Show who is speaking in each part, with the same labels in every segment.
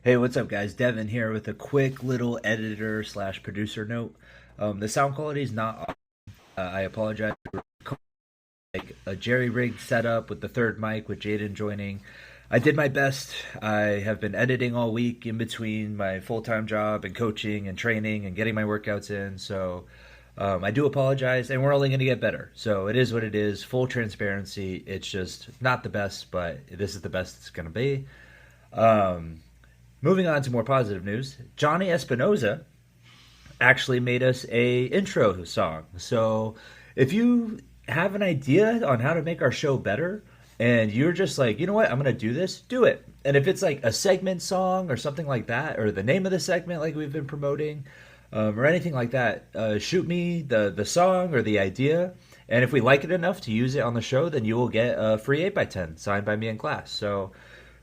Speaker 1: Hey, what's up, guys? Devin here with a quick little editor slash producer note. The sound quality is not awesome. I apologize. We're like a jerry rigged setup with the third mic with Jaden joining. I did my best. I have been editing all week in between my full time job and coaching and training and getting my workouts in. So I do apologize, and we're only going to get better. So it is what it is. Full transparency. It's just not the best, but this is the best it's going to be. Um, Moving on to more positive news, Johnny Espinoza actually made us a intro song. So if you have an idea on how to make our show better and you're just like, you know what, I'm going to do this, do it. And if it's like a segment song or something like that, or the name of the segment like we've been promoting, or anything like that, shoot me the song or the idea. And if we like it enough to use it on the show, then you will get a free 8x10 signed by me in class. So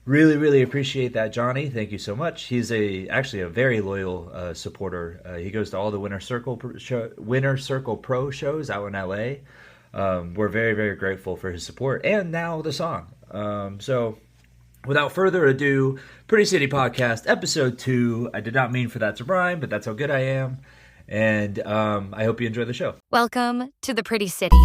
Speaker 1: really, really appreciate that, Johnny. Thank you so much. He's actually a very loyal supporter. He goes to all the Winner Circle Pro shows out in LA. We're very, very grateful for his support and now the song. So without further ado, Pretty City Podcast, Episode 2. I did not mean for that to rhyme, but that's how good I am. And I hope you enjoy the show.
Speaker 2: Welcome to the Pretty City.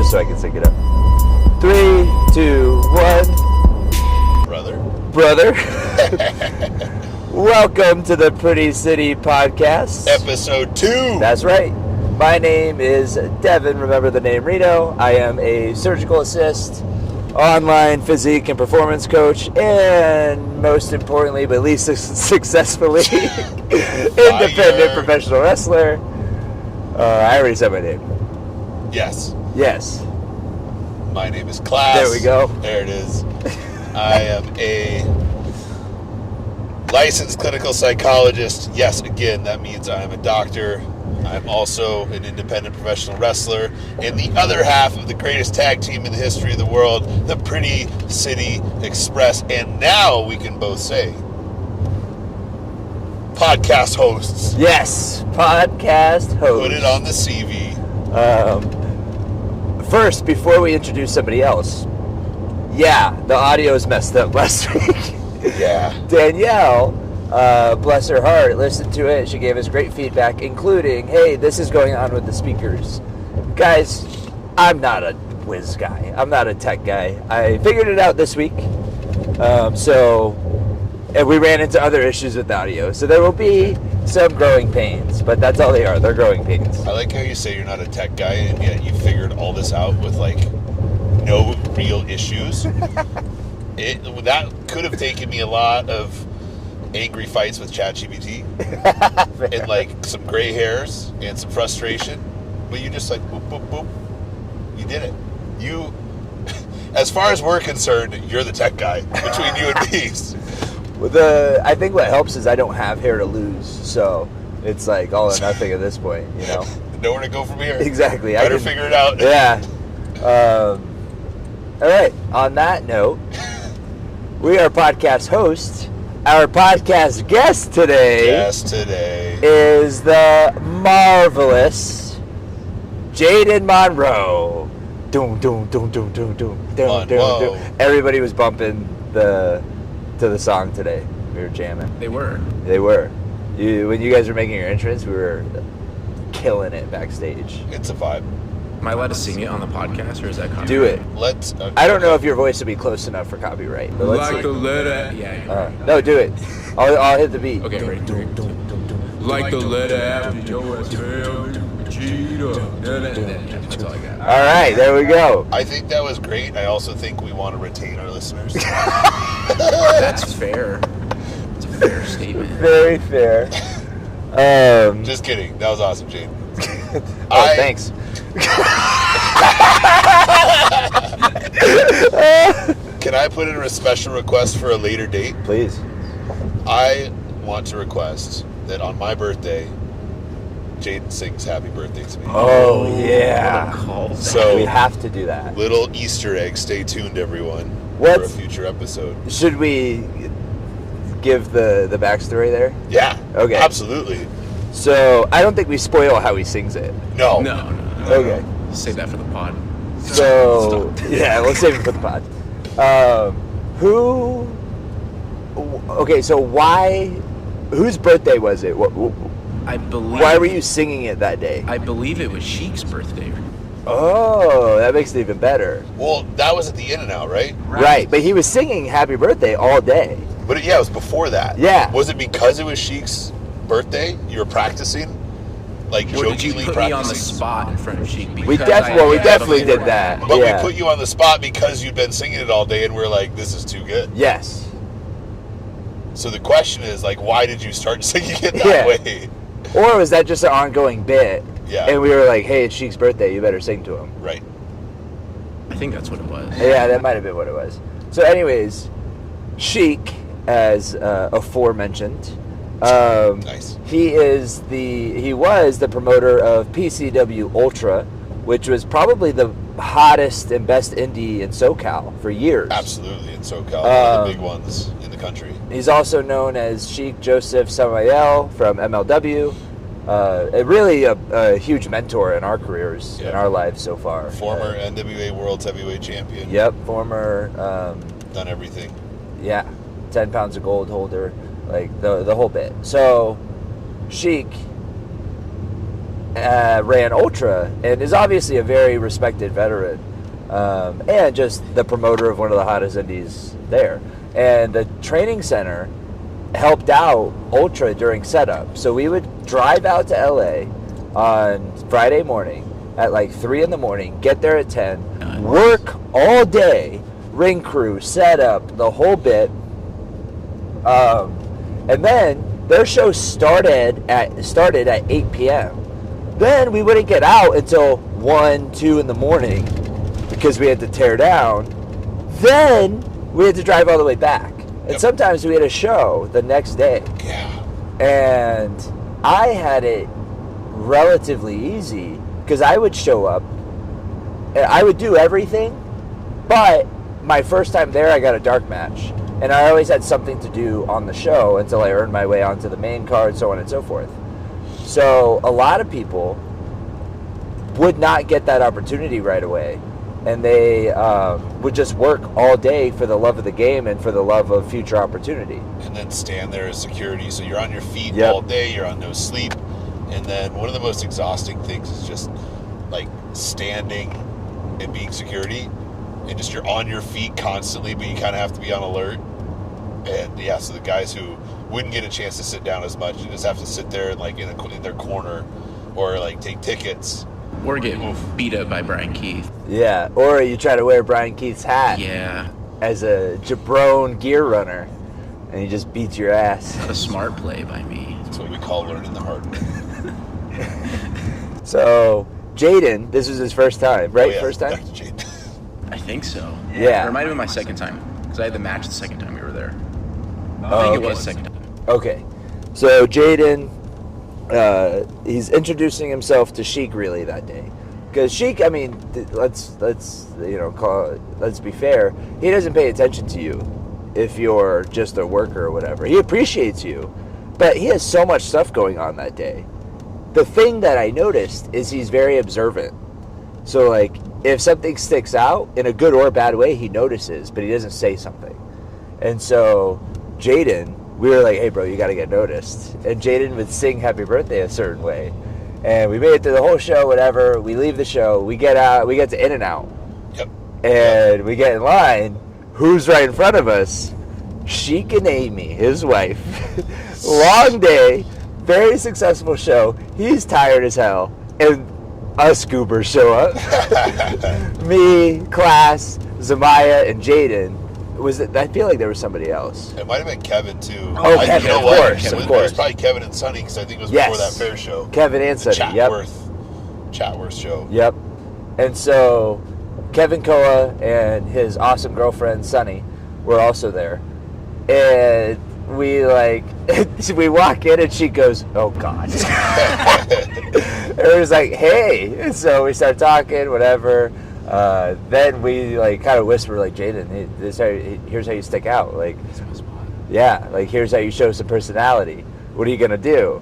Speaker 1: So I can sync it up. 3, 2, 1. Brother. Welcome to the Pretty City Podcast.
Speaker 3: Episode 2.
Speaker 1: That's right. My name is Devin. Remember the name Reno. I am a surgical assist, online physique and performance coach, and most importantly, but least successfully, independent professional wrestler. I already said my name.
Speaker 3: Yes. My name is Class.
Speaker 1: There we go.
Speaker 3: There it is. I am a licensed clinical psychologist. Yes, again, that means I'm a doctor. I'm also an independent professional wrestler in the other half of the greatest tag team in the history of the world, the Pretty City Express. And now we can both say podcast hosts.
Speaker 1: Yes, podcast hosts.
Speaker 3: Put it on the CV.
Speaker 1: First, before we introduce somebody else, the audio is messed up last week.
Speaker 3: Yeah.
Speaker 1: Danielle, bless her heart, listened to it. She gave us great feedback, including, hey, this is going on with the speakers. Guys, I'm not a whiz guy. I'm not a tech guy. I figured it out this week. And we ran into other issues with audio. So there will be some growing pains, but that's all they are. They're growing pains.
Speaker 3: I like how you say you're not a tech guy, and yet you figured all this out with, like, no real issues. That could have taken me a lot of angry fights with ChatGPT and, like, some gray hairs and some frustration. But you just, like, boop, boop, boop. You did it. You, as far as we're concerned, you're the tech guy between you and me.
Speaker 1: I think what helps is I don't have hair to lose, so it's like all or nothing at this point, you know.
Speaker 3: Nowhere to go from here.
Speaker 1: Exactly.
Speaker 3: Better figure it out.
Speaker 1: Yeah. All right. On that note, we are podcast hosts. Our podcast guest today is the marvelous Jaden Monroe. Doom, doom, doom, doom, doom, doom, doom, doom. Everybody was bumping to the song today. We were jamming.
Speaker 4: They were.
Speaker 1: When you guys were making your entrance, we were killing it backstage.
Speaker 3: It's a vibe.
Speaker 4: Am I allowed to sing it on the podcast, or is that copyright?
Speaker 1: Do it.
Speaker 3: Let's.
Speaker 1: I don't know if your voice will be close enough for copyright, but let's see.
Speaker 4: The letter. Yeah.
Speaker 1: No, do it. I'll hit the beat.
Speaker 4: Okay, ready. Like the letter after your failed cheetah. That's all I got.
Speaker 1: All right, there we go.
Speaker 3: I think that was great. I also think we want to retain our listeners.
Speaker 4: That's fair. It's a fair statement.
Speaker 1: Very fair.
Speaker 3: Just kidding. That was awesome, Jane.
Speaker 1: Thanks.
Speaker 3: Can I put in a special request for a later date?
Speaker 1: Please.
Speaker 3: I want to request that on my birthday, Jaden sings "Happy Birthday" to me.
Speaker 5: Oh yeah.
Speaker 3: So
Speaker 5: We have to do that.
Speaker 3: little Easter egg. Stay tuned, everyone, for a
Speaker 5: What's-
Speaker 3: future episode.
Speaker 5: Should we give the backstory there?
Speaker 3: Yeah.
Speaker 5: Okay.
Speaker 3: Absolutely.
Speaker 5: So I don't think we spoil how he sings it.
Speaker 3: No.
Speaker 4: No.
Speaker 5: Okay.
Speaker 4: Save that for the pod.
Speaker 5: So yeah, we'll save it for the pod. Who? Okay, so why? Whose birthday was it?
Speaker 4: I believe.
Speaker 5: Why were you singing it that day?
Speaker 4: I believe it was Sheik's birthday.
Speaker 5: Oh, that makes it even better.
Speaker 3: Well, that was at the In-N-Out, right?
Speaker 5: Right, but he was singing "Happy Birthday" all day.
Speaker 3: But yeah, it was before that.
Speaker 5: Yeah.
Speaker 3: Was it because it was Sheik's birthday? You were practicing, like
Speaker 4: Or did you
Speaker 3: jokingly
Speaker 4: put
Speaker 3: practicing.
Speaker 4: me on the spot in front of Sheik?
Speaker 5: We
Speaker 4: because I had
Speaker 5: definitely
Speaker 4: a
Speaker 5: did
Speaker 4: favor?
Speaker 5: that.
Speaker 3: But
Speaker 5: Yeah.
Speaker 3: we put you on the spot because you'd been singing it all day, and we're like, "This is too good."
Speaker 5: Yes.
Speaker 3: So the question is, like, why did you start singing it that
Speaker 5: Yeah.
Speaker 3: way?
Speaker 5: Or was that just an ongoing bit?
Speaker 3: Yeah.
Speaker 5: And we were like, "Hey, it's Sheik's birthday. You better sing to him."
Speaker 3: Right.
Speaker 4: I think that's what it was.
Speaker 5: Yeah, that might have been what it was. So, anyways, Sheik, as aforementioned,
Speaker 3: Nice.
Speaker 5: he was the promoter of PCW Ultra, which was probably the hottest and best indie in SoCal for years.
Speaker 3: Absolutely. In SoCal, one of the big ones in the country.
Speaker 5: He's also known as Sheik Joseph Samael from MLW. Really a huge mentor in our careers, in
Speaker 3: Yeah.
Speaker 5: our lives so far.
Speaker 3: Former NWA World Heavyweight Champion.
Speaker 5: Yep, former,
Speaker 3: Done everything.
Speaker 5: 10 pounds of gold holder, like the whole bit. So, Sheik ran Ultra and is obviously a very respected veteran, and just the promoter of one of the hottest indies there. And the training center helped out Ultra during setup. So we would drive out to LA on Friday morning at like 3 in the morning, get there at 10, work all day, ring crew, setup, the whole bit. And then their show started at 8 p.m. Then we wouldn't get out until 1, 2 in the morning because we had to tear down. Then we had to drive all the way back. And
Speaker 3: Yep.
Speaker 5: sometimes we had a show the next day.
Speaker 3: Yeah.
Speaker 5: And I had it relatively easy because I would show up and I would do everything, but my first time there I got a dark match. And I always had something to do on the show until I earned my way onto the main card, so on and so forth. So a lot of people would not get that opportunity right away. And they would just work all day for the love of the game and for the love of future opportunity.
Speaker 3: And then stand there as security. So you're on your feet
Speaker 5: Yep.
Speaker 3: all day. You're on no sleep. And then one of the most exhausting things is just like standing and being security. And just you're on your feet constantly, but you kind of have to be on alert. And yeah, so the guys who wouldn't get a chance to sit down as much, you just have to sit there and like in their corner or like take tickets.
Speaker 4: Or get beat up by Brian Keith.
Speaker 5: Yeah, or you try to wear Brian Keith's hat
Speaker 4: Yeah.
Speaker 5: as a jabron gear runner, and he just beats your ass.
Speaker 4: A smart play by me.
Speaker 3: That's what we call learning the hard way.
Speaker 5: So, Jaden, this was his first time, right?
Speaker 3: Oh, yeah,
Speaker 5: First time?
Speaker 3: Dr. Jade.
Speaker 4: I think so.
Speaker 5: Yeah.
Speaker 4: Or it might have been my second time. Because I had the match the second time we were there. I
Speaker 5: Oh,
Speaker 4: think
Speaker 5: okay.
Speaker 4: it was second time.
Speaker 5: Okay. So, Jaden, he's introducing himself to Sheik really that day. Because Sheik, I mean, let's be fair. He doesn't pay attention to you if you're just a worker or whatever. He appreciates you, but he has so much stuff going on that day. The thing that I noticed is he's very observant. So, like, if something sticks out in a good or bad way, he notices, but he doesn't say something. And so, Jaden, we were like, hey, bro, you got to get noticed. And Jaden would sing Happy Birthday a certain way. And we made it through the whole show, whatever. We leave the show. We get out. We get to In-N-Out.
Speaker 3: Yep.
Speaker 5: And we get in line. Who's right in front of us? Sheik and Amy, his wife. Long day. Very successful show. He's tired as hell. And us goobers show up. Me, Class, Zamaya, and Jaden. I feel like there was somebody else.
Speaker 3: It might have been Kevin too.
Speaker 5: Oh, Kevin,
Speaker 3: you know
Speaker 5: of
Speaker 3: what?
Speaker 5: course,
Speaker 3: It
Speaker 5: of
Speaker 3: was
Speaker 5: course.
Speaker 3: probably Kevin and Sonny because I think it was
Speaker 5: Yes.
Speaker 3: before that fair show.
Speaker 5: Kevin and
Speaker 3: The
Speaker 5: Sonny, yep.
Speaker 3: Chatworth show.
Speaker 5: Yep. And so Kevin Koa and his awesome girlfriend Sunny were also there. And we like we walk in and she goes, "Oh God." And it was like, "Hey," and so we start talking, whatever. Then we like kind of whisper, like, "Jaden, here's how you stick out. Like, yeah, like here's how you show some personality. What are you gonna do?"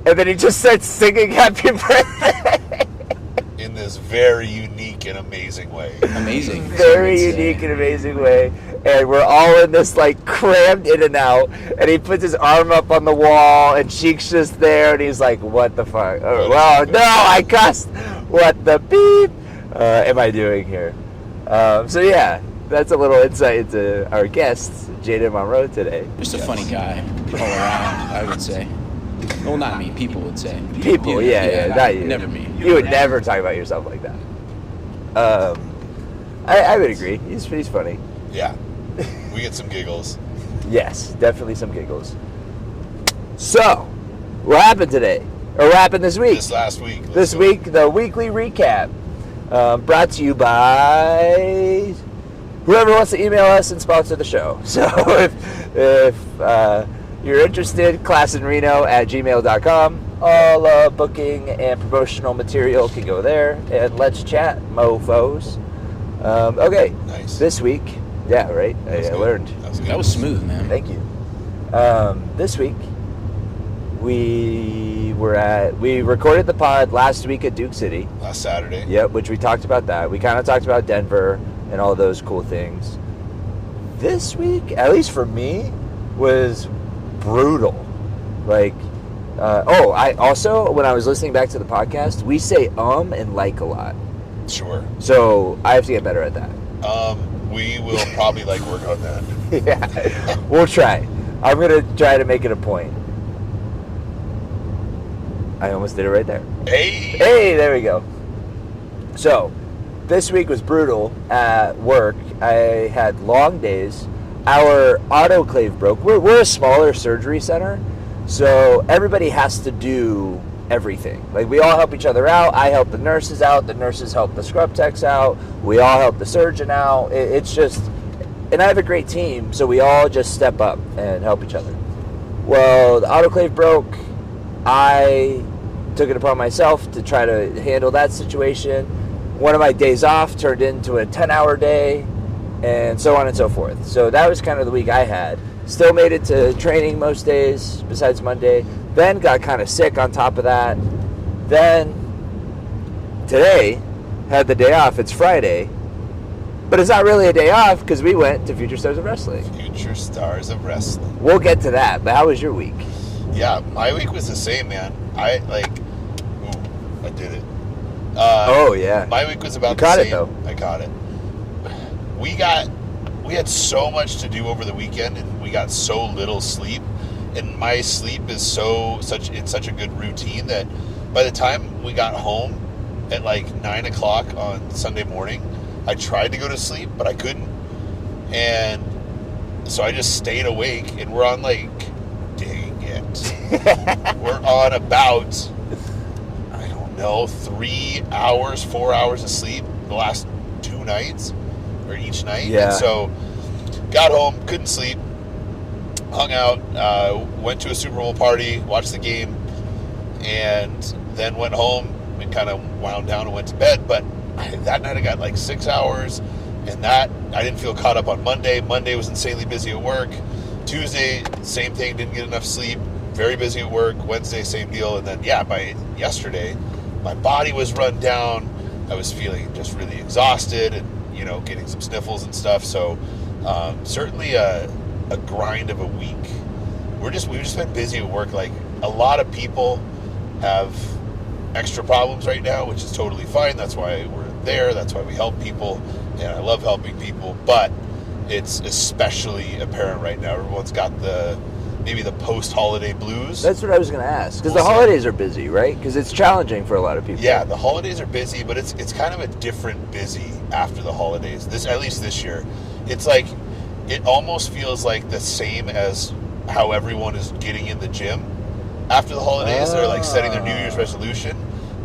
Speaker 5: And then he just starts singing "Happy Birthday"
Speaker 3: in this very unique and amazing way.
Speaker 6: Amazing.
Speaker 5: very unique and amazing way. And we're all in this like crammed in and out. And he puts his arm up on the wall, and Sheik's just there, and he's like, "What the fuck? Oh, well, no, I cussed. What the beep am I doing here?" So yeah, that's a little insight into our guest, Jaden Monroe, today.
Speaker 6: Just a funny guy all around, I would say. Well, not me. People would say.
Speaker 5: People, yeah, not you.
Speaker 6: Never me.
Speaker 5: You would never talk about yourself like that. I would agree. He's funny.
Speaker 3: Yeah. We get some giggles.
Speaker 5: Yes, definitely some giggles. So, what happened today? Or what happened this week?
Speaker 3: This last week.
Speaker 5: This week, the weekly recap. Brought to you by whoever wants to email us and sponsor the show. So, if you're interested, classinreno@gmail.com. All booking and promotional material can go there. And let's chat, mofos. Okay.
Speaker 3: Nice.
Speaker 5: This week, yeah, right? I learned.
Speaker 6: That was smooth, man.
Speaker 5: Thank you. This week, we recorded the pod last week at Duke City.
Speaker 3: Last Saturday.
Speaker 5: Yep, which we talked about that. We kind of talked about Denver and all those cool things. This week, at least for me, was brutal. Like, I also, when I was listening back to the podcast, we say and like a lot.
Speaker 3: Sure.
Speaker 5: So I have to get better at that.
Speaker 3: We will probably work on that.
Speaker 5: Yeah, we'll try. I'm going to try to make it a point. I almost did it right there. Hey, there we go. So, this week was brutal at work. I had long days. Our autoclave broke. We're a smaller surgery center, so everybody has to do everything. Like, we all help each other out. I help the nurses out. The nurses help the scrub techs out. We all help the surgeon out. It's just, and I have a great team, so we all just step up and help each other. Well, the autoclave broke. I took it upon myself to try to handle that situation. One of my days off turned into a 10-hour day, and so on and so forth. So that was kind of the week I had. Still made it to training most days, besides Monday. Then got kind of sick on top of that. Then, today, had the day off. It's Friday. But it's not really a day off, because we went to Future Stars of Wrestling.
Speaker 3: Future Stars of Wrestling.
Speaker 5: We'll get to that, but how was your week?
Speaker 3: Yeah, my week was the same, man. I did it.
Speaker 5: Oh, yeah.
Speaker 3: My week was about
Speaker 5: the same.
Speaker 3: You caught it, though. I caught it. We had so much to do over the weekend, and we got so little sleep. And my sleep is such a good routine that by the time we got home at 9 o'clock on Sunday morning, I tried to go to sleep, but I couldn't. And so I just stayed awake, and we're on dang it. We're on about, I don't know, 3 hours, 4 hours of sleep the last 2 nights, or each night.
Speaker 5: Yeah.
Speaker 3: And so got home, couldn't sleep, hung out, went to a Super Bowl party, watched the game, and then went home and kind of wound down and went to bed. But that night I got 6 hours, and that I didn't feel caught up on Monday. Monday was insanely busy at work. Tuesday, same thing, didn't get enough sleep, very busy at work. Wednesday, same deal. And then, by yesterday, my body was run down. I was feeling just really exhausted and, getting some sniffles and stuff. So, certainly a grind of a week. We've just been busy at work. A lot of people have extra problems right now, which is totally fine. That's why we're there. That's why we help people. And I love helping people. But it's especially apparent right now. Everyone's got maybe the post-holiday blues.
Speaker 5: That's what I was going to ask. Because the holidays are busy, right? Because it's challenging for a lot of people.
Speaker 3: Yeah, the holidays are busy, but it's kind of a different busy after the holidays. At least this year. It's it almost feels like the same as how everyone is getting in the gym after the holidays. They're setting their New Year's resolution.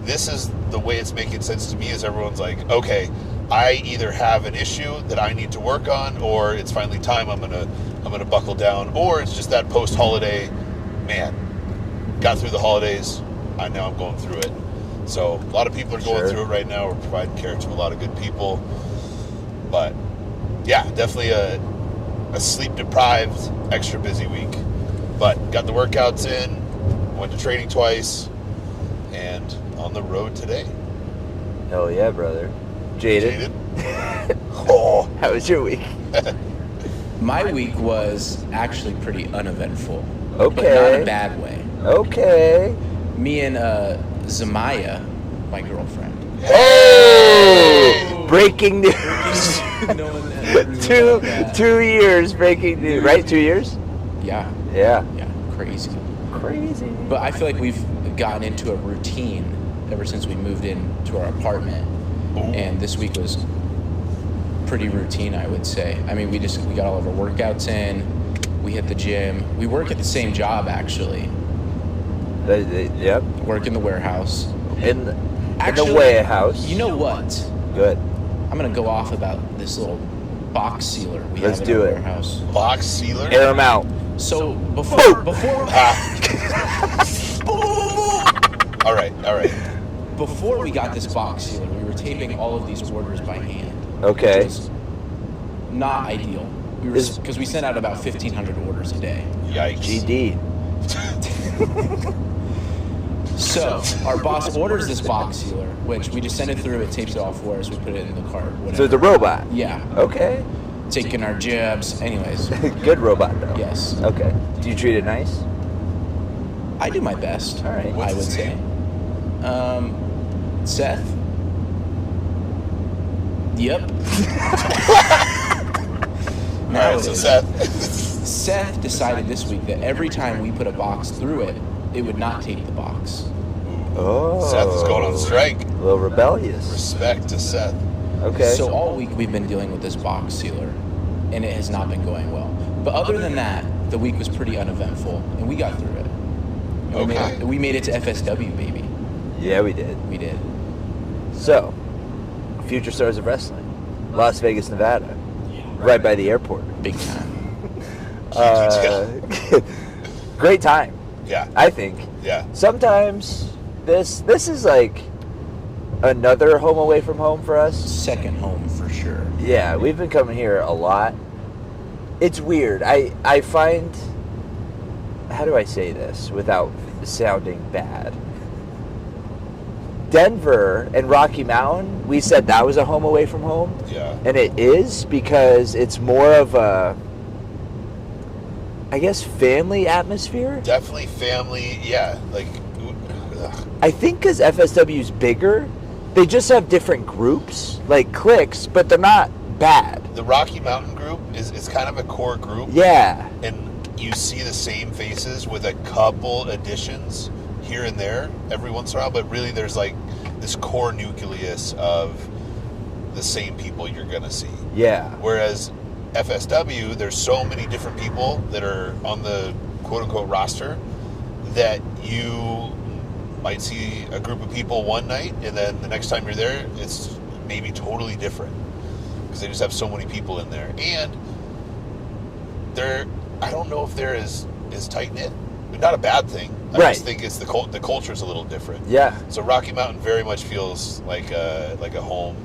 Speaker 3: This is the way it's making sense to me, is everyone's okay, I either have an issue that I need to work on, or it's finally time. I'm going to I'm going to buckle down, or it's just that post-holiday, man, got through the holidays, now I'm going through it. So a lot of people are going through it right now. We're providing care to a lot of good people. But yeah, definitely a sleep-deprived, extra busy week. But got the workouts in, went to training twice, and on the road today.
Speaker 5: Hell yeah, brother. Jaden?
Speaker 3: Oh.
Speaker 5: How was your week?
Speaker 6: My week was actually pretty uneventful.
Speaker 5: Okay.
Speaker 6: But not in a bad way.
Speaker 5: Okay.
Speaker 6: Me and Zamaya, my girlfriend.
Speaker 5: Oh! Breaking news.
Speaker 6: No one ever knew about that.
Speaker 5: 2 years breaking news. Right? 2 years?
Speaker 6: Yeah.
Speaker 5: Yeah.
Speaker 6: Yeah. Crazy.
Speaker 5: Crazy.
Speaker 6: But I feel like we've gotten into a routine ever since we moved into our apartment. And this week was pretty routine, I would say. I mean, we got all of our workouts in. We hit the gym. We work at the same job, actually.
Speaker 5: Yep.
Speaker 6: Work in the warehouse.
Speaker 5: In the
Speaker 6: Actually,
Speaker 5: warehouse.
Speaker 6: You know what?
Speaker 5: Good.
Speaker 6: I'm gonna go off about this little box sealer we
Speaker 5: Let's
Speaker 6: have
Speaker 5: do
Speaker 6: in
Speaker 5: it.
Speaker 6: our warehouse.
Speaker 3: Box sealer?
Speaker 5: Air them out.
Speaker 6: So before
Speaker 3: All right.
Speaker 6: before we got this box sealer, we were taping all of these orders by hand.
Speaker 5: Okay.
Speaker 6: Which was not ideal. Because we sent out about 1,500 orders a day.
Speaker 3: Yikes.
Speaker 5: GD.
Speaker 6: So our boss orders this box sealer, which we just send it through. It tapes it all for us. We put it in the cart. Whatever.
Speaker 5: So it's a robot.
Speaker 6: Yeah.
Speaker 5: Okay.
Speaker 6: Taking our jabs. Anyways.
Speaker 5: Good robot, though.
Speaker 6: Yes.
Speaker 5: Okay. Do you treat it nice?
Speaker 6: I do my best.
Speaker 5: All right.
Speaker 3: What's
Speaker 6: I would
Speaker 3: his
Speaker 6: say.
Speaker 3: name?
Speaker 6: Seth. Yep.
Speaker 3: All right, so Seth.
Speaker 6: Seth decided this week that every time we put a box through it, it would not tape the box.
Speaker 5: Oh.
Speaker 3: Seth is going on strike.
Speaker 5: A little rebellious.
Speaker 3: Respect to Seth.
Speaker 5: Okay.
Speaker 6: So all week we've been dealing with this box sealer, and it has not been going well. But other than that, the week was pretty uneventful, and we got through it. And we made it to FSW, baby.
Speaker 5: Yeah, we did.
Speaker 6: We did.
Speaker 5: So, Future Stars of Wrestling, Las Vegas, Nevada, right by the airport.
Speaker 6: Big time.
Speaker 5: Great time,
Speaker 3: Yeah.
Speaker 5: I think.
Speaker 3: Yeah.
Speaker 5: Sometimes this is like another home away from home for us.
Speaker 6: Second home for sure.
Speaker 5: Yeah, we've been coming here a lot. It's weird. I find, how do I say this without sounding bad? Denver and Rocky Mountain, we said that was a home away from home.
Speaker 3: Yeah.
Speaker 5: And it is, because it's more of a, I guess, family atmosphere.
Speaker 3: Definitely family. Yeah. Like, ugh.
Speaker 5: I think because FSW is bigger, they just have different groups, like cliques, but they're not bad.
Speaker 3: The Rocky Mountain group is kind of a core group.
Speaker 5: Yeah.
Speaker 3: And you see the same faces with a couple additions here and there every once in a while, but really there's like this core nucleus of the same people you're gonna see.
Speaker 5: Yeah.
Speaker 3: Whereas FSW, there's so many different people that are on the quote-unquote roster that you might see a group of people one night, and then the next time you're there, it's maybe totally different because they just have so many people in there. And I don't know if they're as tight-knit. Not a bad thing. I
Speaker 5: Right.
Speaker 3: just think it's the culture's a little different.
Speaker 5: Yeah.
Speaker 3: So Rocky Mountain very much feels like a home,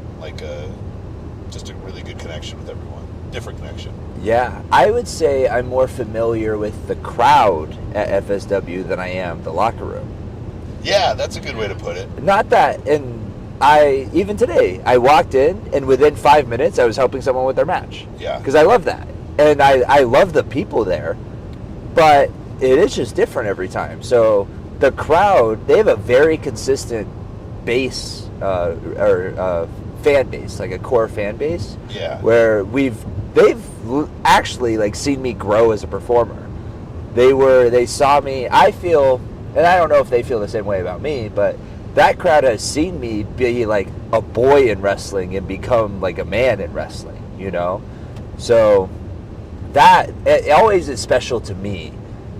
Speaker 3: just a really good connection with everyone. Different connection.
Speaker 5: Yeah. I would say I'm more familiar with the crowd at FSW than I am the locker room.
Speaker 3: Yeah, that's a good way to put it.
Speaker 5: Not that, and even today, I walked in, and within 5 minutes, I was helping someone with their match.
Speaker 3: Yeah.
Speaker 5: Because I love that. And I love the people there, but it is just different every time. So the crowd, they have a very consistent base, or fan base, like a core fan base.
Speaker 3: Yeah.
Speaker 5: Where they've actually like seen me grow as a performer. They saw me, I feel, and I don't know if they feel the same way about me, but that crowd has seen me be like a boy in wrestling and become like a man in wrestling, you know? So that, it always is special to me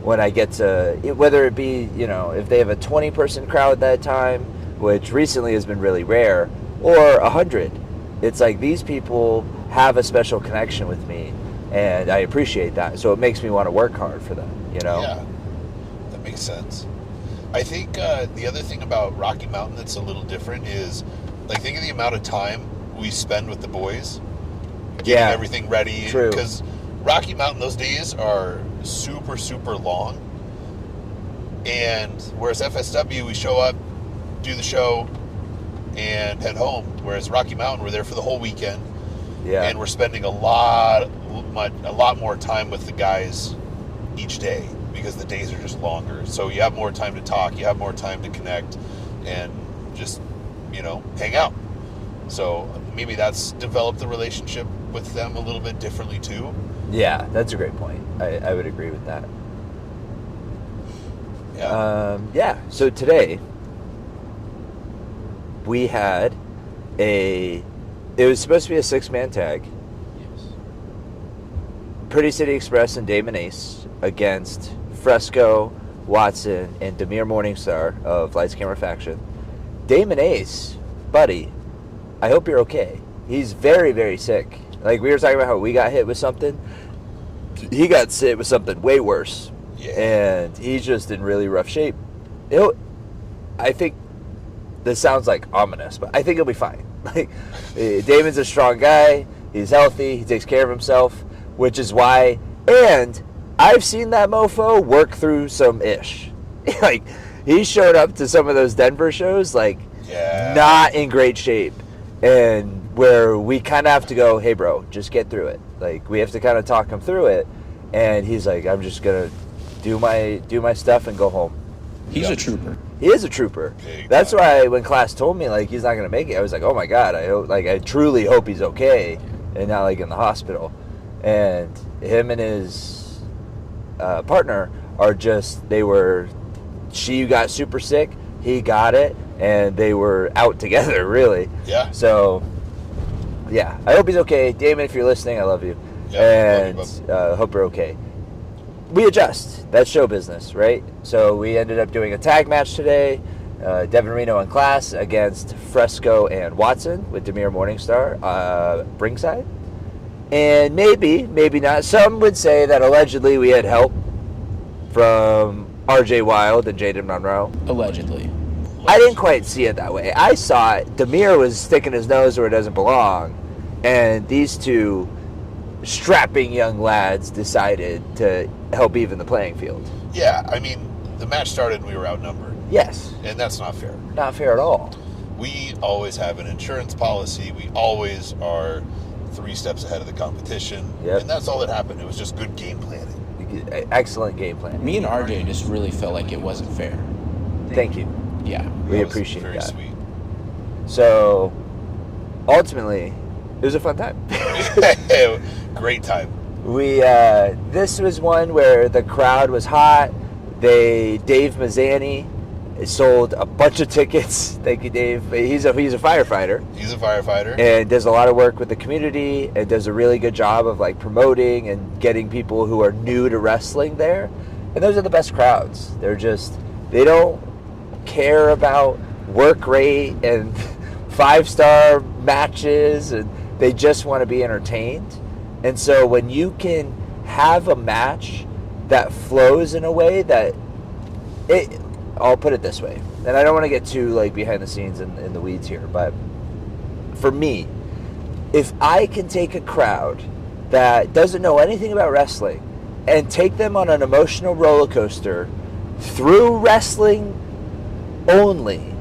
Speaker 5: when I get to, whether it be, you know, if they have a 20-person crowd that time, which recently has been really rare, or 100. It's like these people have a special connection with me. and I appreciate that. So it makes me want to work hard for them, you know?
Speaker 3: Yeah, that makes sense. I think the other thing about Rocky Mountain that's a little different is, like, think of the amount of time we spend with the boys, getting everything ready.
Speaker 5: True.
Speaker 3: Because Rocky Mountain, those days are super, super long. And whereas FSW, we show up, do the show, and head home. Whereas Rocky Mountain, we're there for the whole weekend.
Speaker 5: Yeah.
Speaker 3: And we're spending a lot more time with the guys each day because the days are just longer. So you have more time to talk, you have more time to connect, and just, hang out. So maybe that's developed the relationship with them a little bit differently too.
Speaker 5: Yeah, that's a great point. I would agree with that.
Speaker 3: Yeah.
Speaker 5: So today we had it was supposed to be a 6-man tag.
Speaker 6: Yes.
Speaker 5: Pretty City Express and Damon Ace against Fresco, Watson, and Demir Morningstar of Lights Camera Faction. Damon Ace, buddy, I hope you're okay. He's very, very sick. Like, we were talking about how we got hit with something. He got hit with something way worse.
Speaker 3: Yeah.
Speaker 5: And he's just in really rough shape. I think this sounds like ominous, but I think he'll be fine. Like, Damon's a strong guy. He's healthy. He takes care of himself, which is why. And I've seen that mofo work through some ish. Like, he showed up to some of those Denver shows, like, not in great shape. And where we kind of have to go, hey, bro, just get through it. Like, we have to kind of talk him through it. And he's like, I'm just going to do my stuff and go home.
Speaker 6: He's a trooper.
Speaker 5: He is a trooper. That's why when class told me, like, he's not going to make it, I was like, oh my God, I truly hope he's okay and not, like, in the hospital. And him and his partner are just, she got super sick, he got it, and they were out together, really.
Speaker 3: Yeah.
Speaker 5: So, yeah, I hope he's okay. Damon, if you're listening, I love you.
Speaker 3: Yeah,
Speaker 5: And
Speaker 3: love you,
Speaker 5: hope you're okay. We adjust. That's show business, right? So we ended up doing a tag match today. Devin Reno in class against Fresco and Watson with Demir Morningstar ringside. And maybe not. Some would say that allegedly we had help from RJ Wild and Jaden Monroe.
Speaker 6: Allegedly.
Speaker 5: I didn't quite see it that way. I saw it. Demir was sticking his nose where it doesn't belong. And these two strapping young lads decided to help even the playing field.
Speaker 3: Yeah, I mean, the match started and we were outnumbered.
Speaker 5: Yes.
Speaker 3: And that's not fair.
Speaker 5: Not fair at all.
Speaker 3: We always have an insurance policy. We always are 3 steps ahead of the competition.
Speaker 5: Yep.
Speaker 3: And that's all that happened. It was just good game planning.
Speaker 5: Excellent game plan.
Speaker 6: Me and RJ just really felt like it wasn't fair.
Speaker 5: Thank you.
Speaker 6: Yeah.
Speaker 5: We
Speaker 3: That was
Speaker 5: appreciate
Speaker 3: very
Speaker 5: that.
Speaker 3: sweet.
Speaker 5: So, ultimately, it was a fun time.
Speaker 3: Great time.
Speaker 5: This was one where the crowd was hot. Dave Mazzani sold a bunch of tickets. Thank you, Dave. He's a firefighter.
Speaker 3: He's a firefighter.
Speaker 5: And does a lot of work with the community and does a really good job of, like, promoting and getting people who are new to wrestling there. And those are the best crowds. They don't care about work rate and 5-star matches, and they just want to be entertained. And so when you can have a match that flows in a way that I'll put it this way, and I don't want to get too, like, behind the scenes in the weeds here, but for me, if I can take a crowd that doesn't know anything about wrestling and take them on an emotional roller coaster through wrestling only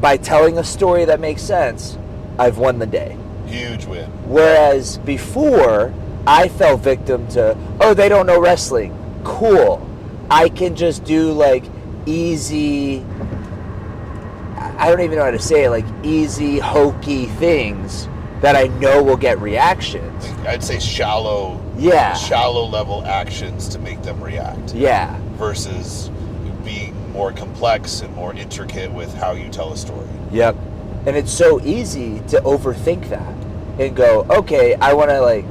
Speaker 5: by telling a story that makes sense, I've won the day.
Speaker 3: Huge win.
Speaker 5: Whereas before, I fell victim to, they don't know wrestling. Cool. I can just do, like, easy, I don't even know how to say it, like, easy, hokey things that I know will get reactions.
Speaker 3: I'd say shallow level actions to make them react.
Speaker 5: Yeah.
Speaker 3: Versus being more complex and more intricate with how you tell a story.
Speaker 5: Yep. And it's so easy to overthink that and go, okay, I want to, like,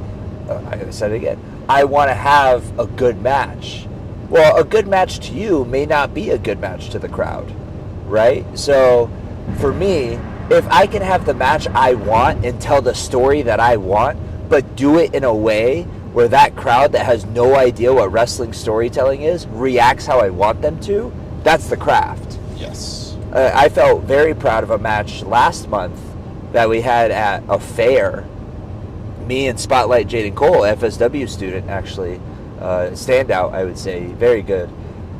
Speaker 5: I said it again, I want to have a good match. Well, a good match to you may not be a good match to the crowd, right? So for me, if I can have the match I want and tell the story that I want but do it in a way where that crowd that has no idea what wrestling storytelling is reacts how I want them to. That's the craft.
Speaker 3: Yes.
Speaker 5: I felt very proud of a match last month that we had at a fair. Me and Spotlight Jaden Cole, FSW student, actually, standout, I would say, very good.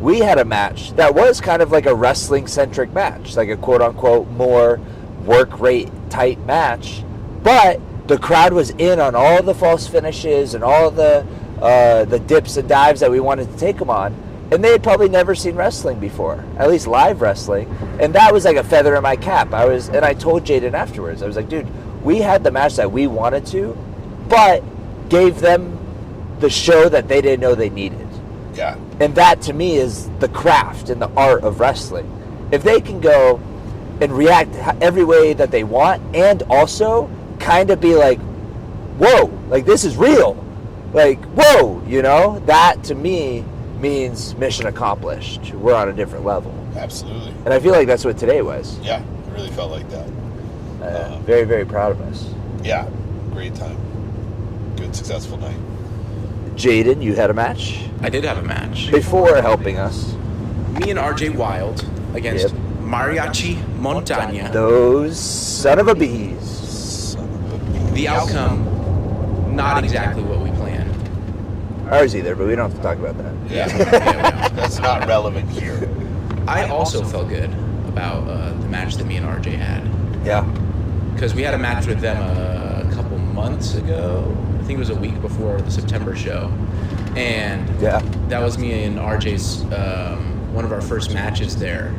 Speaker 5: We had a match that was kind of like a wrestling-centric match, like a quote-unquote more work rate type match, but the crowd was in on all the false finishes and all the dips and dives that we wanted to take them on, and they had probably never seen wrestling before, at least live wrestling, and that was like a feather in my cap. I told Jaden afterwards, I was like, dude, we had the match that we wanted to, but gave them the show that they didn't know they needed.
Speaker 3: Yeah.
Speaker 5: And that to me is the craft and the art of wrestling. If they can go and react every way that they want, and also kind of be like, whoa, like this is real, like whoa, that to me means mission accomplished. We're on a different level.
Speaker 3: Absolutely.
Speaker 5: And I feel like that's what today was.
Speaker 3: Yeah, it really felt like that.
Speaker 5: Very, very proud of us.
Speaker 3: Yeah, great time. Good, successful night.
Speaker 5: Jaden, you had a match
Speaker 6: I did have a match.
Speaker 5: before helping us.
Speaker 6: Me and RJ Wild against
Speaker 5: Yep.
Speaker 6: Mariachi Montaña.
Speaker 5: Those son of a bees.
Speaker 3: Son of a bitch.
Speaker 6: The outcome, not exactly what we planned.
Speaker 5: Ours either, but we don't have to talk about that.
Speaker 3: Yeah. That's not relevant here.
Speaker 6: I also felt good about the match that me and RJ had.
Speaker 5: Yeah.
Speaker 6: Because we had a match with them a couple months ago. I think it was a week before the September show. And
Speaker 5: Yeah.
Speaker 6: that was me and RJ's, one of our first matches there,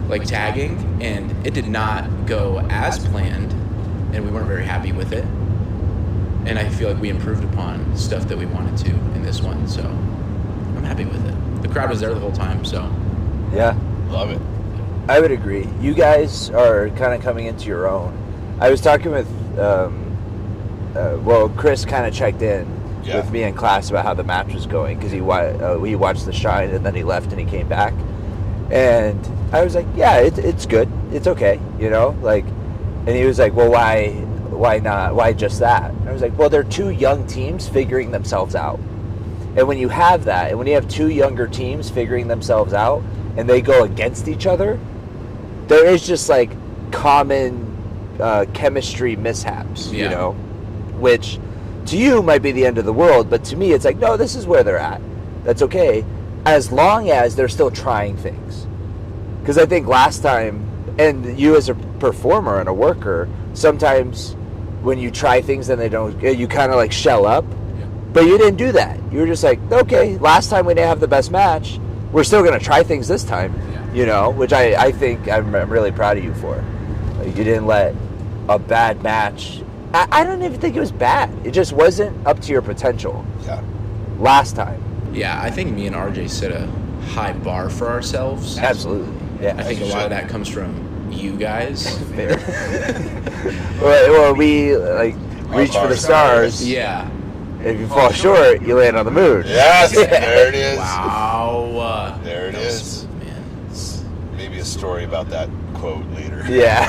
Speaker 6: like tagging. And it did not go as planned, and we weren't very happy with it. And I feel like we improved upon stuff that we wanted to in this one, so I'm happy with it. The crowd was there the whole time, so.
Speaker 5: Yeah.
Speaker 3: Love it.
Speaker 5: I would agree. You guys are kind of coming into your own. I was talking with, Chris kind of checked in with me in class about how the match was going because he watched the Shine and then he left and he came back. And I was like, yeah, it's good. It's okay, and he was like, well, why not? Why just that? And I was like, well, they're two young teams figuring themselves out. And when you have that, and when you have two younger teams figuring themselves out and they go against each other, there is just like common chemistry mishaps, which to you might be the end of the world, but to me it's like, no, this is where they're at. That's okay, as long as they're still trying things. Because I think last time, and you as a performer and a worker, sometimes when you try things and they don't, you kind of like shell up, but you didn't do that. You were just like, okay, last time we didn't have the best match, we're still going to try things this time, which I think I'm really proud of you for. Like, you didn't let a bad match, I don't even think it was bad. It just wasn't up to your potential last time.
Speaker 6: Yeah, I think me and RJ set a high bar for ourselves.
Speaker 5: Absolutely. Yeah.
Speaker 6: I think a lot of that comes from you guys.
Speaker 5: Fair. well, we reach for the stars.
Speaker 6: Yeah.
Speaker 5: If you fall short, you land on the moon.
Speaker 3: Yes, there it is.
Speaker 6: Wow.
Speaker 3: There it is.
Speaker 6: Man.
Speaker 3: Maybe a story about that quote later.
Speaker 5: Yeah.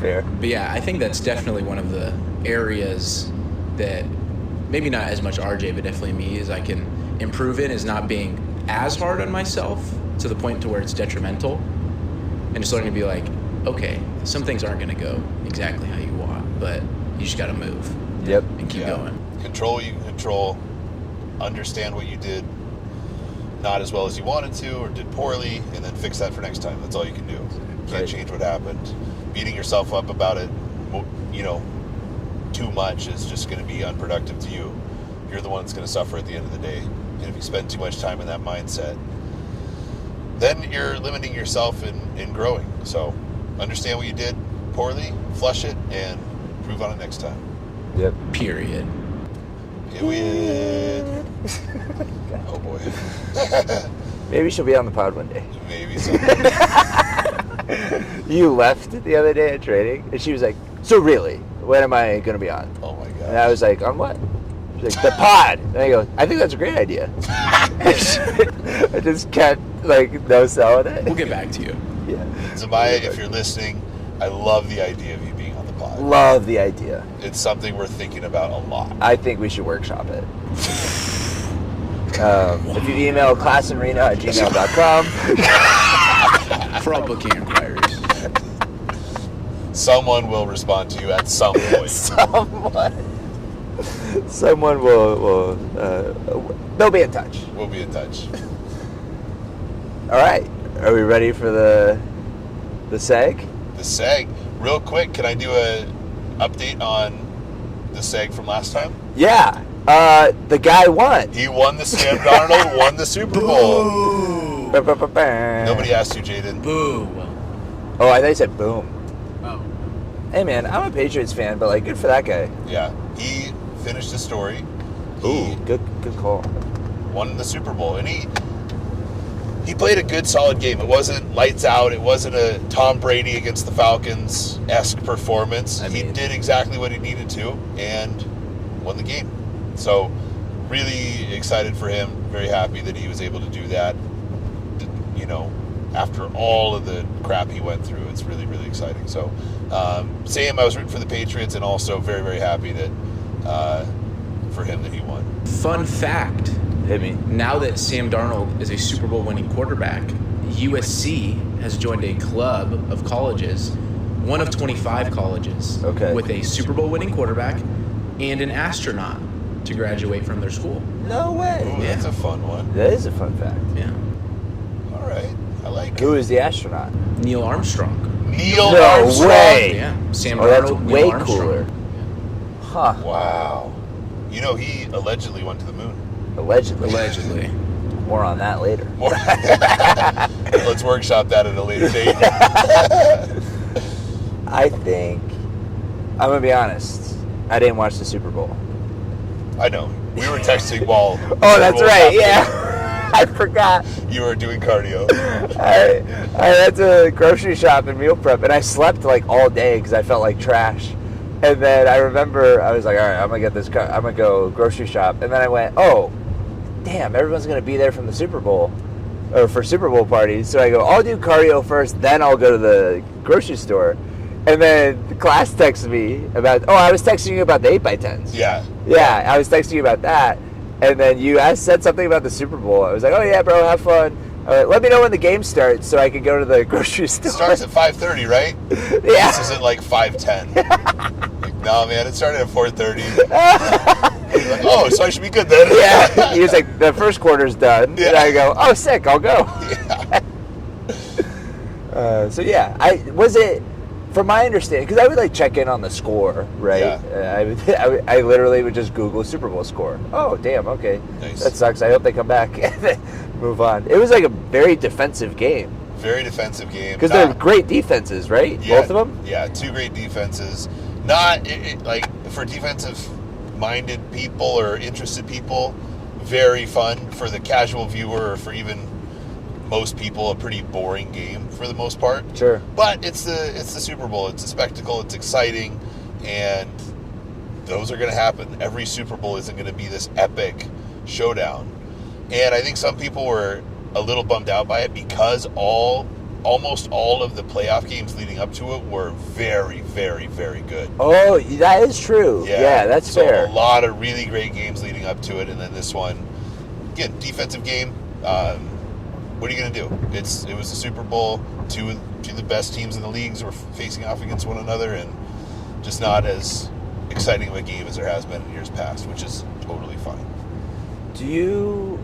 Speaker 5: Fair.
Speaker 6: But yeah, I think that's definitely one of the areas that maybe not as much RJ, but definitely me, is I can improve in, is not being as hard on myself to the point to where it's detrimental, and just learning to be like, okay, some things aren't going to go exactly how you want, but you just got to move.
Speaker 5: Yep.
Speaker 6: And keep going.
Speaker 3: Control what you can control. Understand what you did not as well as you wanted to or did poorly, and then fix that for next time. That's all you can do. You can't change what happened. Beating yourself up about it, too much is just going to be unproductive to you. You're the one that's going to suffer at the end of the day. And if you spend too much time in that mindset, then you're limiting yourself in growing. So understand what you did poorly, flush it, and improve on it next time.
Speaker 5: Yep.
Speaker 6: Period.
Speaker 3: Period. Oh boy.
Speaker 5: Maybe she'll be on the pod one day.
Speaker 3: Maybe so.
Speaker 5: You left the other day at training, and she was like, so really, when am I going to be on?
Speaker 3: Oh my god.
Speaker 5: And I was like, on what? She's like, the pod. And I go, I think that's a great idea. I just can't, no selling it.
Speaker 6: We'll get back to you.
Speaker 5: Yeah.
Speaker 3: Zamaya, if you're listening, I love the idea of you being on the pod.
Speaker 5: Love the idea.
Speaker 3: It's something we're thinking about a lot.
Speaker 5: I think we should workshop it. If you email classinreno@gmail.com.
Speaker 6: For all booking inquiries.
Speaker 3: Someone will respond to you at some point.
Speaker 5: Someone will they'll be in touch.
Speaker 3: We'll be in touch.
Speaker 5: All right. Are we ready for the seg?
Speaker 3: The seg. Real quick, can I do a update on the seg from last time?
Speaker 5: Yeah. The guy won.
Speaker 3: He won the Sam Darnold won the Super Bowl.
Speaker 5: Nobody.
Speaker 3: Nobody asked you, Jaden.
Speaker 6: Boo.
Speaker 5: Oh, I thought you said boom.
Speaker 6: Oh.
Speaker 5: Hey man, I'm a Patriots fan, but like, good for that guy.
Speaker 3: Yeah, he finished the story.
Speaker 5: Ooh, good call.
Speaker 3: Won the Super Bowl, and he played a good, solid game. It wasn't lights out. It wasn't a Tom Brady against the Falcons-esque performance. He did exactly what he needed to and won the game. So, really excited for him. Very happy that he was able to do that. You know, after all of the crap he went through, it's really, really exciting. So, Sam, I was rooting for the Patriots, and also very, very happy that for him that he won.
Speaker 6: Fun fact.
Speaker 5: Hit me.
Speaker 6: Now that Sam Darnold is a Super Bowl winning quarterback, USC has joined a club of colleges, one of 25 colleges, with a Super Bowl winning quarterback and an astronaut to graduate from their school.
Speaker 5: No way.
Speaker 3: Ooh, that's a fun one.
Speaker 5: That is a fun fact.
Speaker 6: Yeah.
Speaker 3: All right. I like
Speaker 5: Who
Speaker 3: it.
Speaker 5: is the astronaut?
Speaker 6: Neil Armstrong.
Speaker 3: Neil
Speaker 5: No
Speaker 3: Armstrong.
Speaker 5: way.
Speaker 6: Yeah. Sam
Speaker 5: Oh, that's
Speaker 6: Darnold,
Speaker 5: way
Speaker 6: Neil Armstrong.
Speaker 5: cooler. Huh.
Speaker 3: Wow. You know, he allegedly went to the moon.
Speaker 5: Allegedly.
Speaker 6: Allegedly.
Speaker 5: More on that later.
Speaker 3: Let's workshop that at a later date.
Speaker 5: I think, I'm going to be honest, I didn't watch the Super Bowl.
Speaker 3: I know. We were texting while...
Speaker 5: Oh, that's right, yeah. I forgot.
Speaker 3: You were doing cardio.
Speaker 5: I had to grocery shop and meal prep, and I slept like all day because I felt like trash. And then I remember I was like, all right, I'm going to get this I'm going to go grocery shop. And then I went, oh, damn, everyone's going to be there from the Super Bowl, or for Super Bowl parties. So I go, I'll do cardio first, then I'll go to the grocery store. And then the class texted me about, I was texting you about the 8x10s.
Speaker 3: Yeah.
Speaker 5: Yeah, I was texting you about that. And then you said something about the Super Bowl. I was like, oh yeah, bro, have fun. Let me know when the game starts so I can go to the grocery store.
Speaker 3: It starts at 5:30, right?
Speaker 5: Yeah.
Speaker 3: This isn't like 5:10. Like, no, man, it started at 4:30. Like, oh, so I should be good then.
Speaker 5: Yeah. He was like, the first quarter's done.
Speaker 3: Yeah.
Speaker 5: And I go, oh, sick, I'll go.
Speaker 3: Yeah.
Speaker 5: So yeah, from my understanding, because I would like check in on the score, right?
Speaker 3: Yeah.
Speaker 5: I literally would just Google Super Bowl score. Oh, damn, okay.
Speaker 3: Nice.
Speaker 5: That sucks. I hope they come back and move on. It was like a very defensive game.
Speaker 3: Very defensive game.
Speaker 5: Because they're great defenses, right?
Speaker 3: Yeah,
Speaker 5: Both of them?
Speaker 3: Yeah, two great defenses. Not, like, for defensive-minded people or interested people, very fun. For the casual viewer or for even most people, a pretty boring game for the most part.
Speaker 5: Sure.
Speaker 3: But it's the Super Bowl. It's a spectacle. It's exciting. And those are going to happen. Every Super Bowl isn't going to be this epic showdown. And I think some people were a little bummed out by it because almost all of the playoff games leading up to it were very, very, very good.
Speaker 5: Oh, that is true. Yeah, that's fair.
Speaker 3: So a lot of really great games leading up to it, and then this one, again, defensive game. What are you going to do? It was the Super Bowl. Two of the best teams in the leagues were facing off against one another, and just not as exciting of a game as there has been in years past, which is totally fine.
Speaker 5: Do you,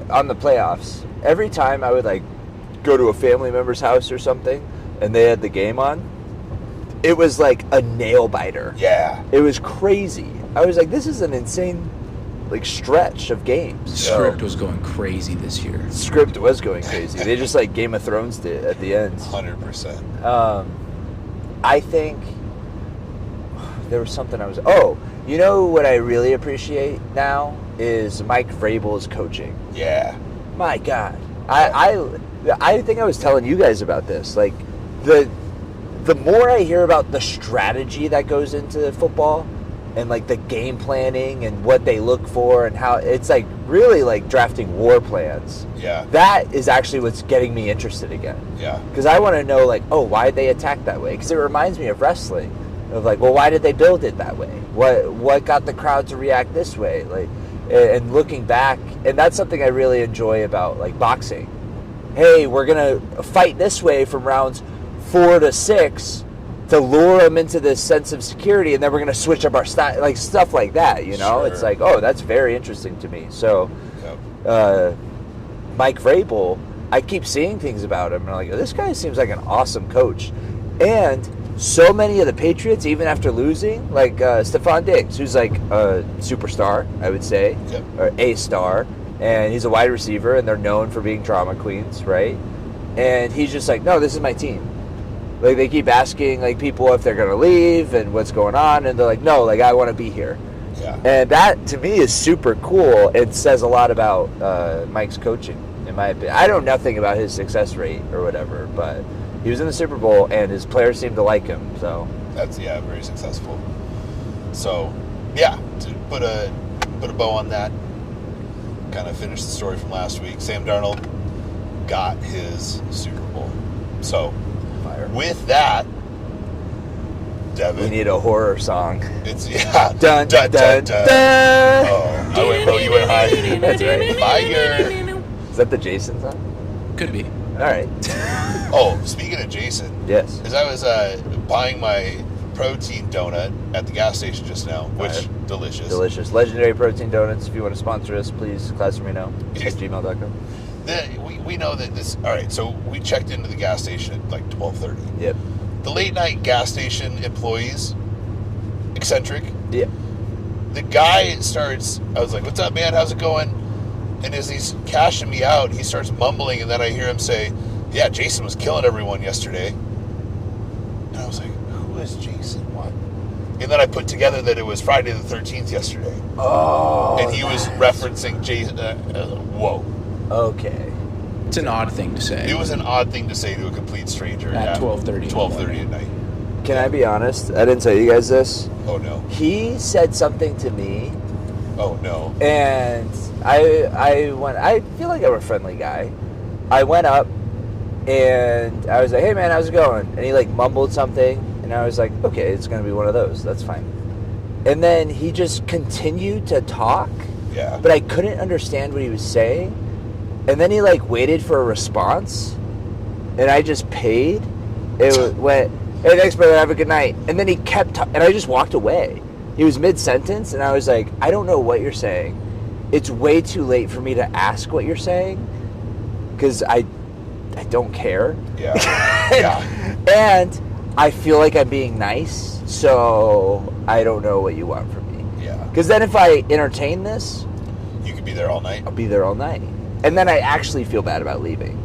Speaker 5: on the playoffs, every time I would like go to a family member's house or something and they had the game on, it was like a nail biter.
Speaker 3: Yeah.
Speaker 5: It was crazy. I was like, this is an insane like stretch of games.
Speaker 6: Script was going crazy this year.
Speaker 5: Script was going crazy. They just like Game of Thrones did at the end.
Speaker 3: 100%.
Speaker 5: I think there was something you know what I really appreciate now is Mike Vrabel's coaching.
Speaker 3: Yeah.
Speaker 5: My God. I think I was telling you guys about this. Like, the more I hear about the strategy that goes into football, and like the game planning and what they look for and how it's like really like drafting war plans.
Speaker 3: Yeah.
Speaker 5: That is actually what's getting me interested again.
Speaker 3: Yeah.
Speaker 5: Because I want to know like, oh, why did they attack that way? Because it reminds me of wrestling, of like, well, why did they build it that way? What got the crowd to react this way? Like, and looking back, and that's something I really enjoy about like boxing. Hey, we're gonna fight this way from rounds 4 to 6. To lure them into this sense of security, and then we're going to switch up our style, like stuff like that, you know?
Speaker 3: Sure.
Speaker 5: It's like, oh, that's very interesting to me. So, Mike Vrabel, I keep seeing things about him, and I'm like, this guy seems like an awesome coach. And so many of the Patriots, even after losing, like Stephon Diggs, who's like a superstar, I would say, or a star, and he's a wide receiver, and they're known for being drama queens, right? And he's just like, no, this is my team. Like, they keep asking, like, people if they're going to leave and what's going on, and they're like, no, like, I want to be here.
Speaker 3: Yeah.
Speaker 5: And that, to me, is super cool. It says a lot about Mike's coaching, in my opinion. I know nothing about his success rate or whatever, but he was in the Super Bowl, and his players seemed to like him, so.
Speaker 3: That's, very successful. So, yeah, to put a bow on that, kind of finish the story from last week. Sam Darnold got his Super Bowl. So, with that, Devin,
Speaker 5: we need a horror song.
Speaker 3: It's
Speaker 5: dun dun dun. dun.
Speaker 3: Oh, you went high.
Speaker 5: That's right.
Speaker 3: Fire.
Speaker 5: Is that the Jason song?
Speaker 6: Could be.
Speaker 5: All right.
Speaker 3: Oh, speaking of Jason,
Speaker 5: yes.
Speaker 3: As I was buying my protein donut at the gas station just now, which delicious.
Speaker 5: Delicious. Legendary Protein Donuts. If you want to sponsor us, please classromeno at gmail.com.
Speaker 3: We know that this. All right, so we checked into the gas station at like 12:30.
Speaker 5: Yep.
Speaker 3: The late night gas station employees, eccentric.
Speaker 5: Yep.
Speaker 3: The guy starts. I was like, "What's up, man? How's it going?" And as he's cashing me out, he starts mumbling, and then I hear him say, "Yeah, Jason was killing everyone yesterday." And I was like, "Who is Jason? What?" And then I put together that it was Friday the 13th yesterday.
Speaker 5: Oh.
Speaker 3: And he was referencing Jason. Whoa.
Speaker 5: Okay.
Speaker 6: It's an odd thing to say.
Speaker 3: It was an odd thing to say to a complete stranger
Speaker 6: At 12:30.
Speaker 3: 12:30 at night.
Speaker 5: Can I be honest? I didn't tell you guys this.
Speaker 3: Oh no.
Speaker 5: He said something to me,
Speaker 3: Oh no.
Speaker 5: and I went. I feel like I'm a friendly guy. I went up, and I was like, "Hey man, how's it going?" And he like mumbled something, and I was like, "Okay, it's gonna be one of those. That's fine." And then he just continued to talk,
Speaker 3: Yeah.
Speaker 5: but I couldn't understand what he was saying. And then he like waited for a response, and I just paid. Went, "Hey, thanks, brother. Have a good night." And then he kept, and I just walked away. He was mid-sentence, and I was like, "I don't know what you're saying. It's way too late for me to ask what you're saying, because I don't care."
Speaker 3: Yeah. Yeah.
Speaker 5: And I feel like I'm being nice, so I don't know what you want from me.
Speaker 3: Yeah.
Speaker 5: Because then if I entertain this,
Speaker 3: You could be there all night.
Speaker 5: I'll be there all night. And then I actually feel bad about leaving.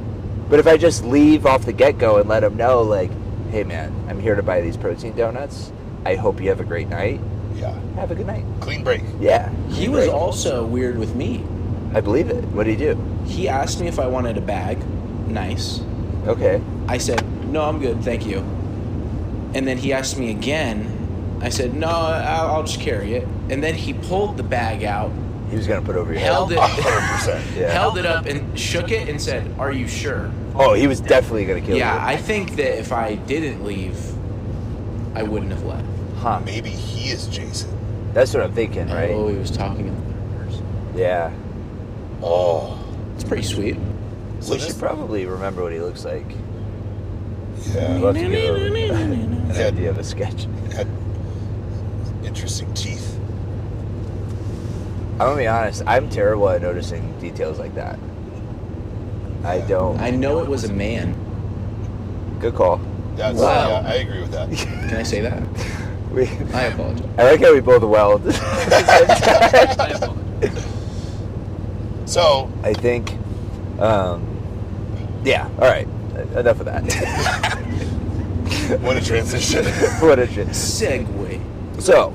Speaker 5: But if I just leave off the get-go and let them know, like, "Hey, man, I'm here to buy these protein donuts. I hope you have a great night."
Speaker 3: Yeah.
Speaker 5: Have a good night.
Speaker 3: Clean break.
Speaker 5: Yeah.
Speaker 6: He was also weird with me.
Speaker 5: I believe it. What did he do?
Speaker 6: He asked me if I wanted a bag. Nice.
Speaker 5: Okay.
Speaker 6: I said, "No, I'm good, thank you." And then he asked me again. I said, "No, I'll just carry it." And then he pulled the bag out,
Speaker 5: He was going to put it over your
Speaker 6: held
Speaker 5: head.
Speaker 6: it,
Speaker 3: 100%.
Speaker 5: Yeah.
Speaker 6: held it up, and shook it and said, "Are you sure?"
Speaker 5: Oh, he was definitely going to kill
Speaker 6: Yeah,
Speaker 5: you.
Speaker 6: I think that if I didn't leave, I wouldn't have left.
Speaker 5: Huh.
Speaker 3: Maybe he is Jason.
Speaker 5: That's what I'm thinking, right?
Speaker 6: Oh, he was talking in the third person.
Speaker 5: Yeah.
Speaker 3: Oh.
Speaker 6: It's pretty sweet.
Speaker 3: So
Speaker 5: We
Speaker 3: this-
Speaker 5: should probably remember what he looks like. I'd
Speaker 3: Yeah.
Speaker 5: love to give an
Speaker 3: Yeah.
Speaker 5: idea of a sketch.
Speaker 3: Had interesting teeth.
Speaker 5: I'm going to be honest. I'm terrible at noticing details like that. I don't.
Speaker 6: I know it was a man.
Speaker 5: Good call.
Speaker 3: That's,
Speaker 6: Wow.
Speaker 3: Yeah, I agree with that.
Speaker 6: Can I say that?
Speaker 5: We,
Speaker 6: I apologize.
Speaker 5: I like how we both welled.
Speaker 6: I apologize.
Speaker 3: So,
Speaker 5: I think, yeah, all right. Enough of that.
Speaker 3: what a transition.
Speaker 5: What a shit.
Speaker 6: Segue.
Speaker 5: So,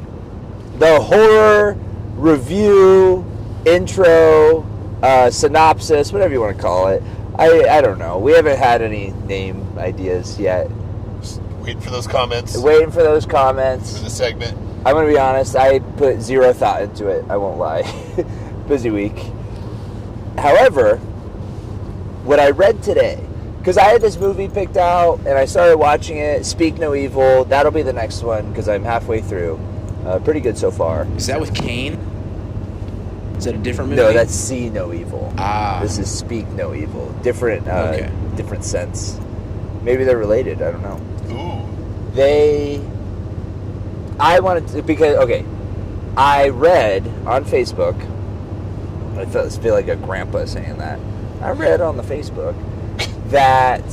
Speaker 5: the horror review, intro, synopsis, whatever you want to call it. I don't know. We haven't had any name ideas yet.
Speaker 3: Wait for those comments
Speaker 5: Waiting for those
Speaker 3: for
Speaker 5: comments.
Speaker 3: the segment.
Speaker 5: I'm going to be honest. I put zero thought into it. I won't lie. Busy week. However, what I read today, because I had this movie picked out and I started watching it, Speak No Evil. That'll be the next one because I'm halfway through. Pretty good so far.
Speaker 6: Is that with Kane? Is that a different movie?
Speaker 5: No, that's See No Evil.
Speaker 6: Ah.
Speaker 5: This is Speak No Evil. Different,
Speaker 6: Okay.
Speaker 5: different sense. Maybe they're related. I don't know.
Speaker 3: Ooh.
Speaker 5: I wanted to, because, okay, I read on Facebook, I feel like a grandpa saying that. I read on the Facebook that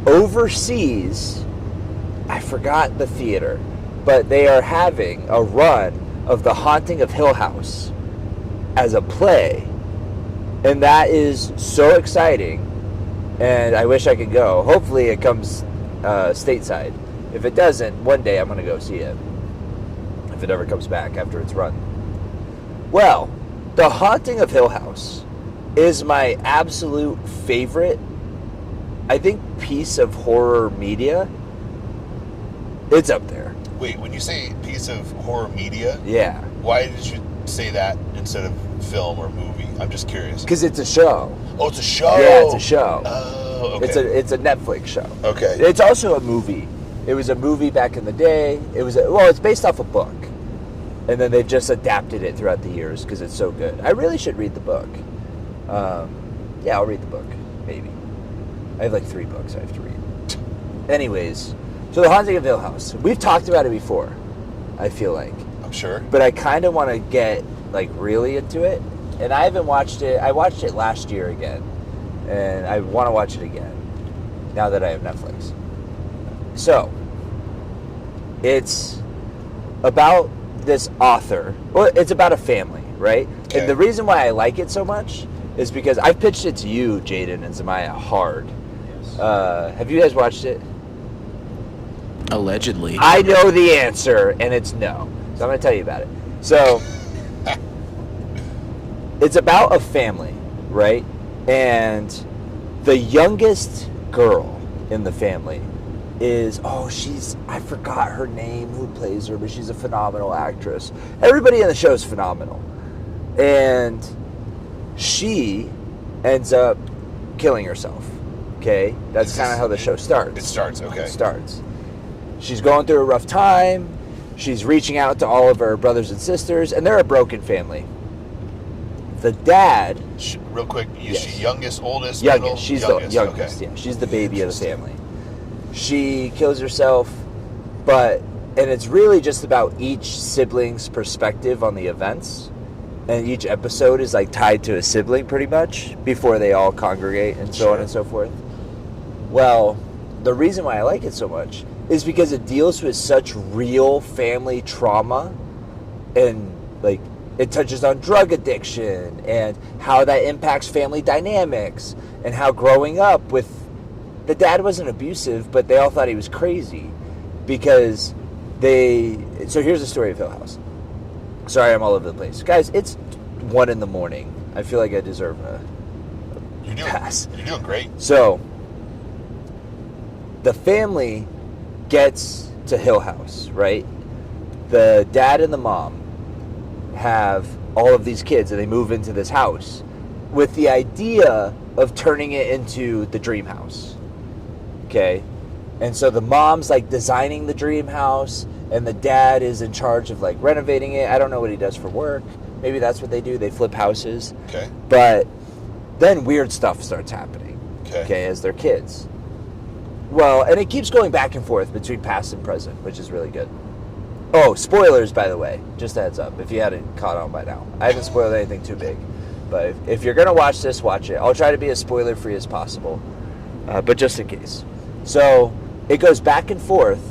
Speaker 5: overseas, I forgot the theater, but they are having a run of The Haunting of Hill House as a play. And that is so exciting. And I wish I could go. Hopefully it comes stateside. If it doesn't, one day I'm going to go see it. If it ever comes back after it's run. Well, The Haunting of Hill House is my absolute favorite, I think, piece of horror media. It's up there.
Speaker 3: Wait, when you say piece of horror media,
Speaker 5: Yeah.
Speaker 3: why did you say that instead of film or movie? I'm just curious.
Speaker 5: Because it's a show.
Speaker 3: Oh, it's a show.
Speaker 5: Yeah, it's a show.
Speaker 3: Oh, okay.
Speaker 5: It's a Netflix show.
Speaker 3: Okay.
Speaker 5: It's also a movie. It was a movie back in the day. It's based off a book. And then they've just adapted it throughout the years because it's so good. I really should read the book. Yeah, I'll read the book. Maybe. I have like 3 books I have to read. Anyways, so The Haunting of Hill House. We've talked about it before, I feel like.
Speaker 3: I'm sure.
Speaker 5: But I kind of want to get like really into it. And I haven't watched it. I watched it last year again. And I want to watch it again now that I have Netflix. So, it's about this author. Well, it's about a family, right?
Speaker 3: Okay.
Speaker 5: And the reason why I like it so much is because I've pitched it to you, Jaden and Zamaya, hard.
Speaker 1: Yes.
Speaker 5: Have you guys watched it?
Speaker 6: Allegedly.
Speaker 5: I know the answer, and it's no. So I'm going to tell you about it. So, it's about a family, right? And the youngest girl in the family is, I forgot her name, who plays her, but she's a phenomenal actress. Everybody in the show is phenomenal. And she ends up killing herself, okay? That's kind of how the show starts.
Speaker 3: It starts, okay.
Speaker 5: It starts. She's going through a rough time. She's reaching out to all of her brothers and sisters, and they're a broken family. The dad...
Speaker 3: Real quick, is
Speaker 5: Yes.
Speaker 3: she youngest, oldest,
Speaker 5: Youngest.
Speaker 3: middle?
Speaker 5: She's the youngest,
Speaker 3: okay.
Speaker 5: yeah. She's the baby of the family. She kills herself, and it's really just about each sibling's perspective on the events. And each episode is like tied to a sibling pretty much before they all congregate and so on and so forth. Well, the reason why I like it so much is because it deals with such real family trauma, and like it touches on drug addiction and how that impacts family dynamics, and how growing up with the dad wasn't abusive, but they all thought he was crazy because so here's the story of Hill House. Sorry, I'm all over the place. Guys, it's 1 a.m. I feel like I deserve a pass.
Speaker 3: You're doing great.
Speaker 5: So, the family gets to Hill House, right? The dad and the mom have all of these kids, and they move into this house with the idea of turning it into the dream house. Okay? And so the mom's like designing the dream house, and the dad is in charge of like renovating it. I don't know what he does for work. Maybe that's what they do. They flip houses.
Speaker 3: Okay.
Speaker 5: But then weird stuff starts happening.
Speaker 3: Okay.
Speaker 5: As they're kids. Well, and it keeps going back and forth between past and present, which is really good. Oh, spoilers, by the way. Just a heads up, if you hadn't caught on by now. I haven't spoiled anything too big. But if you're going to watch this, watch it. I'll try to be as spoiler-free as possible. But just in case. So, it goes back and forth.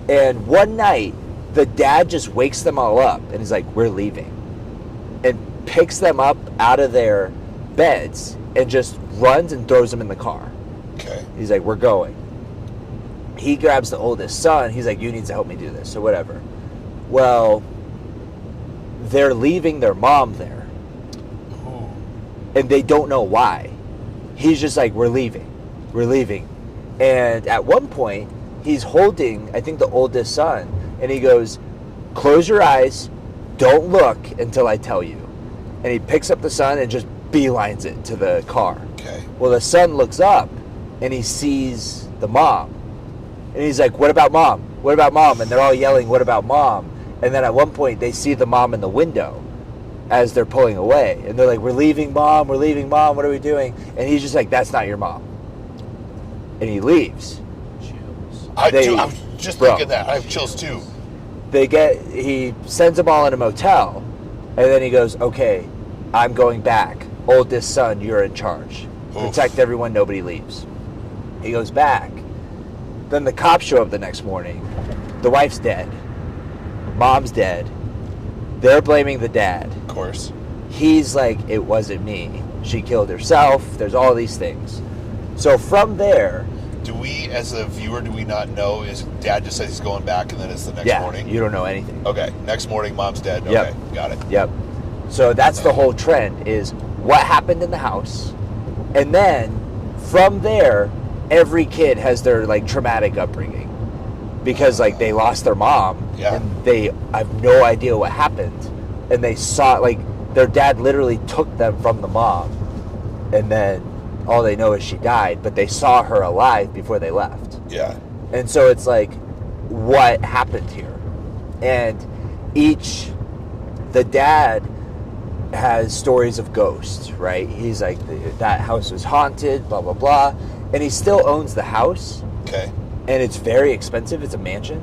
Speaker 5: And one night, the dad just wakes them all up. And he's like, we're leaving. And picks them up out of their beds. And just runs and throws them in the car.
Speaker 3: Okay.
Speaker 5: He's like, we're going. He grabs the oldest son. He's like, you need to help me do this. So whatever. Well, they're leaving their mom there.
Speaker 3: Ooh.
Speaker 5: And they don't know why. He's just like, we're leaving. We're leaving. And at one point, he's holding, I think, the oldest son. And he goes, close your eyes, don't look until I tell you. And he picks up the son and just beelines it to the car.
Speaker 3: Okay.
Speaker 5: Well, the son looks up and he sees the mom. And he's like, what about mom? What about mom? And they're all yelling, what about mom? And then at one point they see the mom in the window as they're pulling away. And they're like, we're leaving mom, what are we doing? And he's just like, that's not your mom. And he leaves.
Speaker 3: I was just thinking that. I have chills too.
Speaker 5: He sends them all in a motel, and then he goes, okay, I'm going back. Oldest son, you're in charge. Protect everyone, nobody leaves. He goes back. Then the cops show up the next morning. The wife's dead. Mom's dead. They're blaming the dad.
Speaker 3: Of course.
Speaker 5: He's like, it wasn't me. She killed herself. There's all these things. So from there...
Speaker 3: Do we, as a viewer, do we not know? Is dad just says he's going back and then it's the next morning?
Speaker 5: You don't know anything.
Speaker 3: Okay. Next morning, mom's dead. Okay.
Speaker 5: Yep.
Speaker 3: Got it.
Speaker 5: Yep. So that's the whole trend, is what happened in the house. And then from there, every kid has their like traumatic upbringing. Because like they lost their mom and they have no idea what happened. And they saw like their dad literally took them from the mom. And then all they know is she died, but they saw her alive before they left.
Speaker 3: Yeah.
Speaker 5: And so it's like, what happened here? And the dad has stories of ghosts, right? He's like, that house was haunted, blah, blah, blah. And he still owns the house.
Speaker 3: Okay.
Speaker 5: And it's very expensive. It's a mansion.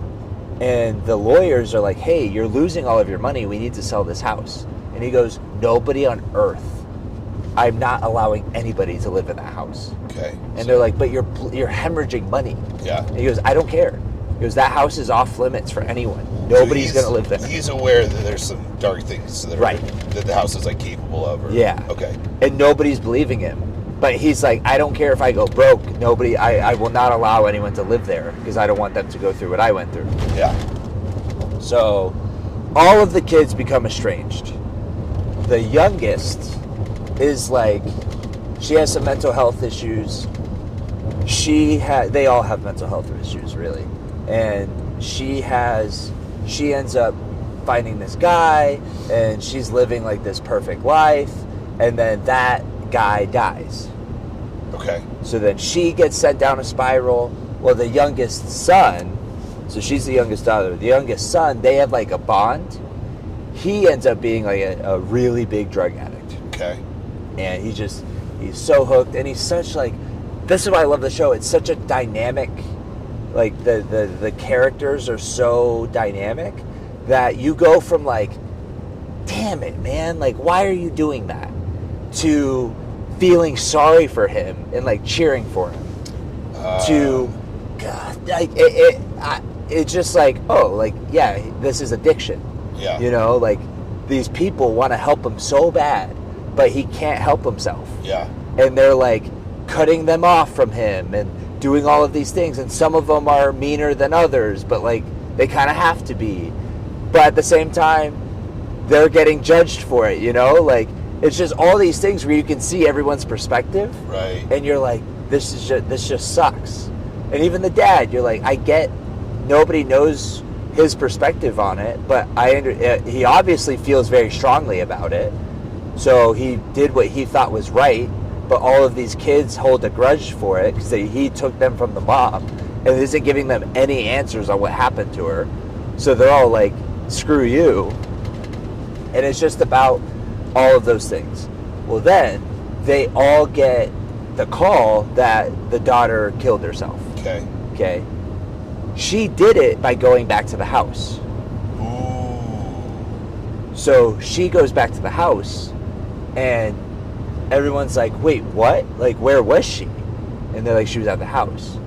Speaker 5: And the lawyers are like, hey, you're losing all of your money. We need to sell this house. And he goes, nobody on earth. I'm not allowing anybody to live in that house.
Speaker 3: Okay.
Speaker 5: And they're like, but you're hemorrhaging money.
Speaker 3: Yeah.
Speaker 5: And he goes, I don't care. He goes, that house is off limits for anyone. Nobody's going to live there.
Speaker 3: He's aware that there's some dark things that the house is like capable of.
Speaker 5: Yeah.
Speaker 3: Okay.
Speaker 5: And nobody's believing him. But he's like, I don't care if I go broke. I will not allow anyone to live there because I don't want them to go through what I went through.
Speaker 3: Yeah.
Speaker 5: So all of the kids become estranged. The youngest is like, she has some mental health issues. They all have mental health issues, really. And she ends up finding this guy, and she's living like this perfect life, and then that guy dies.
Speaker 3: Okay.
Speaker 5: So then she gets sent down a spiral. Well, the youngest son, so she's the youngest daughter, the youngest son, they have like a bond. He ends up being like a really big drug addict.
Speaker 3: Okay.
Speaker 5: And he's so hooked, and he's such like, this is why I love the show. It's such a dynamic, like the characters are so dynamic that you go from like, damn it, man, like why are you doing that, to feeling sorry for him and like cheering for him, to God, like it's just like, oh, like yeah, this is addiction.
Speaker 3: Yeah.
Speaker 5: You know, like these people want to help him so bad, but he can't help himself.
Speaker 3: Yeah.
Speaker 5: And they're like cutting them off from him and doing all of these things. And some of them are meaner than others, but like they kind of have to be. But at the same time, they're getting judged for it, you know? Like it's just all these things where you can see everyone's perspective.
Speaker 3: Right.
Speaker 5: And you're like, this just sucks. And even the dad, you're like, I get nobody knows his perspective on it, but he obviously feels very strongly about it. So he did what he thought was right, but all of these kids hold a grudge for it because he took them from the mom and isn't giving them any answers on what happened to her. So they're all like, screw you. And it's just about all of those things. Well, then they all get the call that the daughter killed herself. Okay. She did it by going back to the house.
Speaker 3: Ooh.
Speaker 5: So she goes back to the house, and everyone's like, wait, what? Like, where was she? And they're like, she was at the house.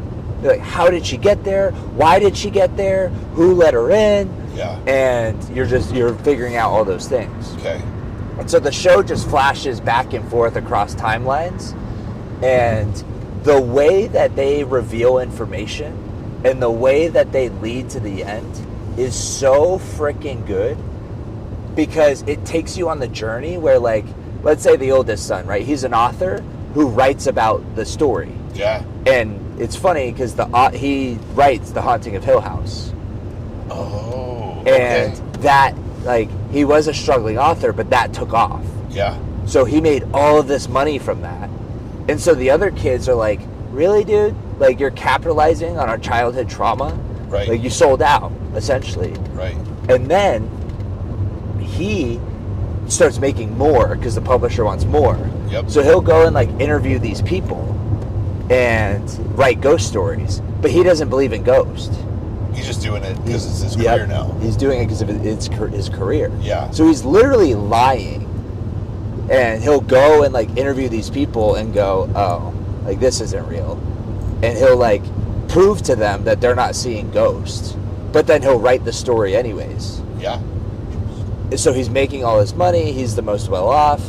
Speaker 5: They're like, how did she get there? Why did she get there? Who let her in?
Speaker 3: Yeah.
Speaker 5: And you're figuring out all those things.
Speaker 3: Okay.
Speaker 5: And so the show just flashes back and forth across timelines, and the way that they reveal information and the way that they lead to the end is so freaking good, because it takes you on the journey where, like, let's say the oldest son, right? He's an author who writes about the story.
Speaker 3: Yeah.
Speaker 5: And it's funny because he writes The Haunting of Hill House.
Speaker 3: Oh. Okay.
Speaker 5: And that, like, he was a struggling author, but that took off.
Speaker 3: Yeah.
Speaker 5: So he made all of this money from that. And so the other kids are like, really, dude? Like, you're capitalizing on our childhood trauma?
Speaker 3: Right.
Speaker 5: Like, you sold out, essentially.
Speaker 3: Right.
Speaker 5: And then he starts making more because the publisher wants more.
Speaker 3: Yep.
Speaker 5: So he'll go and, like, interview these people and write ghost stories. But he doesn't believe in ghosts.
Speaker 3: He's just doing it because it's his career now.
Speaker 5: He's doing it because of it's his career.
Speaker 3: Yeah.
Speaker 5: So he's literally lying. And he'll go and, like, interview these people and go, oh, like, this isn't real. And he'll, like, prove to them that they're not seeing ghosts. But then he'll write the story anyways.
Speaker 3: Yeah.
Speaker 5: So he's making all this money. He's the most well off.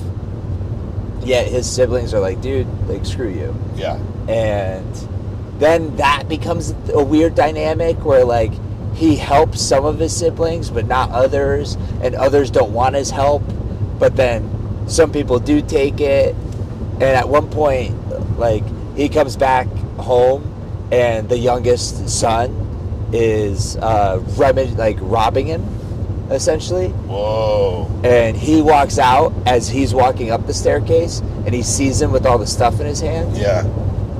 Speaker 5: Yet his siblings are like, dude, like, screw you.
Speaker 3: Yeah.
Speaker 5: And then that becomes a weird dynamic where, like, he helps some of his siblings but not others, and others don't want his help, but then some people do take it. And at one point, like, he comes back home and the youngest son is robbing him, essentially.
Speaker 3: Whoa.
Speaker 5: And he walks out as he's walking up the staircase, and he sees him with all the stuff in his hand.
Speaker 3: Yeah.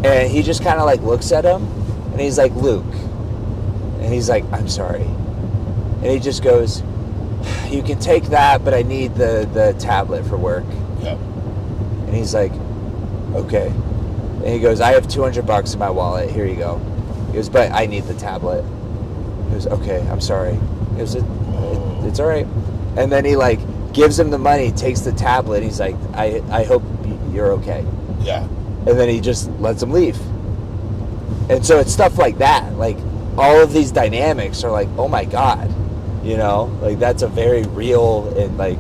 Speaker 5: And he just kind of, like, looks at him, and he's like, Luke. And he's like, I'm sorry. And he just goes, you can take that, but I need the tablet for work.
Speaker 3: Yep.
Speaker 5: And he's like, okay. And he goes, I have $200 in my wallet. Here you go. He goes, but I need the tablet. He goes, okay, I'm sorry. He goes, it's all right. And then he, like, gives him the money, takes the tablet. He's like, I hope you're okay.
Speaker 3: Yeah.
Speaker 5: And then he just lets him leave. And so it's stuff like that. Like, all of these dynamics are like, oh my God. You know? Like, that's a very real and, like,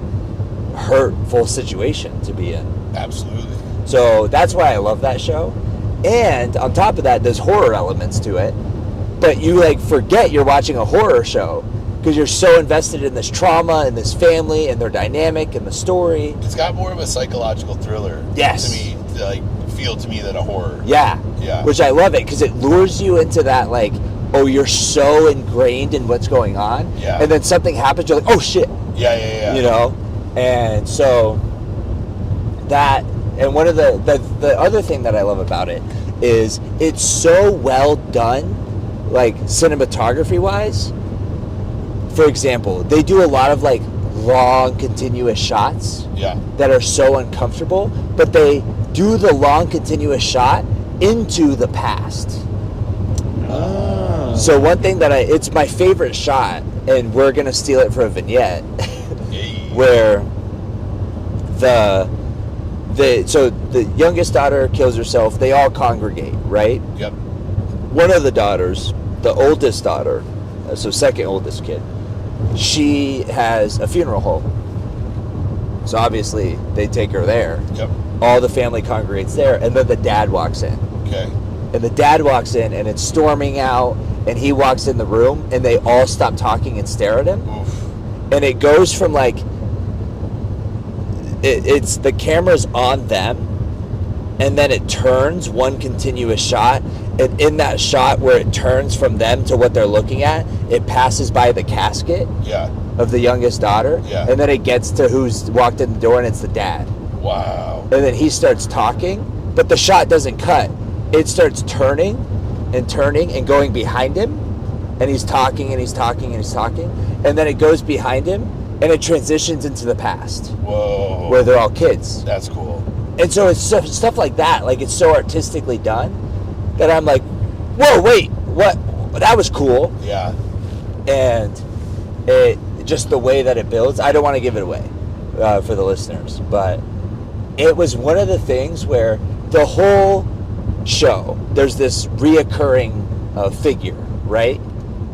Speaker 5: hurtful situation to be in.
Speaker 3: Absolutely.
Speaker 5: So that's why I love that show. And on top of that, there's horror elements to it. But you, like, forget you're watching a horror show because you're so invested in this trauma and this family and their dynamic and the story.
Speaker 3: It's got more of a psychological thriller.
Speaker 5: Yes.
Speaker 3: To me, like, feel to me than a horror.
Speaker 5: Yeah.
Speaker 3: Yeah.
Speaker 5: Which I love it because it lures you into that, like, oh, you're so ingrained in what's going on.
Speaker 3: Yeah.
Speaker 5: And then something happens, you're like, oh, shit.
Speaker 3: Yeah.
Speaker 5: You know? And so that, and one of the other thing that I love about it is it's so well done, like, cinematography-wise. For example, they do a lot of, like, long, continuous shots that are so uncomfortable, but they do the long, continuous shot into the past. So one thing that it's my favorite shot, and we're going to steal it for a vignette, where the youngest daughter kills herself. They all congregate, right?
Speaker 3: Yep.
Speaker 5: One of the daughters, the oldest daughter, so second oldest kid, she has a funeral home. So obviously they take her there.
Speaker 3: Yep.
Speaker 5: All the family congregates there, and then the dad walks in.
Speaker 3: Okay.
Speaker 5: And the dad walks in, and it's storming out, and he walks in the room, and they all stop talking and stare at him.
Speaker 3: Oof.
Speaker 5: And it goes from, like, it's the camera's on them, and then it turns one continuous shot, and in that shot where it turns from them to what they're looking at, it passes by the casket of the youngest daughter, and then it gets to who's walked in the door, and it's the dad.
Speaker 3: Wow.
Speaker 5: And then he starts talking, but the shot doesn't cut. It starts turning and going behind him, and he's talking and he's talking and he's talking, and then it goes behind him, and it transitions into the past.
Speaker 3: Whoa.
Speaker 5: Where they're all kids.
Speaker 3: That's cool.
Speaker 5: And so it's stuff like that. Like, it's so artistically done that I'm like, whoa, wait, what? That was cool.
Speaker 3: Yeah.
Speaker 5: And it just the way that it builds. I don't want to give it away for the listeners, but it was one of the things where the whole show, there's this reoccurring figure, right?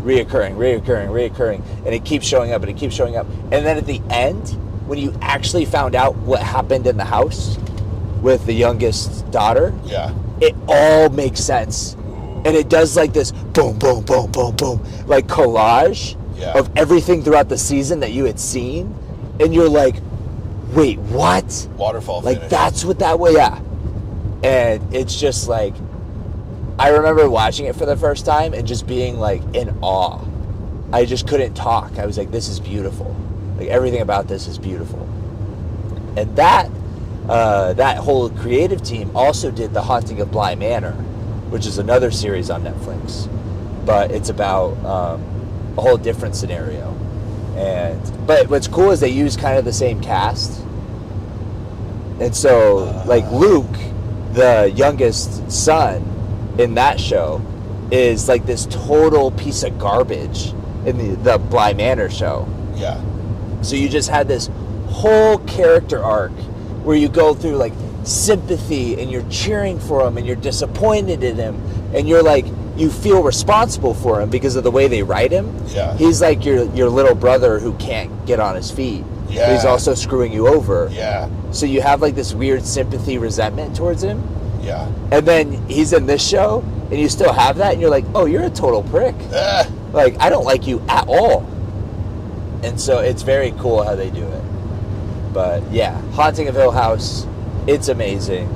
Speaker 5: Reoccurring, and it keeps showing up, and then at the end, when you actually found out what happened in the house with the youngest daughter, it all makes sense. And it does, like, this boom, boom, boom, boom, boom, like, collage of everything throughout the season that you had seen, and you're like, wait, what?
Speaker 3: Waterfall
Speaker 5: like
Speaker 3: finish.
Speaker 5: That's what that way. And it's just like, I remember watching it for the first time and just being, like, in awe I just couldn't talk. I was like, this is beautiful. Like, everything about this is beautiful. And that whole creative team also did The Haunting of Bly Manor, which is another series on Netflix. But it's about a whole different scenario. But what's cool is they use kind of the same cast. And so, like, Luke, the youngest son in that show, is like this total piece of garbage in the Bly Manor show.
Speaker 3: Yeah.
Speaker 5: So you just had this whole character arc where you go through like sympathy and you're cheering for him and you're disappointed in him and you're like, you feel responsible for him because of the way they write him.
Speaker 3: Yeah.
Speaker 5: He's like your little brother who can't get on his feet.
Speaker 3: Yeah.
Speaker 5: But he's also screwing you over.
Speaker 3: Yeah.
Speaker 5: So you have like this weird sympathy, resentment towards him.
Speaker 3: Yeah.
Speaker 5: And then he's in this show and you still have that and you're like, oh, you're a total prick. Like, I don't like you at all. And so it's very cool how they do it. But yeah, Haunting of Hill House, it's amazing.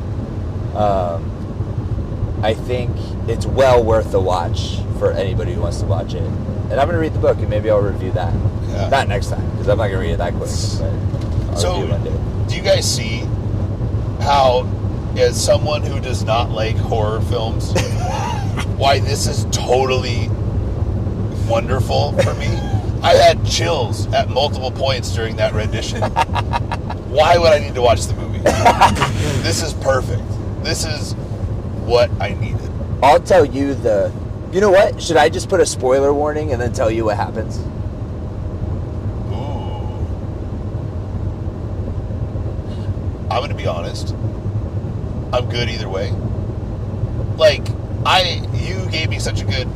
Speaker 5: I think it's well worth the watch for anybody who wants to watch it. And I'm going to read the book and maybe I'll review that.
Speaker 3: Yeah.
Speaker 5: Not next time, because I'm not going to read it that quick. But I'll review it one day.
Speaker 3: Do you guys see how, as someone who does not like horror films, why this is totally wonderful for me? I had chills at multiple points during that rendition. Why would I need to watch the movie? This is perfect. This is what I needed.
Speaker 5: I'll tell you you know what? Should I just put a spoiler warning and then tell you what happens?
Speaker 3: Ooh. I'm going to be honest. I'm good either way. Like, you gave me such a good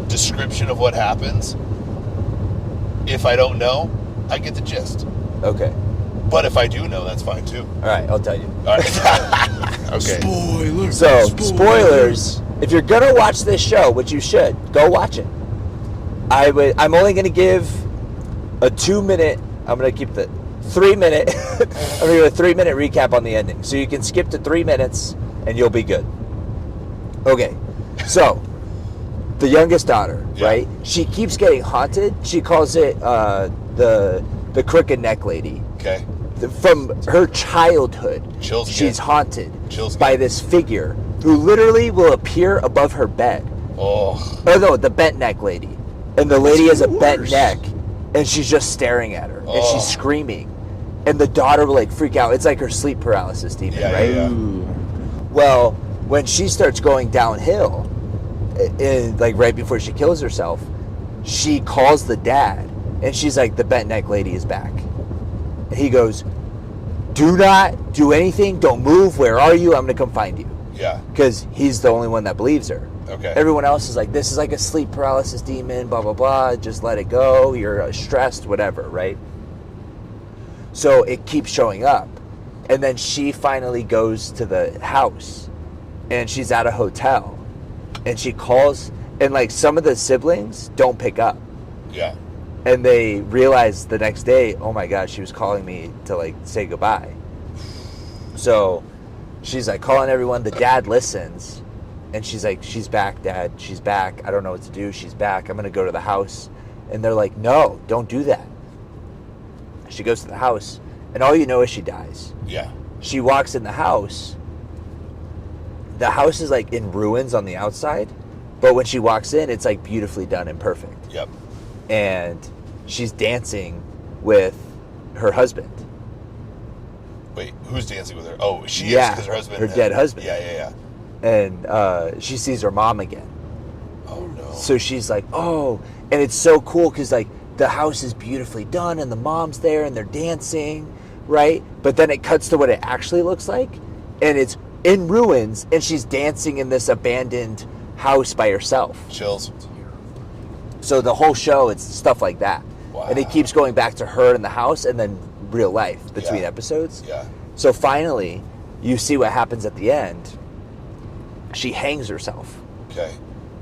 Speaker 3: description of what happens. If I don't know, I get the gist.
Speaker 5: Okay.
Speaker 3: But if I do know, that's fine too.
Speaker 5: All right, I'll tell you.
Speaker 3: All right. Okay.
Speaker 4: Spoilers.
Speaker 5: So, spoilers. If you're gonna watch this show, which you should, go watch it. I'm only gonna give a 2-minute. I'm gonna keep the 3-minute. I'm gonna give a 3-minute recap on the ending, so you can skip to 3 minutes and you'll be good. Okay. So, the youngest daughter, right? She keeps getting haunted. She calls it the crooked neck lady.
Speaker 3: Okay.
Speaker 5: From her childhood,
Speaker 3: Chills
Speaker 5: she's
Speaker 3: again.
Speaker 5: haunted
Speaker 3: Chills
Speaker 5: by
Speaker 3: again.
Speaker 5: this figure who literally will appear above her bed.
Speaker 3: Oh.
Speaker 5: Oh no, the bent neck lady. And the lady has a bent
Speaker 4: worse.
Speaker 5: neck and she's just staring at her and
Speaker 3: Oh.
Speaker 5: she's screaming. And the daughter will like freak out. It's like her sleep paralysis demon,
Speaker 3: Yeah,
Speaker 5: right?
Speaker 3: yeah.
Speaker 5: Well, when she starts going downhill, like right before she kills herself, she calls the dad and she's like, the bent neck lady is back. And he goes, do not do anything, don't move, where are you? I'm gonna come find you.
Speaker 3: Yeah.
Speaker 5: Because he's the only one that believes her.
Speaker 3: Okay.
Speaker 5: Everyone else is like, this is like a sleep paralysis demon, blah blah blah, just let it go, you're stressed, whatever, right? So it keeps showing up. And then she finally goes to the house and she's at a hotel and she calls, and like some of the siblings don't pick up.
Speaker 3: Yeah.
Speaker 5: And they realize the next day, oh my God, she was calling me to like say goodbye. So she's like calling everyone. The dad listens and she's like, she's back, Dad. She's back. I don't know what to do. She's back. I'm going to go to the house. And they're like, no, don't do that. She goes to the house and all you know is she dies.
Speaker 3: Yeah.
Speaker 5: She walks in the house. The house is like in ruins on the outside. But when she walks in, it's like beautifully done and perfect.
Speaker 3: Yep.
Speaker 5: And she's dancing with her husband.
Speaker 3: Wait, who's dancing with her? Oh, she is
Speaker 5: Yeah,
Speaker 3: because her husband.
Speaker 5: her dead husband.
Speaker 3: Yeah.
Speaker 5: And she sees her mom again.
Speaker 3: Oh no.
Speaker 5: So she's like, oh, and it's so cool because like the house is beautifully done and the mom's there and they're dancing, right? But then it cuts to what it actually looks like, and it's in ruins, and she's dancing in this abandoned house by herself.
Speaker 3: Chills.
Speaker 5: So the whole show, it's stuff like that.
Speaker 3: Wow.
Speaker 5: And it keeps going back to her in the house and then real life between
Speaker 3: Yeah.
Speaker 5: episodes.
Speaker 3: Yeah.
Speaker 5: So finally, you see what happens at the end. She hangs herself.
Speaker 3: Okay.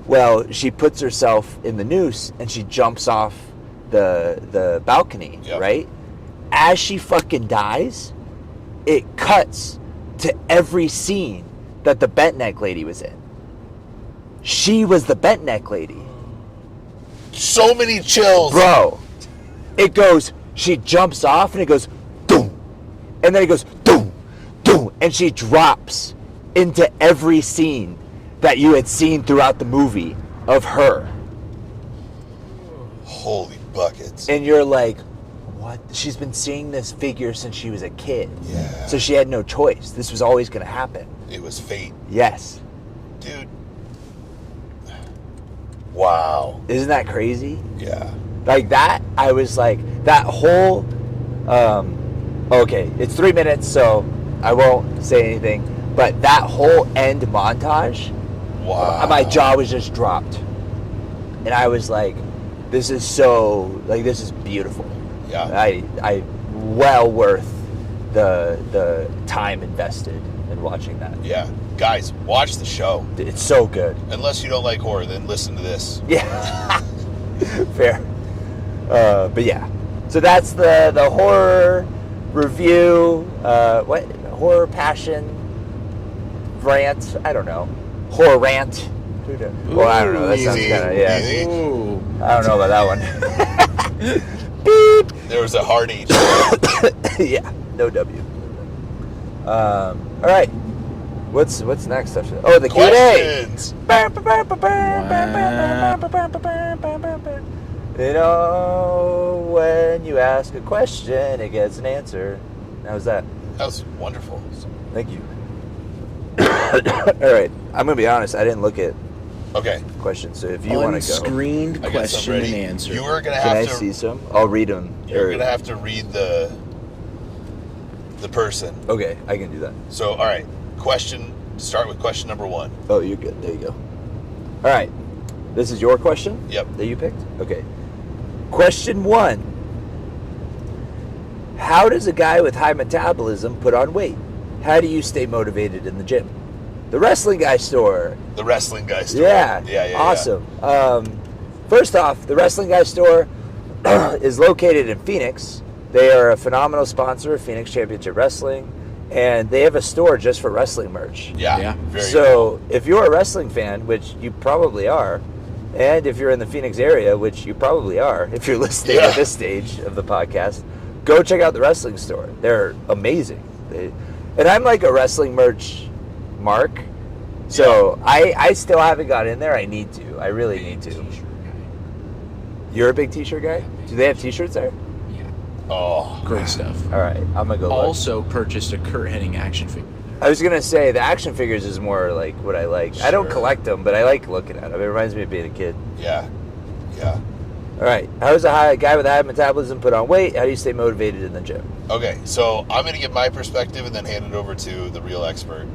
Speaker 5: Well, she puts herself in the noose and she jumps off the balcony,
Speaker 3: Yep.
Speaker 5: right? As she fucking dies, it cuts to every scene that the bent neck lady was in. She was the bent neck lady.
Speaker 3: so many chills.
Speaker 5: Bro, it goes, she jumps off and it goes, doom. And then it goes, doom, doom. And she drops into every scene that you had seen throughout the movie of her.
Speaker 3: Holy buckets.
Speaker 5: And you're like, what? She's been seeing this figure since she was a kid.
Speaker 3: Yeah.
Speaker 5: So she had no choice. This was always going to happen.
Speaker 3: It was fate.
Speaker 5: Yes.
Speaker 3: Dude. Wow.
Speaker 5: Isn't that crazy?
Speaker 3: Yeah.
Speaker 5: Like that, I was like, that whole, okay, it's 3 minutes, so I won't say anything. But that whole end montage,
Speaker 3: Wow.
Speaker 5: my jaw was just dropped. And I was like, this is so, like, this is beautiful.
Speaker 3: Yeah.
Speaker 5: I well worth the time invested in watching that.
Speaker 3: Yeah. Guys, watch the show.
Speaker 5: It's so good.
Speaker 3: Unless you don't like horror, then listen to this.
Speaker 5: Yeah. Fair. But yeah. So that's the horror review. What? Horror passion rant? I don't know. Horror rant. Well, I don't know. That sounds
Speaker 3: Easy.
Speaker 5: kind of, yeah.
Speaker 3: Easy.
Speaker 6: Ooh.
Speaker 5: I don't know about that one. Beep.
Speaker 3: There was a hard H.
Speaker 5: Yeah. No W. All right. What's next? Oh, the Q&A.
Speaker 3: Questions.
Speaker 5: You know, when you ask a question, it gets an answer. How's that?
Speaker 3: That was wonderful.
Speaker 5: Thank you. All right. I'm going to be honest. I didn't look at
Speaker 3: Okay.
Speaker 5: questions, so if you want to go.
Speaker 6: Unscreened
Speaker 3: I got
Speaker 6: question
Speaker 3: some
Speaker 6: and
Speaker 3: ready.
Speaker 6: answer.
Speaker 3: You are going to
Speaker 5: Can I
Speaker 3: have to...
Speaker 5: see some? I'll read them.
Speaker 3: You're going to have to read the person.
Speaker 5: Okay, I can do that.
Speaker 3: So, all right. Start with question number 1.
Speaker 5: Oh, you're good. There you go. All right. This is your question?
Speaker 3: Yep.
Speaker 5: That you picked? Okay. Question 1. How does a guy with high metabolism put on weight? How do you stay motivated in the gym? The Wrestling Guy store.
Speaker 3: The Wrestling Guy store.
Speaker 5: Yeah.
Speaker 3: Yeah.
Speaker 5: Awesome. First off, the Wrestling Guy store is located in Phoenix. They are a phenomenal sponsor of Phoenix Championship Wrestling, and they have a store just for wrestling merch.
Speaker 3: Yeah. Very
Speaker 5: So if you're a wrestling fan, which you probably are, and if you're in the Phoenix area, which you probably are, if you're listening at this stage of the podcast, go check out the wrestling store. They're amazing. And I'm like a wrestling merch mark, so I still haven't got in there. I need to. I really need to. You're a big t-shirt guy? Do they have t-shirts there?
Speaker 3: Oh.
Speaker 6: Great stuff.
Speaker 5: All right, I'm gonna go look.
Speaker 6: Also purchased a Kurt Hennig action figure.
Speaker 5: I was gonna say the action figures is more like what I like. I don't
Speaker 3: Sure.
Speaker 5: collect them, but I like looking at them. It reminds me of being a kid.
Speaker 3: Yeah.
Speaker 5: All right, how does a guy with a high metabolism put on weight? How do you stay motivated in the gym?
Speaker 3: Okay, so I'm going to give my perspective and then hand it over to the real expert.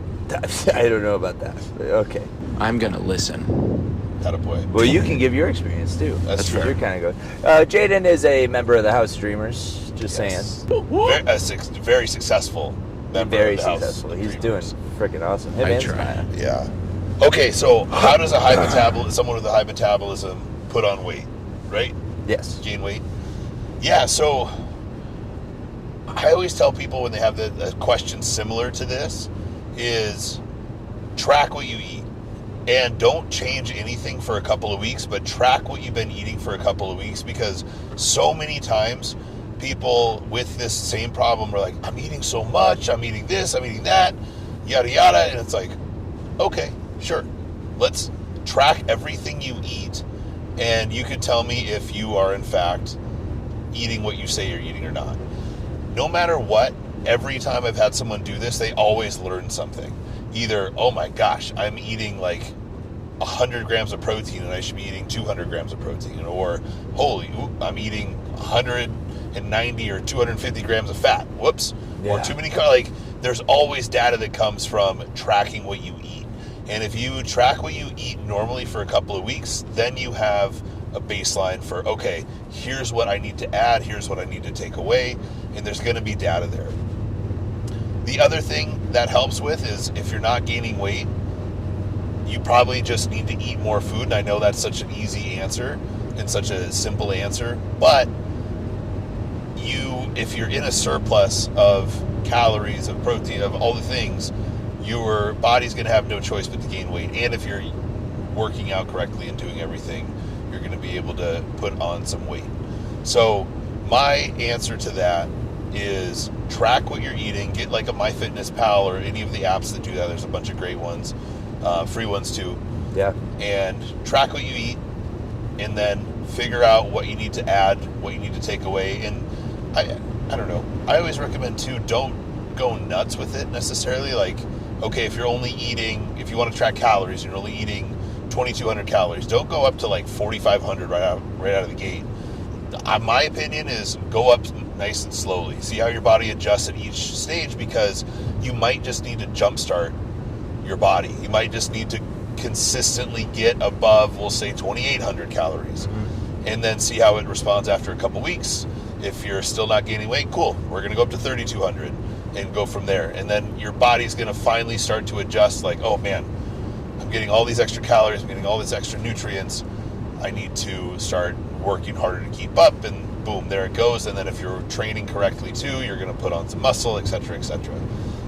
Speaker 5: I don't know about that. But okay.
Speaker 6: I'm gonna listen.
Speaker 3: Attaboy.
Speaker 5: Well, you can give your experience too.
Speaker 3: That's
Speaker 5: what
Speaker 3: fair.
Speaker 5: You're kind of good. Jaden is a member of the House Dreamers. Just
Speaker 3: Yes.
Speaker 5: saying.
Speaker 3: Very successful member
Speaker 5: Very
Speaker 3: of the House
Speaker 5: successful. He's
Speaker 3: Dreamers.
Speaker 5: doing freaking awesome. Him
Speaker 6: I
Speaker 5: and
Speaker 6: try.
Speaker 5: Smile.
Speaker 3: Yeah. Okay, so how does someone with a high metabolism put on weight, right?
Speaker 5: Yes.
Speaker 3: Gain weight? Yeah, so I always tell people when they have a question similar to this is track what you eat. And don't change anything for a couple of weeks, but track what you've been eating for a couple of weeks, because so many times people with this same problem are like, I'm eating so much, I'm eating this, I'm eating that, yada yada, and it's like, okay, sure, let's track everything you eat, and you can tell me if you are in fact eating what you say you're eating or not. No matter what, every time I've had someone do this, they always learn something. Either, oh my gosh, I'm eating like 100 grams of protein and I should be eating 200 grams of protein, or I'm eating 190 or 250 grams of fat. Whoops.
Speaker 5: Yeah.
Speaker 3: Or too many like there's always data that comes from tracking what you eat. And if you track what you eat normally for a couple of weeks, then you have a baseline for, okay, here's what I need to add, here's what I need to take away, and there's going to be data there. The other thing that helps with is if you're not gaining weight, you probably just need to eat more food. And I know that's such an easy answer and such a simple answer, but if you're in a surplus of calories, of protein, of all the things, your body's going to have no choice but to gain weight. And if you're working out correctly and doing everything, you're going to be able to put on some weight. So my answer to that is track what you're eating. Get like a MyFitnessPal or any of the apps that do that. There's a bunch of great ones, free ones too.
Speaker 5: Yeah.
Speaker 3: And track what you eat, and then figure out what you need to add, what you need to take away. And I don't know. I always recommend too, don't go nuts with it necessarily. Like, okay, if you want to track calories, you're only eating 2,200 calories. Don't go up to like 4,500 right out of the gate. My opinion is go up nice and slowly. See how your body adjusts at each stage, because you might just need to jumpstart your body. You might just need to consistently get above, we'll say, 2,800 calories, and then see how it responds after a couple weeks. If you're still not gaining weight, cool. We're going to go up to 3,200 and go from there. And then your body's going to finally start to adjust, like, oh man, I'm getting all these extra calories, I'm getting all these extra nutrients. I need to start working harder to keep up, and boom, there it goes. And then if you're training correctly too, you're going to put on some muscle, etc., etc.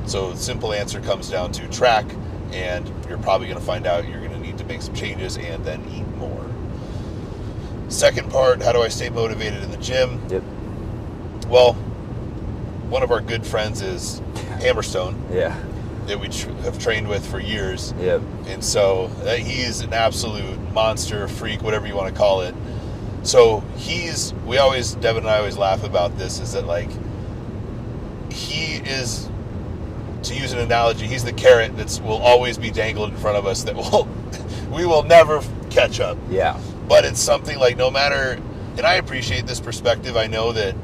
Speaker 3: So the simple answer comes down to track, and you're probably going to find out you're going to need to make some changes and then eat more. Second part, how do I stay motivated in the gym?
Speaker 5: Yep.
Speaker 3: Well, one of our good friends is Hammerstone.
Speaker 5: Yeah.
Speaker 3: That we have trained with for years.
Speaker 5: Yep.
Speaker 3: And so he's an absolute monster, freak, whatever you want to call it. So Devin and I always laugh about this, is that like, he is, to use an analogy, he's the carrot that will always be dangled in front of us that we will never catch up.
Speaker 5: Yeah.
Speaker 3: But it's something like, no matter, and I appreciate this perspective. I know that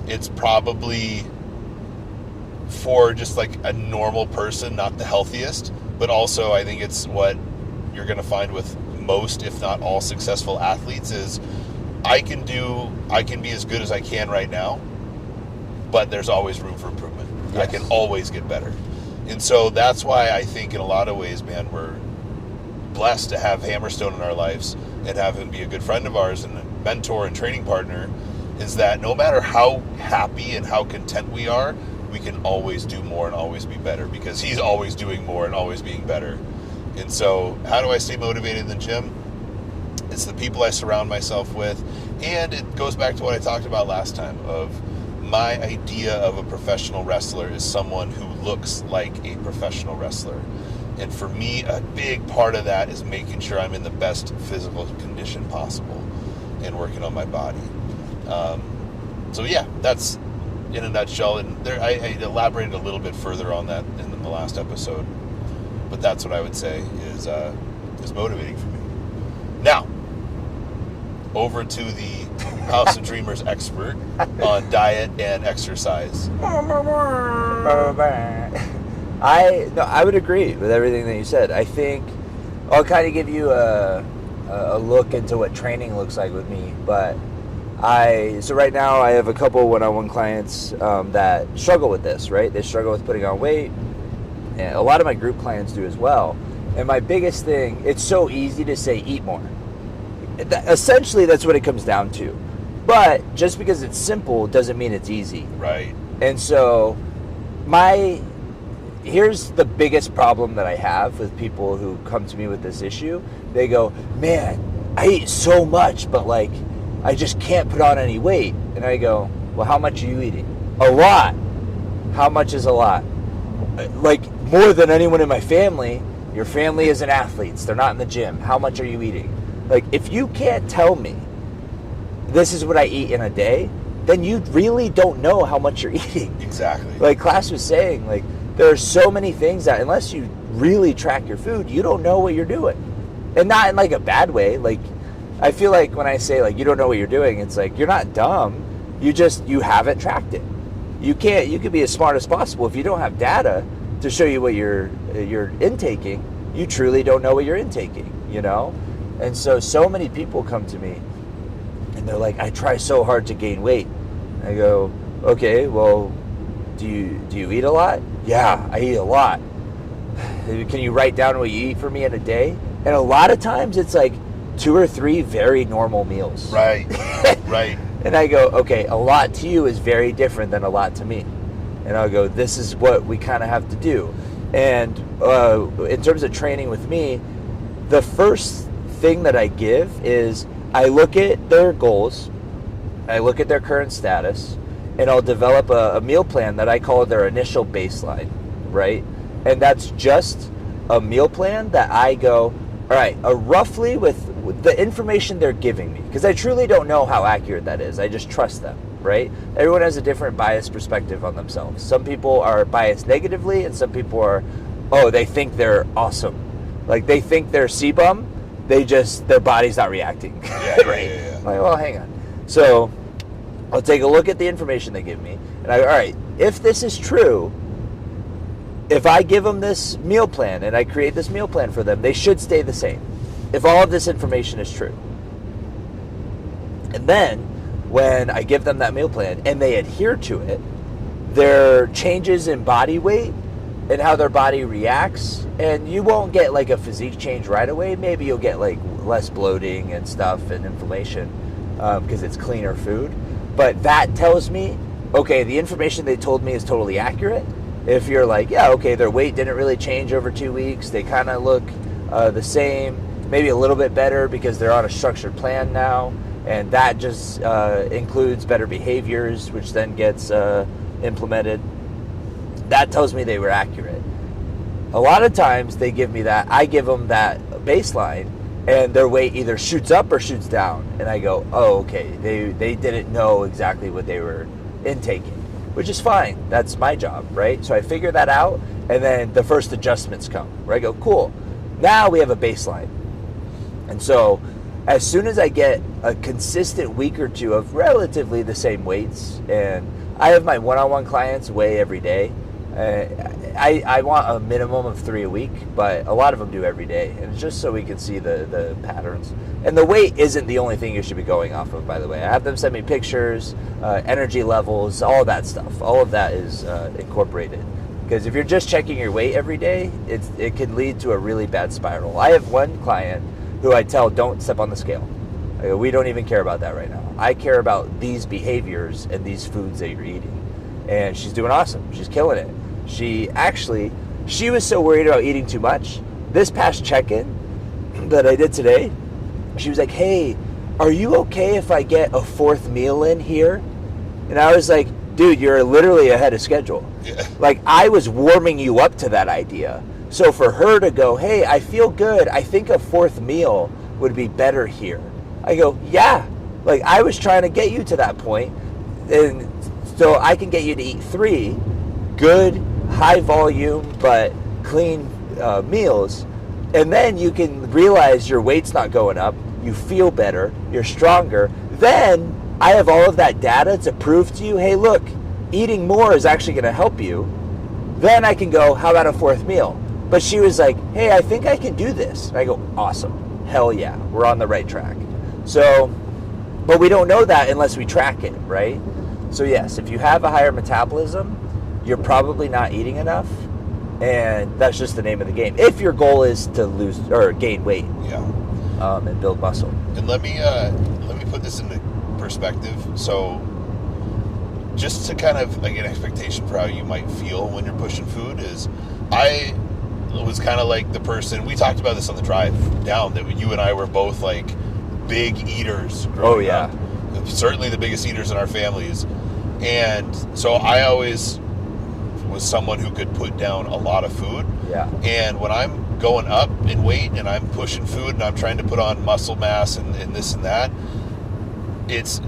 Speaker 3: it's probably for just like a normal person, not the healthiest, but also I think it's what you're going to find with most, if not all, successful athletes is I can be as good as I can right now, but there's always room for improvement. Yes. I can always get better. And so that's why I think in a lot of ways, man, we're blessed to have Hammerstone in our lives and have him be a good friend of ours and a mentor and training partner, is that no matter how happy and how content we are, we can always do more and always be better, because he's always doing more and always being better. And so how do I stay motivated in the gym? It's the people I surround myself with. And it goes back to what I talked about last time, of my idea of a professional wrestler is someone who looks like a professional wrestler. And for me, a big part of that is making sure I'm in the best physical condition possible and working on my body. So yeah, that's in a nutshell. And there, I elaborated a little bit further on that in the last episode, but that's what I would say is motivating for me. Now, over to the House of Dreamers expert on diet and exercise.
Speaker 5: I would agree with everything that you said. I think I'll kind of give you a look into what training looks like with me. But so right now I have a couple one-on-one clients that struggle with this, right? They struggle with putting on weight, and a lot of my group clients do as well. And my biggest thing, it's so easy to say eat more. Essentially, that's what it comes down to. But just because it's simple doesn't mean it's easy.
Speaker 3: Right.
Speaker 5: And so here's the biggest problem that I have with people who come to me with this issue. They go, man, I eat so much, but like, I just can't put on any weight. And I go, well, how much are you eating? A lot. How much is a lot? Like, more than anyone in my family. Your family isn't athletes. They're not in the gym. How much are you eating? Like, if you can't tell me this is what I eat in a day, then you really don't know how much you're eating.
Speaker 3: Exactly.
Speaker 5: Like Class was saying, like, there are so many things that unless you really track your food, you don't know what you're doing. And not in like a bad way. Like, I feel like when I say like you don't know what you're doing, it's like you're not dumb. You haven't tracked it. You could be as smart as possible. If you don't have data to show you what you're intaking, you truly don't know what you're intaking, you know? And so many people come to me and they're like, I try so hard to gain weight. I go, okay, well, do you eat a lot? Yeah, I eat a lot. Can you write down what you eat for me in a day? And a lot of times it's like 2 or 3 very normal meals.
Speaker 3: Right, right.
Speaker 5: And I go, okay, a lot to you is very different than a lot to me. And I'll go, this is what we kind of have to do. And in terms of training with me, the first thing that I give is I look at their goals, I look at their current status, and I'll develop a meal plan that I call their initial baseline, right? And that's just a meal plan that I go, all right, roughly with the information they're giving me, because I truly don't know how accurate that is. I just trust them, right? Everyone has a different biased perspective on themselves. Some people are biased negatively, and some people are, oh, they think they're awesome. Like, they think they're sebum, their body's not reacting.
Speaker 3: Yeah,
Speaker 5: right?
Speaker 3: yeah.
Speaker 5: Like, well, hang on. So I'll take a look at the information they give me, and I go, all right, if this is true, if I give them this meal plan and I create this meal plan for them, they should stay the same. If all of this information is true. And then when I give them that meal plan and they adhere to it, their changes in body weight and how their body reacts, and you won't get like a physique change right away. Maybe you'll get like less bloating and stuff and inflammation because it's cleaner food. But that tells me, okay, the information they told me is totally accurate. If you're like, yeah, okay, their weight didn't really change over 2 weeks. They kind of look the same, maybe a little bit better because they're on a structured plan now. And that just includes better behaviors, which then gets implemented. That tells me they were accurate. A lot of times they give me that, I give them that baseline, and their weight either shoots up or shoots down. And I go, oh, okay, they didn't know exactly what they were intaking, which is fine. That's my job, right? So I figure that out, and then the first adjustments come, where I go, cool, now we have a baseline. And so as soon as I get a consistent week or two of relatively the same weights, and I have my one-on-one clients weigh every day. I want a minimum of 3 a week, but a lot of them do every day, and it's just so we can see the patterns. And the weight isn't the only thing you should be going off of, by the way. I have them send me pictures, energy levels, all of that stuff. All of that is incorporated. Because if you're just checking your weight every day, it can lead to a really bad spiral. I have one client who I tell, don't step on the scale. I go, we don't even care about that right now. I care about these behaviors and these foods that you're eating. And she's doing awesome. She's killing it. She was so worried about eating too much. This past check-in that I did today, she was like, hey, are you okay if I get a 4th meal in here? And I was like, dude, you're literally ahead of schedule.
Speaker 3: Yeah.
Speaker 5: Like, I was warming you up to that idea. So for her to go, hey, I feel good. I think a 4th meal would be better here. I go, yeah. Like, I was trying to get you to that point. And so I can get you to eat 3 good, high volume, but clean meals. And then you can realize your weight's not going up. You feel better. You're stronger. Then I have all of that data to prove to you, hey, look, eating more is actually going to help you. Then I can go, how about a 4th meal? But she was like, hey, I think I can do this. And I go, awesome. Hell yeah. We're on the right track. So, but we don't know that unless we track it, right? So yes, if you have a higher metabolism, you're probably not eating enough. And that's just the name of the game. If your goal is to lose or gain weight, and build muscle.
Speaker 3: And let me put this into perspective. So, just to kind of like an expectation for how you might feel when you're pushing food is, I was kind of like the person. We talked about this on the drive down that you and I were both like big eaters. Growing up. Certainly the biggest eaters in our families, and so I always was someone who could put down a lot of food.
Speaker 5: Yeah. And
Speaker 3: when I'm going up in weight and I'm pushing food and I'm trying to put on muscle mass and this and that, it's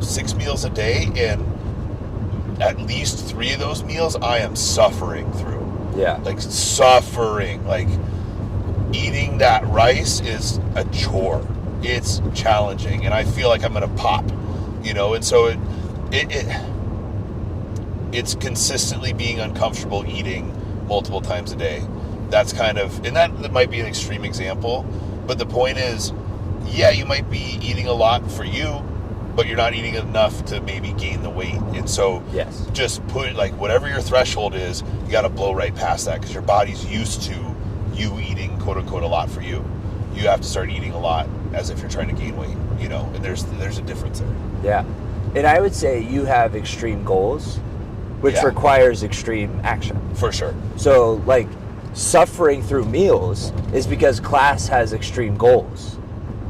Speaker 3: 6 meals a day, and at least 3 of those meals I am suffering through.
Speaker 5: Yeah.
Speaker 3: Like suffering. Like eating that rice is a chore. It's challenging, and I feel like I'm gonna pop, and so it's consistently being uncomfortable eating multiple times a day. That's kind of, and that might be an extreme example, but the point is, yeah, you might be eating a lot for you, but you're not eating enough to maybe gain the weight. And so
Speaker 5: yes,
Speaker 3: just put like whatever your threshold is, you got to blow right past that, because your body's used to you eating quote unquote a lot for you. You have to start eating a lot as if you're trying to gain weight, and there's a difference there.
Speaker 5: Yeah. And I would say you have extreme goals, which requires extreme action.
Speaker 3: For sure.
Speaker 5: So, like, suffering through meals is because class has extreme goals.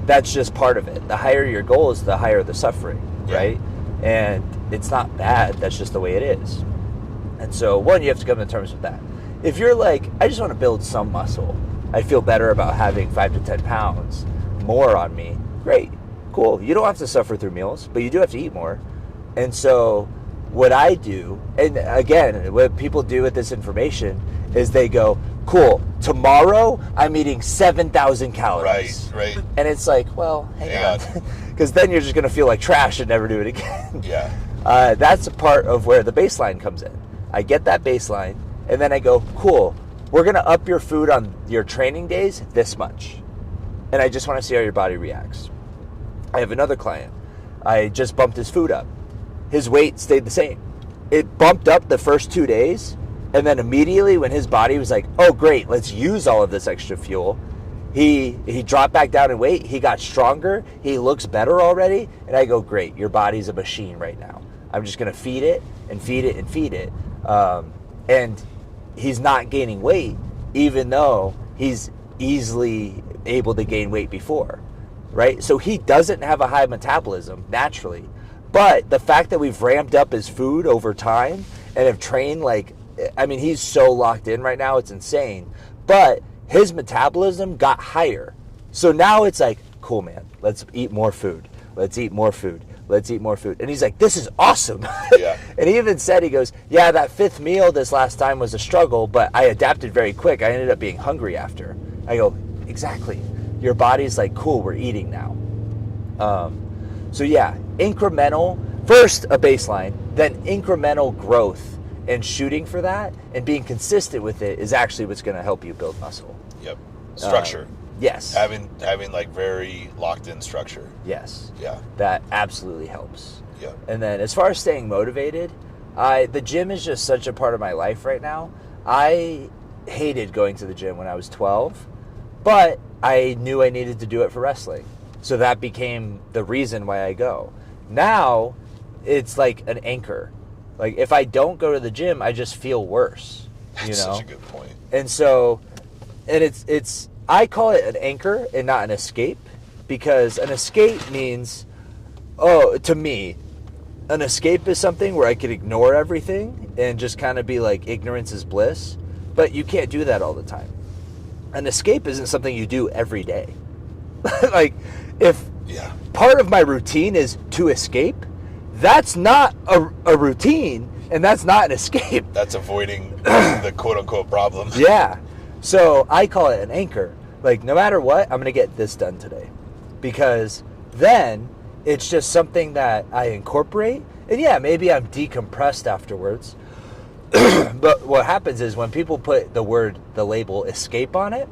Speaker 5: that's just part of it. The higher your goals, the higher the suffering, right? And it's not bad. That's just the way it is. And so, one, you have to come to terms with that. If you're like, I just want to build some muscle, I feel better about having 5 to 10 pounds more on me, great, cool. You don't have to suffer through meals, but you do have to eat more. And so what I do, and again, what people do with this information is they go, cool, tomorrow I'm eating 7,000 calories.
Speaker 3: Right.
Speaker 5: And it's like, well, hang on. Because then you're just going to feel like trash and never do it again.
Speaker 3: Yeah.
Speaker 5: That's a part of where the baseline comes in. I get that baseline, and then I go, cool, we're going to up your food on your training days this much. And I just want to see how your body reacts. I have another client. I just bumped his food up. His weight stayed the same. It bumped up the first 2 days, and then immediately when his body was like, oh, great, let's use all of this extra fuel, he dropped back down in weight. He got stronger. He looks better already. And I go, great, your body's a machine right now. I'm just going to feed it and feed it and feed it. And he's not gaining weight, even though he's easily able to gain weight before, right? So he doesn't have a high metabolism naturally. But the fact that we've ramped up his food over time and have trained, he's so locked in right now, it's insane. But his metabolism got higher. So now it's like, cool, man, let's eat more food. Let's eat more food. Let's eat more food. And he's like, this is awesome.
Speaker 3: Yeah.
Speaker 5: And he even said, he goes, yeah, that 5th meal this last time was a struggle, but I adapted very quick. I ended up being hungry after. I go, exactly. Your body's like, cool, we're eating now. So yeah, incremental, first a baseline, then incremental growth, and shooting for that and being consistent with it is actually what's going to help you build muscle.
Speaker 3: Yep. Structure.
Speaker 5: Yes.
Speaker 3: Having like very locked in structure.
Speaker 5: Yes.
Speaker 3: Yeah.
Speaker 5: That absolutely helps.
Speaker 3: Yeah.
Speaker 5: And then as far as staying motivated, the gym is just such a part of my life right now. I hated going to the gym when I was 12, but I knew I needed to do it for wrestling. So that became the reason why I go. Now, it's like an anchor. Like, if I don't go to the gym, I just feel worse.
Speaker 3: That's such a good point.
Speaker 5: And so, and it's I call it an anchor and not an escape, because an escape means, to me, an escape is something where I could ignore everything and just kind of be like, ignorance is bliss. But you can't do that all the time. An escape isn't something you do every day. Like, if part of my routine is to escape, that's not a routine, and that's not an escape.
Speaker 3: That's avoiding the quote-unquote problem.
Speaker 5: Yeah. So I call it an anchor. Like, no matter what, I'm going to get this done today. Because then it's just something that I incorporate. And yeah, maybe I'm decompressed afterwards. But what happens is when people put the label escape on it,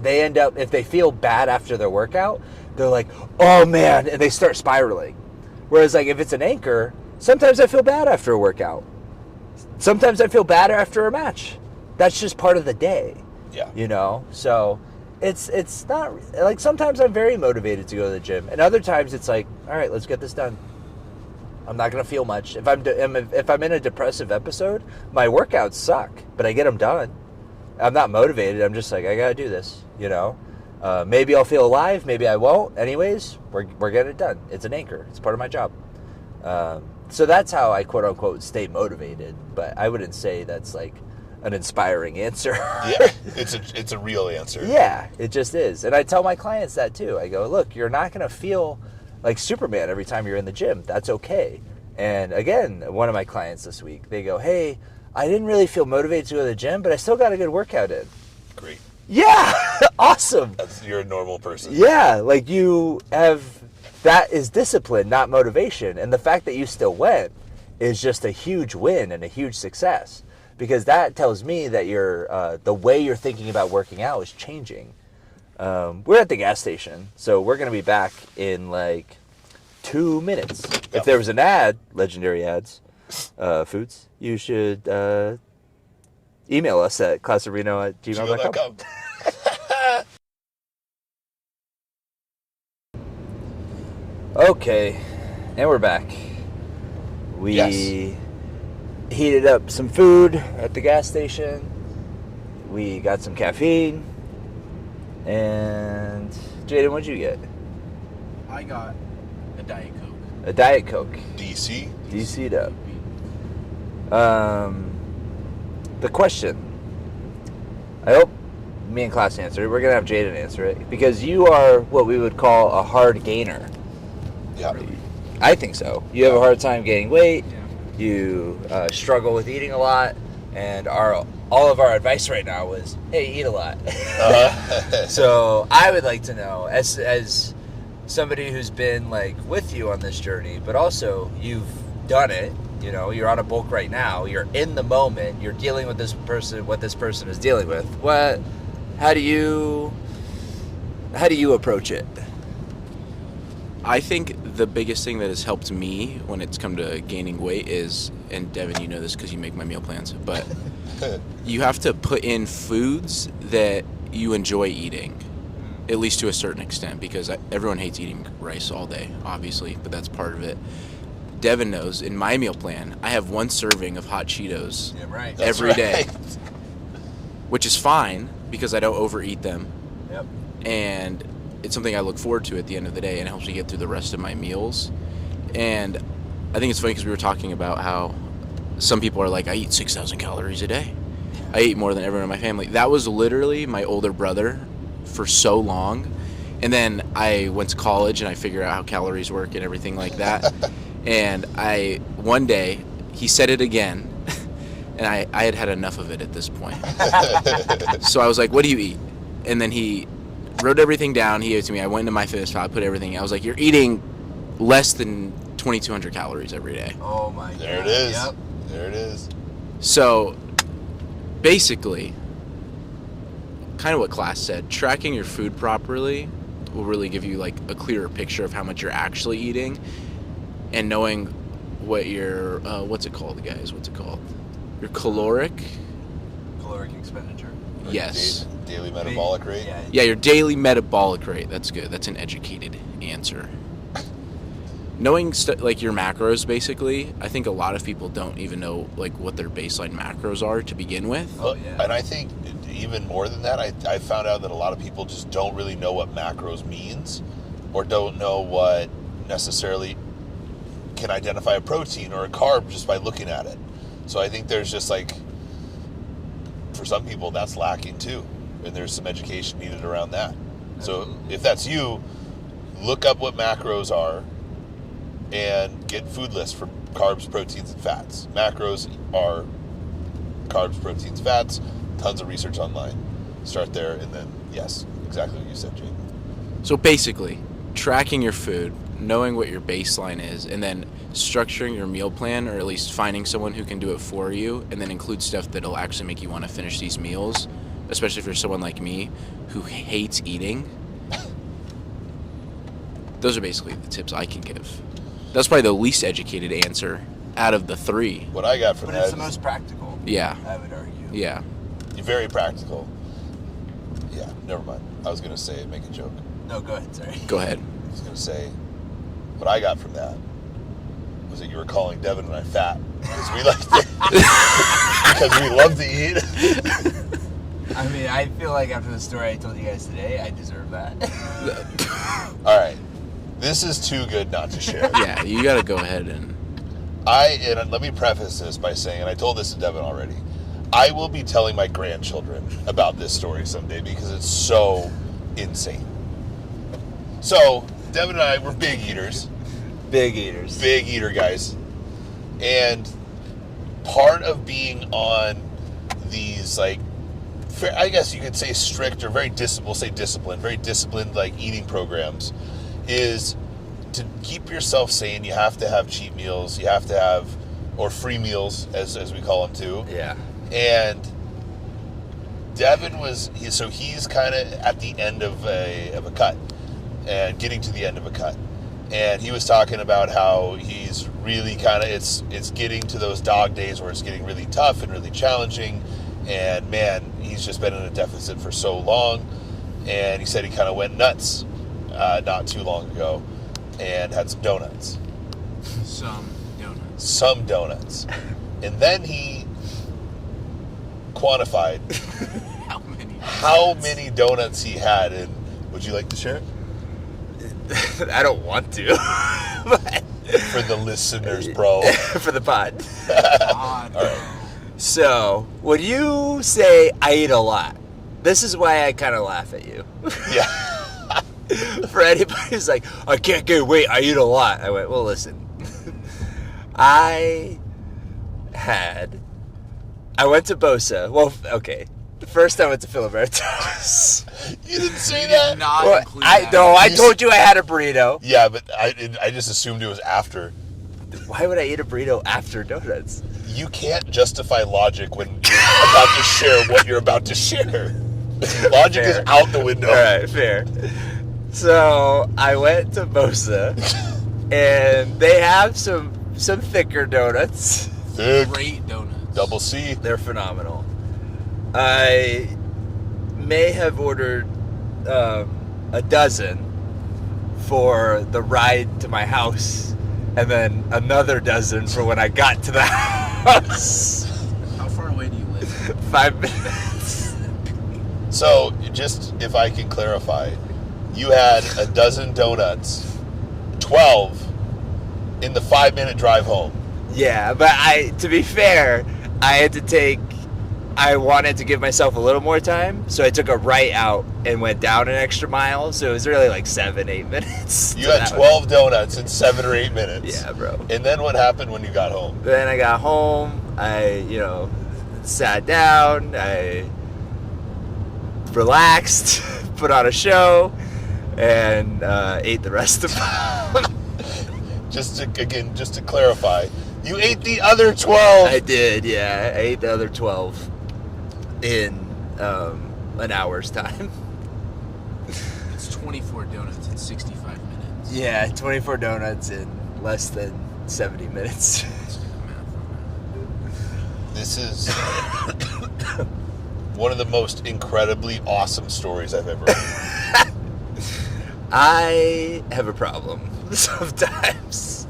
Speaker 5: they end up, if they feel bad after their workout, they're like, oh man, and they start spiraling. Whereas like if it's an anchor, sometimes I feel bad after a workout. Sometimes I feel bad after a match. That's just part of the day.
Speaker 3: Yeah.
Speaker 5: You know? So it's not, like, sometimes I'm very motivated to go to the gym, and other times it's like, all right, let's get this done. I'm not going to feel much. If I'm in a depressive episode, my workouts suck, but I get them done. I'm not motivated. I'm just like, I got to do this, you know? Maybe I'll feel alive. Maybe I won't. Anyways, we're getting it done. It's an anchor. It's part of my job. So that's how I, quote unquote, stay motivated. But I wouldn't say that's like an inspiring answer.
Speaker 3: Yeah, it's a real answer.
Speaker 5: Yeah, it just is. And I tell my clients that too. I go, look, you're not going to feel like Superman every time you're in the gym. That's okay. And again, one of my clients this week, they go, hey, I didn't really feel motivated to go to the gym, but I still got a good workout in.
Speaker 3: Great.
Speaker 5: Yeah, awesome.
Speaker 3: You're a normal person.
Speaker 5: Yeah, like you have, that is discipline, not motivation. And the fact that you still went is just a huge win and a huge success, because that tells me that the way you're thinking about working out is changing. We're at the gas station, so we're going to be back in like 2 minutes. Yep. If there was an ad, Legendary Ads, Foods, you should email us at classareno@gmail.com. Okay, and we're back. We heated up some food at the gas station. We got some caffeine. And Jaden, what'd you get?
Speaker 6: I got a Diet Coke.
Speaker 5: A Diet Coke.
Speaker 3: DC.
Speaker 5: DC'd up. The question. I hope me and Klaus answer it. We're going to have Jaden answer it. Because you are what we would call a hard gainer.
Speaker 3: Yeah.
Speaker 5: I think so. You have a hard time gaining weight. You struggle with eating a lot. And all of our advice right now was, hey, eat a lot. So I would like to know, as somebody who's been like with you on this journey, but also you've done it. You know, you're on a bulk right now. You're in the moment. You're dealing with this person, what this person is dealing with. How do you approach it?
Speaker 6: I think the biggest thing that has helped me when it's come to gaining weight is, and Devin, you know this because you make my meal plans, but you have to put in foods that you enjoy eating, at least to a certain extent, because everyone hates eating rice all day, obviously, but that's part of it. Devin knows, in my meal plan, I have 1 serving of hot Cheetos every day, which is fine because I don't overeat them.
Speaker 5: Yep.
Speaker 6: And it's something I look forward to at the end of the day, and it helps me get through the rest of my meals. And I think it's funny because we were talking about how some people are like, I eat 6,000 calories a day. I eat more than everyone in my family. That was literally my older brother for so long. And then I went to college and I figured out how calories work and everything like that. And one day, he said it again, and I had had enough of it at this point. So I was like, what do you eat? And then he wrote everything down. He gave it to me. I went into my fitness pal. I put everything. I was like, you're eating less than 2,200 calories every day.
Speaker 5: Oh, my God.
Speaker 3: There it is.
Speaker 5: Yep.
Speaker 3: There it is.
Speaker 6: So basically, kind of what Klaus said, tracking your food properly will really give you like a clearer picture of how much you're actually eating, and knowing what your what's it called, guys? What's it called? Your caloric
Speaker 5: expenditure.
Speaker 6: Yes.
Speaker 3: Daily metabolic rate.
Speaker 6: Yeah, your daily metabolic rate. That's good. That's an educated answer. Knowing like your macros, basically, I think a lot of people don't even know like what their baseline macros are to begin with.
Speaker 3: Oh, yeah. And I think even more than that, I found out that a lot of people just don't really know what macros means, or don't know what necessarily can identify a protein or a carb just by looking at it. So I think there's just like, for some people, that's lacking too, and there's some education needed around that. So if that's you, look up what macros are and get food lists for carbs, proteins, and fats. Macros are carbs, proteins, fats. Tons of research online. Start there, and then, yes, exactly what you said, Jaden.
Speaker 6: So basically, tracking your food, knowing what your baseline is, and then structuring your meal plan, or at least finding someone who can do it for you, and then include stuff that'll actually make you want to finish these meals, especially if you're someone like me who hates eating. Those are basically the tips I can give. That's probably the least educated answer out of the 3.
Speaker 3: What I got from
Speaker 5: But
Speaker 3: that
Speaker 5: it's the most practical.
Speaker 6: Yeah.
Speaker 5: I would argue.
Speaker 6: Yeah.
Speaker 3: very practical. Yeah, never mind. I was going to say, make a joke.
Speaker 5: No, go ahead, sorry.
Speaker 6: Go ahead.
Speaker 3: I was going to say, what I got from that was that you were calling Devin and I fat because we like to, because we love to eat.
Speaker 5: I mean, I feel like after the story I told you guys today, I deserve that.
Speaker 3: All right. This is too good not to share.
Speaker 6: Yeah, you got to go ahead and
Speaker 3: let me preface this by saying, and I told this to Devin already, I will be telling my grandchildren about this story someday because it's so insane. So, Devin and I were big eaters.
Speaker 5: Big eaters.
Speaker 3: Big eater guys. And part of being on these, like, I guess you could say strict or very disciplined, very disciplined, like, eating programs is to keep yourself sane. You have to have cheat meals. You have to have, or free meals, as we call them too.
Speaker 5: Yeah.
Speaker 3: And Devin he's kind of at the end of a cut and getting to the end of a cut. And he was talking about how he's really kind of, it's getting to those dog days where it's getting really tough and really challenging. And man, he's just been in a deficit for so long. And he said he kind of went nuts not too long ago and had some donuts. Some donuts. And then he quantified how many donuts he had. And would you like to share?
Speaker 5: I don't want to. But
Speaker 3: For the listeners, bro.
Speaker 5: for the pod.
Speaker 6: God,
Speaker 3: All right.
Speaker 5: So, when you say I eat a lot, this is why I kind of laugh at you.
Speaker 3: Yeah.
Speaker 5: For anybody who's like, I can't gain weight, I eat a lot. I went, well, listen. I went to Bosa. Well, okay. First I went to Filiberto's.
Speaker 3: You didn't say
Speaker 6: You
Speaker 3: that?
Speaker 6: did not
Speaker 5: Well,
Speaker 6: include that.
Speaker 5: I told you I had a burrito.
Speaker 3: Yeah, but I just assumed it was after.
Speaker 5: Why would I eat a burrito after donuts?
Speaker 3: You can't justify logic when you're about to share what you're about to share. Logic is
Speaker 5: Fair.
Speaker 3: out the window.
Speaker 5: All right, fair. So I went to Bosa, and they have some thicker donuts.
Speaker 3: Thick.
Speaker 6: Great donuts.
Speaker 3: Double C.
Speaker 5: They're phenomenal. I may have ordered a dozen for the ride to my house, and then another dozen for when I got to the house.
Speaker 6: How far away do you live?
Speaker 5: 5 minutes.
Speaker 3: So, just if I can clarify, you had a dozen donuts, 12 in the 5-minute drive home.
Speaker 5: Yeah, but to be fair, I wanted to give myself a little more time, so I took a right out and went down an extra mile, so it was really like 7-8 minutes.
Speaker 3: You
Speaker 5: So
Speaker 3: had
Speaker 5: that
Speaker 3: 12 donuts in 7 or 8 minutes.
Speaker 5: Yeah, bro.
Speaker 3: And then what happened when you got home?
Speaker 5: Then I got home, I, sat down, I relaxed, put on a show, and ate the rest of them.
Speaker 3: Just to clarify, you ate the other 12.
Speaker 5: I did, yeah. I ate the other 12 in an hour's time.
Speaker 6: It's 24 donuts in 65 minutes.
Speaker 5: Yeah, 24 donuts in less than 70 minutes.
Speaker 6: Let's do the math on
Speaker 3: This is one of the most incredibly awesome stories I've ever heard.
Speaker 5: I have a problem sometimes.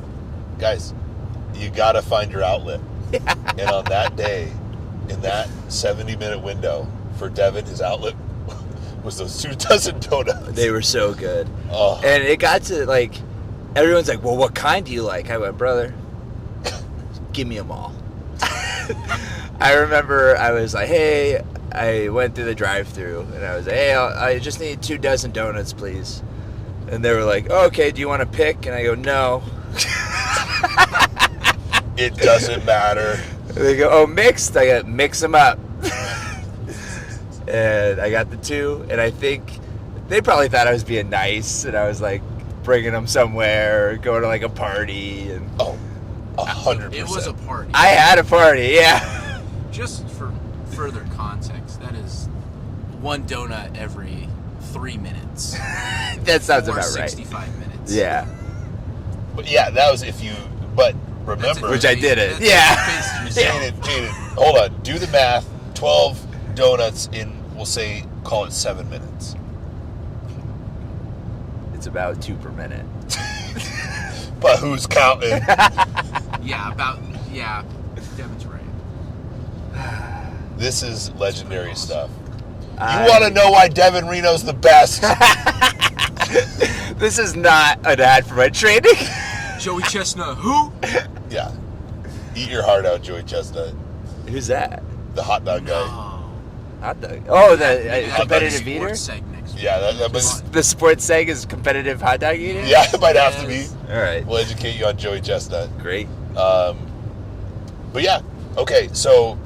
Speaker 3: Guys, you gotta find your outlet. And on that day, in that 70-minute window, for Devin, his outlet was those 2 dozen donuts.
Speaker 5: They were so good.
Speaker 3: Oh.
Speaker 5: And it got to, everyone's like, well, what kind do you like? I went, brother, give me them all. I remember I was like, hey, I went through the drive-thru, and I was like, hey, I just need 2 dozen donuts, please. And they were like, oh, okay, do you want to pick? And I go, no.
Speaker 3: It doesn't matter.
Speaker 5: They go, oh, mixed? I got, mix them up. And I got the 2, and I think they probably thought I was being nice, and I was like bringing them somewhere, or going to like a party, and
Speaker 3: Oh, 100%.
Speaker 6: It was a party.
Speaker 5: I had a party, yeah.
Speaker 6: Just for further context, that is 1 donut every 3 minutes.
Speaker 5: That sounds
Speaker 6: or
Speaker 5: about right.
Speaker 6: 65 minutes.
Speaker 5: Yeah,
Speaker 3: But yeah, that was if you. But
Speaker 6: That's
Speaker 3: remember,
Speaker 5: Which I didn't.
Speaker 6: that's
Speaker 5: Yeah.
Speaker 6: based yourself.
Speaker 3: Jaden, hold on. Do the math. 12 donuts in, we'll say, call it 7 minutes.
Speaker 5: it's about 2 per minute.
Speaker 3: But who's counting?
Speaker 6: Yeah, Devin's right.
Speaker 3: This is legendary stuff. You
Speaker 5: I-
Speaker 3: want to know why Devin Reno's the best?
Speaker 5: This is not an ad for my training.
Speaker 6: Joey Chestnut, who?
Speaker 3: Yeah. Eat your heart out, Joey Chestnut.
Speaker 5: Who's that?
Speaker 3: The hot dog guy.
Speaker 6: Oh,
Speaker 5: Hot dog. Oh, the
Speaker 6: maybe that's
Speaker 5: competitive
Speaker 6: the
Speaker 5: eater?
Speaker 6: sports seg next week.
Speaker 3: Yeah, that was.
Speaker 5: The sports seg is competitive hot dog eating?
Speaker 3: Yeah, it might have to be.
Speaker 5: All right.
Speaker 3: We'll educate you on Joey Chestnut.
Speaker 5: Great.
Speaker 3: But yeah, okay. So,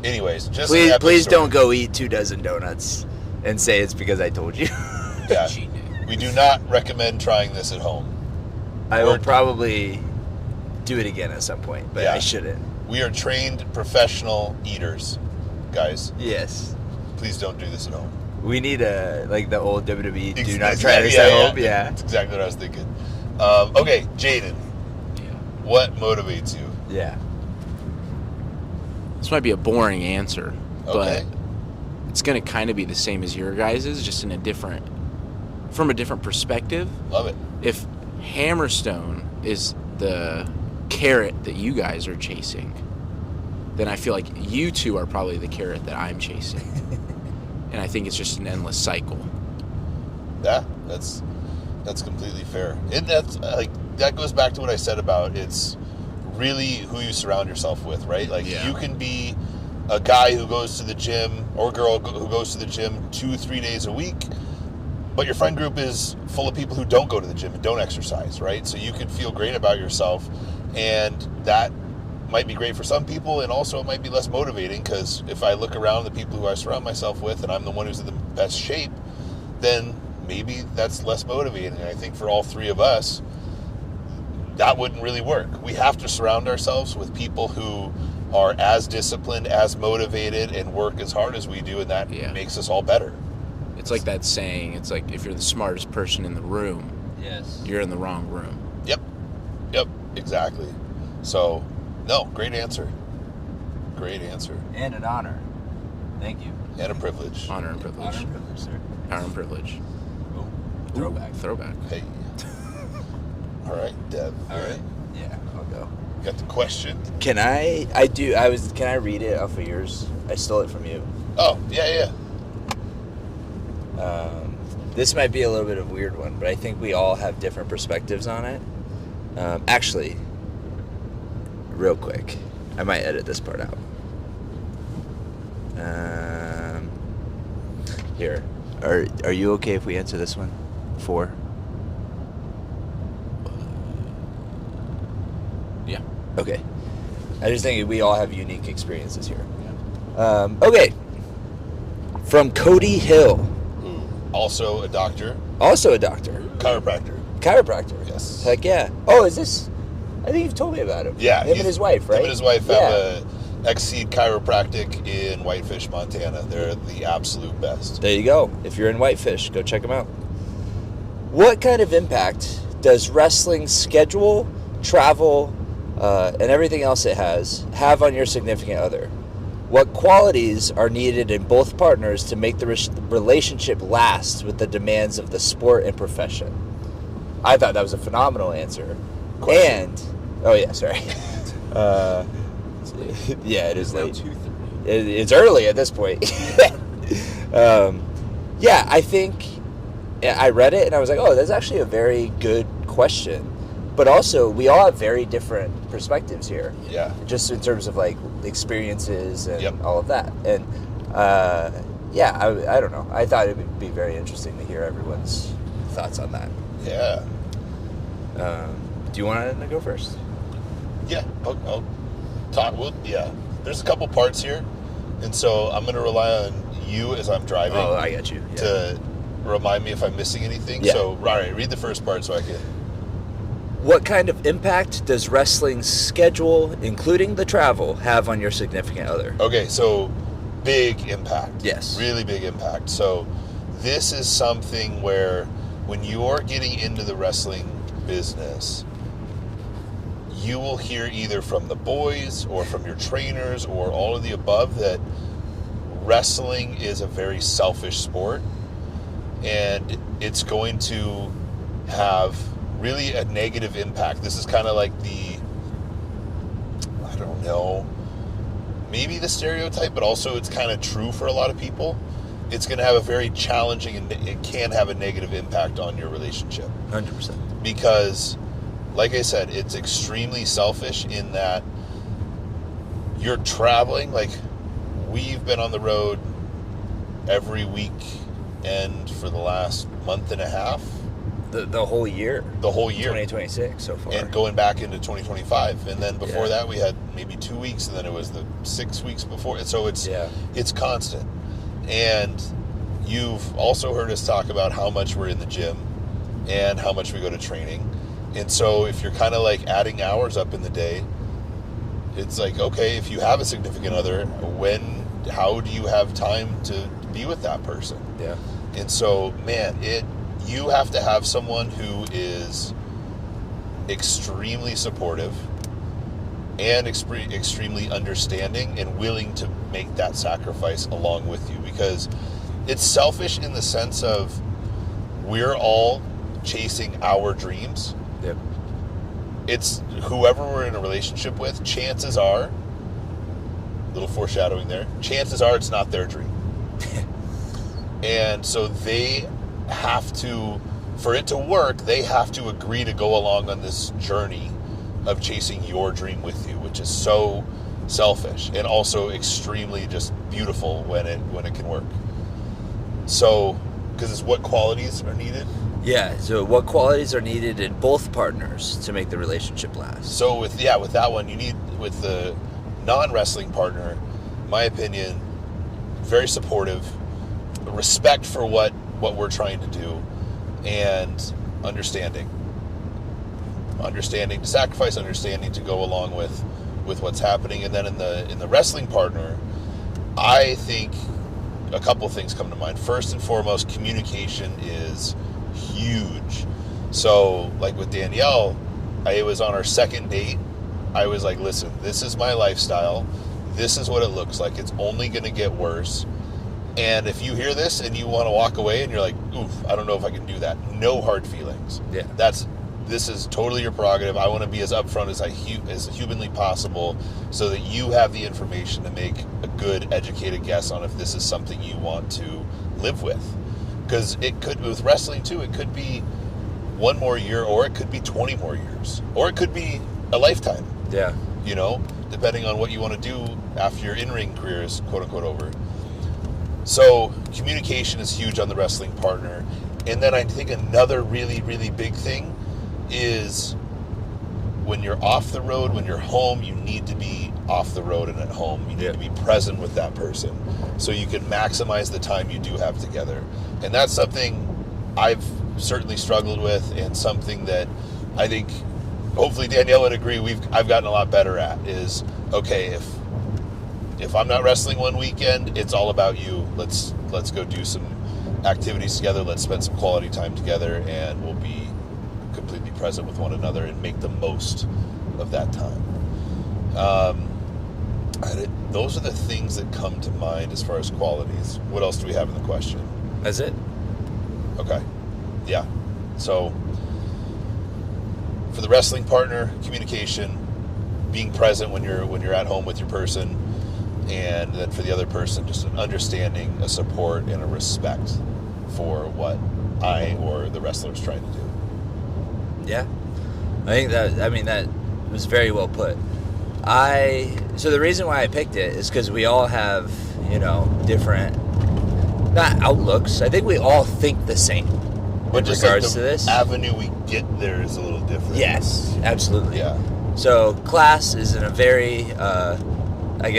Speaker 3: anyways, just an epic
Speaker 5: Please
Speaker 3: story.
Speaker 5: don't go eat 2 dozen donuts and say it's because I told you.
Speaker 3: Yeah,
Speaker 6: Cheat day.
Speaker 3: we do not recommend trying this at home.
Speaker 5: I will
Speaker 3: Or-
Speaker 5: probably do it again at some point, but
Speaker 3: Yeah.
Speaker 5: I shouldn't.
Speaker 3: We are trained professional eaters, guys.
Speaker 5: Yes.
Speaker 3: Please don't do this at home.
Speaker 5: We need like the old WWE do not
Speaker 3: Exactly,
Speaker 5: try this
Speaker 3: yeah,
Speaker 5: at
Speaker 3: yeah.
Speaker 5: home. Yeah.
Speaker 3: That's exactly what I was thinking. Okay, Jaden,
Speaker 6: Yeah.
Speaker 3: what motivates you?
Speaker 5: Yeah.
Speaker 6: This might be a boring answer,
Speaker 3: Okay.
Speaker 6: but it's going to kind of be the same as your guys's, just from a different perspective.
Speaker 3: Love it.
Speaker 6: If Hammerstone is the carrot that you guys are chasing, then I feel like you two are probably the carrot that I'm chasing. And I think it's just an endless cycle.
Speaker 3: Yeah, that's That's completely fair. And that's that goes back to what I said about it's really who you surround yourself with, right? Like you can be a guy who goes to the gym or girl who goes to the gym 2-3 days a week, but your friend group is full of people who don't go to the gym and don't exercise, right? So you could feel great about yourself, and that might be great for some people, and also it might be less motivating, because if I look around the people who I surround myself with and I'm the one who's in the best shape, then maybe that's less motivating. And I think for all three of us, that wouldn't really work. We have to surround ourselves with people who are as disciplined, as motivated, and work as hard as we do, and that makes us all better.
Speaker 6: It's like that saying, it's like if you're the smartest person in the room, you're in the wrong room.
Speaker 3: Yep, exactly. So, no, great answer. Great answer.
Speaker 5: And an honor. Thank you.
Speaker 3: And a privilege.
Speaker 6: Honor and privilege.
Speaker 5: Honor and privilege, sir.
Speaker 6: Power and privilege.
Speaker 5: Oh, throwback.
Speaker 6: Ooh, throwback.
Speaker 3: Hey. All right, Deb.
Speaker 5: All right. Yeah, I'll go.
Speaker 3: Got the question?
Speaker 5: Can I read it off of yours? I stole it from you.
Speaker 3: Oh, yeah.
Speaker 5: This might be a little bit of a weird one, but I think we all have different perspectives on it. Actually, real quick, I might edit this part out. Here, are you okay if we answer this one? 4.
Speaker 6: Yeah.
Speaker 5: Okay. I just think we all have unique experiences here. Okay. From Cody Hill.
Speaker 3: Also a doctor.
Speaker 5: Chiropractor.
Speaker 3: Yes.
Speaker 5: Heck yeah. Oh, is this? I think you've told me about him.
Speaker 3: Yeah.
Speaker 5: Him and his wife, right?
Speaker 3: Him and his wife have a Exceed Chiropractic in Whitefish, Montana. They're the absolute best.
Speaker 5: There you go. If you're in Whitefish, go check them out. What kind of impact does wrestling's schedule, travel, and everything else it has have on your significant other? What qualities are needed in both partners to make the relationship last with the demands of the sport and profession? I thought that was a phenomenal answer.
Speaker 3: Question.
Speaker 5: And, oh yeah, sorry. Yeah, it is late. It's early at this point. Yeah, I think I read it and I was like, oh, that's actually a very good question. But also, we all have very different perspectives here.
Speaker 3: Yeah.
Speaker 5: Just in terms of like experiences and all of that. And I don't know. I thought it would be very interesting to hear everyone's thoughts on that.
Speaker 3: Yeah.
Speaker 5: Do you want to go first?
Speaker 3: Yeah. I'll talk. There's a couple parts here, and so I'm going to rely on you as I'm driving.
Speaker 5: Oh, I got you. Yeah.
Speaker 3: To remind me if I'm missing anything.
Speaker 5: Yeah.
Speaker 3: So, all right, read the first part so I can.
Speaker 5: What kind of impact does wrestling's schedule, including the travel, have on your significant other?
Speaker 3: Okay, so big impact.
Speaker 5: Yes.
Speaker 3: Really big impact. So this is something where when you're getting into the wrestling business, you will hear either from the boys or from your trainers or all of the above that wrestling is a very selfish sport, and it's going to have really a negative impact. This is kind of like I don't know, maybe the stereotype, but also it's kind of true for a lot of people. It's going to have a very challenging, and it can have a negative impact on your relationship.
Speaker 5: 100%.
Speaker 3: Because, like I said, it's extremely selfish in that you're traveling. Like, we've been on the road every week and for the last month and a half.
Speaker 5: The whole year.
Speaker 3: The whole year.
Speaker 5: 2026 so far.
Speaker 3: And going back into 2025. And then before that, we had maybe 2 weeks, and then it was the 6 weeks before. So it's constant. And you've also heard us talk about how much we're in the gym and how much we go to training. And so if you're kind of like adding hours up in the day, it's like, okay, if you have a significant other, how do you have time to be with that person?
Speaker 5: Yeah.
Speaker 3: And so, man, you have to have someone who is extremely supportive and extremely understanding and willing to make that sacrifice along with you, because it's selfish in the sense of we're all chasing our dreams.
Speaker 5: Yep.
Speaker 3: It's whoever we're in a relationship with, chances are, little foreshadowing there, chances are it's not their dream. And so they have to for it to work, they have to agree to go along on this journey of chasing your dream with you, which is so selfish and also extremely just beautiful when it can work. So, because it's what qualities are needed.
Speaker 5: Yeah, so what qualities are needed in both partners to make the relationship last?
Speaker 3: So with that one, you need, with the non-wrestling partner, my opinion, very supportive, respect for what we're trying to do, and understanding to sacrifice, understanding to go along with what's happening. And then in the wrestling partner, I think a couple of things come to mind. First and foremost, communication is huge. So like with Danielle, it was on our second date, I was like, listen, this is my lifestyle, this is what it looks like, it's only going to get worse, and if you hear this and you want to walk away and you're like, oof, I don't know if I can do that, no hard feelings.
Speaker 5: Yeah.
Speaker 3: This is totally your prerogative. I want to be as upfront as humanly possible so that you have the information to make a good, educated guess on if this is something you want to live with. Because it could, with wrestling too, it could be 1 more year, or it could be 20 more years, or it could be a lifetime.
Speaker 5: Yeah.
Speaker 3: You know, depending on what you want to do after your in-ring career is quote unquote over. So communication is huge on the wrestling partner. And then I think another really, really big thing is when you're off the road, when you're home, you need to be off the road and at home. You need to be present with that person so you can maximize the time you do have together. And that's something I've certainly struggled with, and something that I think hopefully Danielle would agree I've gotten a lot better at is, okay, if I'm not wrestling one weekend, it's all about you. Let's go do some activities together. Let's spend some quality time together, and we'll be completely present with one another and make the most of that time. Those are the things that come to mind as far as qualities. What else do we have in the question?
Speaker 5: That's it.
Speaker 3: Okay. Yeah. So for the wrestling partner, communication, being present when you're at home with your person, and then for the other person, just an understanding, a support, and a respect for what I or the wrestler is trying to do.
Speaker 5: Yeah. That was very well put. So the reason why I picked it is because we all have, different, not outlooks. I think we all think the same
Speaker 3: But
Speaker 5: in
Speaker 3: just
Speaker 5: regards
Speaker 3: like the
Speaker 5: to this.
Speaker 3: avenue we get there is a little different.
Speaker 5: Yes, absolutely.
Speaker 3: Yeah.
Speaker 5: So class is in a very,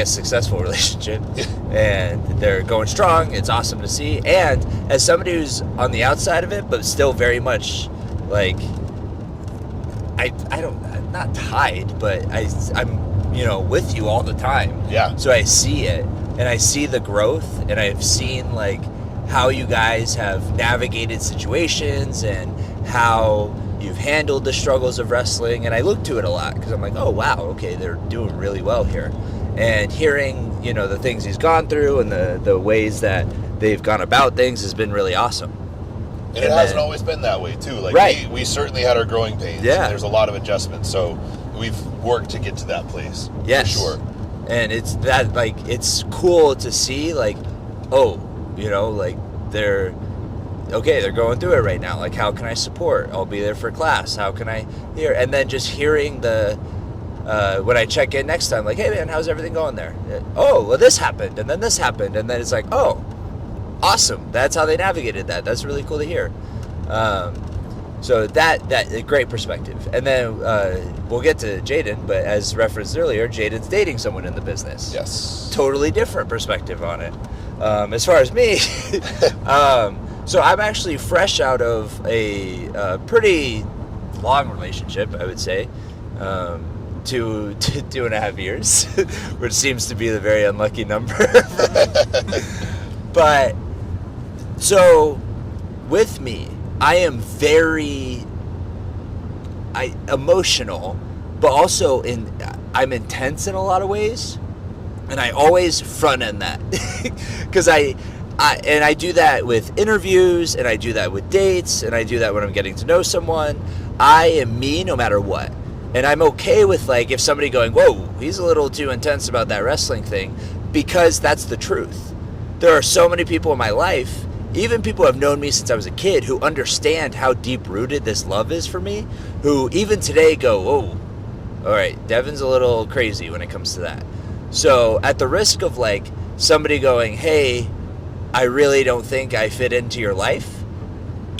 Speaker 5: successful relationship, and they're going strong. It's awesome to see. And as somebody who's on the outside of it, but still very much like, I'm not tied, but I'm with you all the time.
Speaker 3: Yeah.
Speaker 5: So I see it, and I see the growth, and I've seen like how you guys have navigated situations and how you've handled the struggles of wrestling, and I look to it a lot because I'm like, oh wow, okay, they're doing really well here. And hearing the things he's gone through and the ways that they've gone about things has been really awesome.
Speaker 3: And it hasn't always been that way too. Like
Speaker 5: right.
Speaker 3: we certainly had our growing pains.
Speaker 5: Yeah.
Speaker 3: And there's a lot of adjustments. So we've worked to get to that place.
Speaker 5: Yes.
Speaker 3: For sure.
Speaker 5: And it's that, like, it's cool to see, like, oh, they're going through it right now. Like, how can I support? I'll be there for class. How can I hear? And then just hearing when I check in next time, like, hey man, how's everything going there? Oh, well, this happened, and then this happened, and then it's like, oh, awesome. That's how they navigated that. That's really cool to hear. So that a great perspective. And then we'll get to Jaden, but as referenced earlier, Jaden's dating someone in the business.
Speaker 3: Yes.
Speaker 5: Totally different perspective on it. As far as me, so I'm actually fresh out of a pretty long relationship, I would say, 2.5 years, which seems to be the very unlucky number. But so with me, I am very emotional, but also I'm intense in a lot of ways, and I always front end that because I do that with interviews, and I do that with dates, and I do that when I'm getting to know someone. I am me no matter what, and I'm okay with, like, if somebody going, whoa, he's a little too intense about that wrestling thing, because that's the truth. There are so many people in my life, even people who have known me since I was a kid, who understand how deep rooted this love is for me, who even today go, oh, all right, Devin's a little crazy when it comes to that. So at the risk of like somebody going, hey, I really don't think I fit into your life.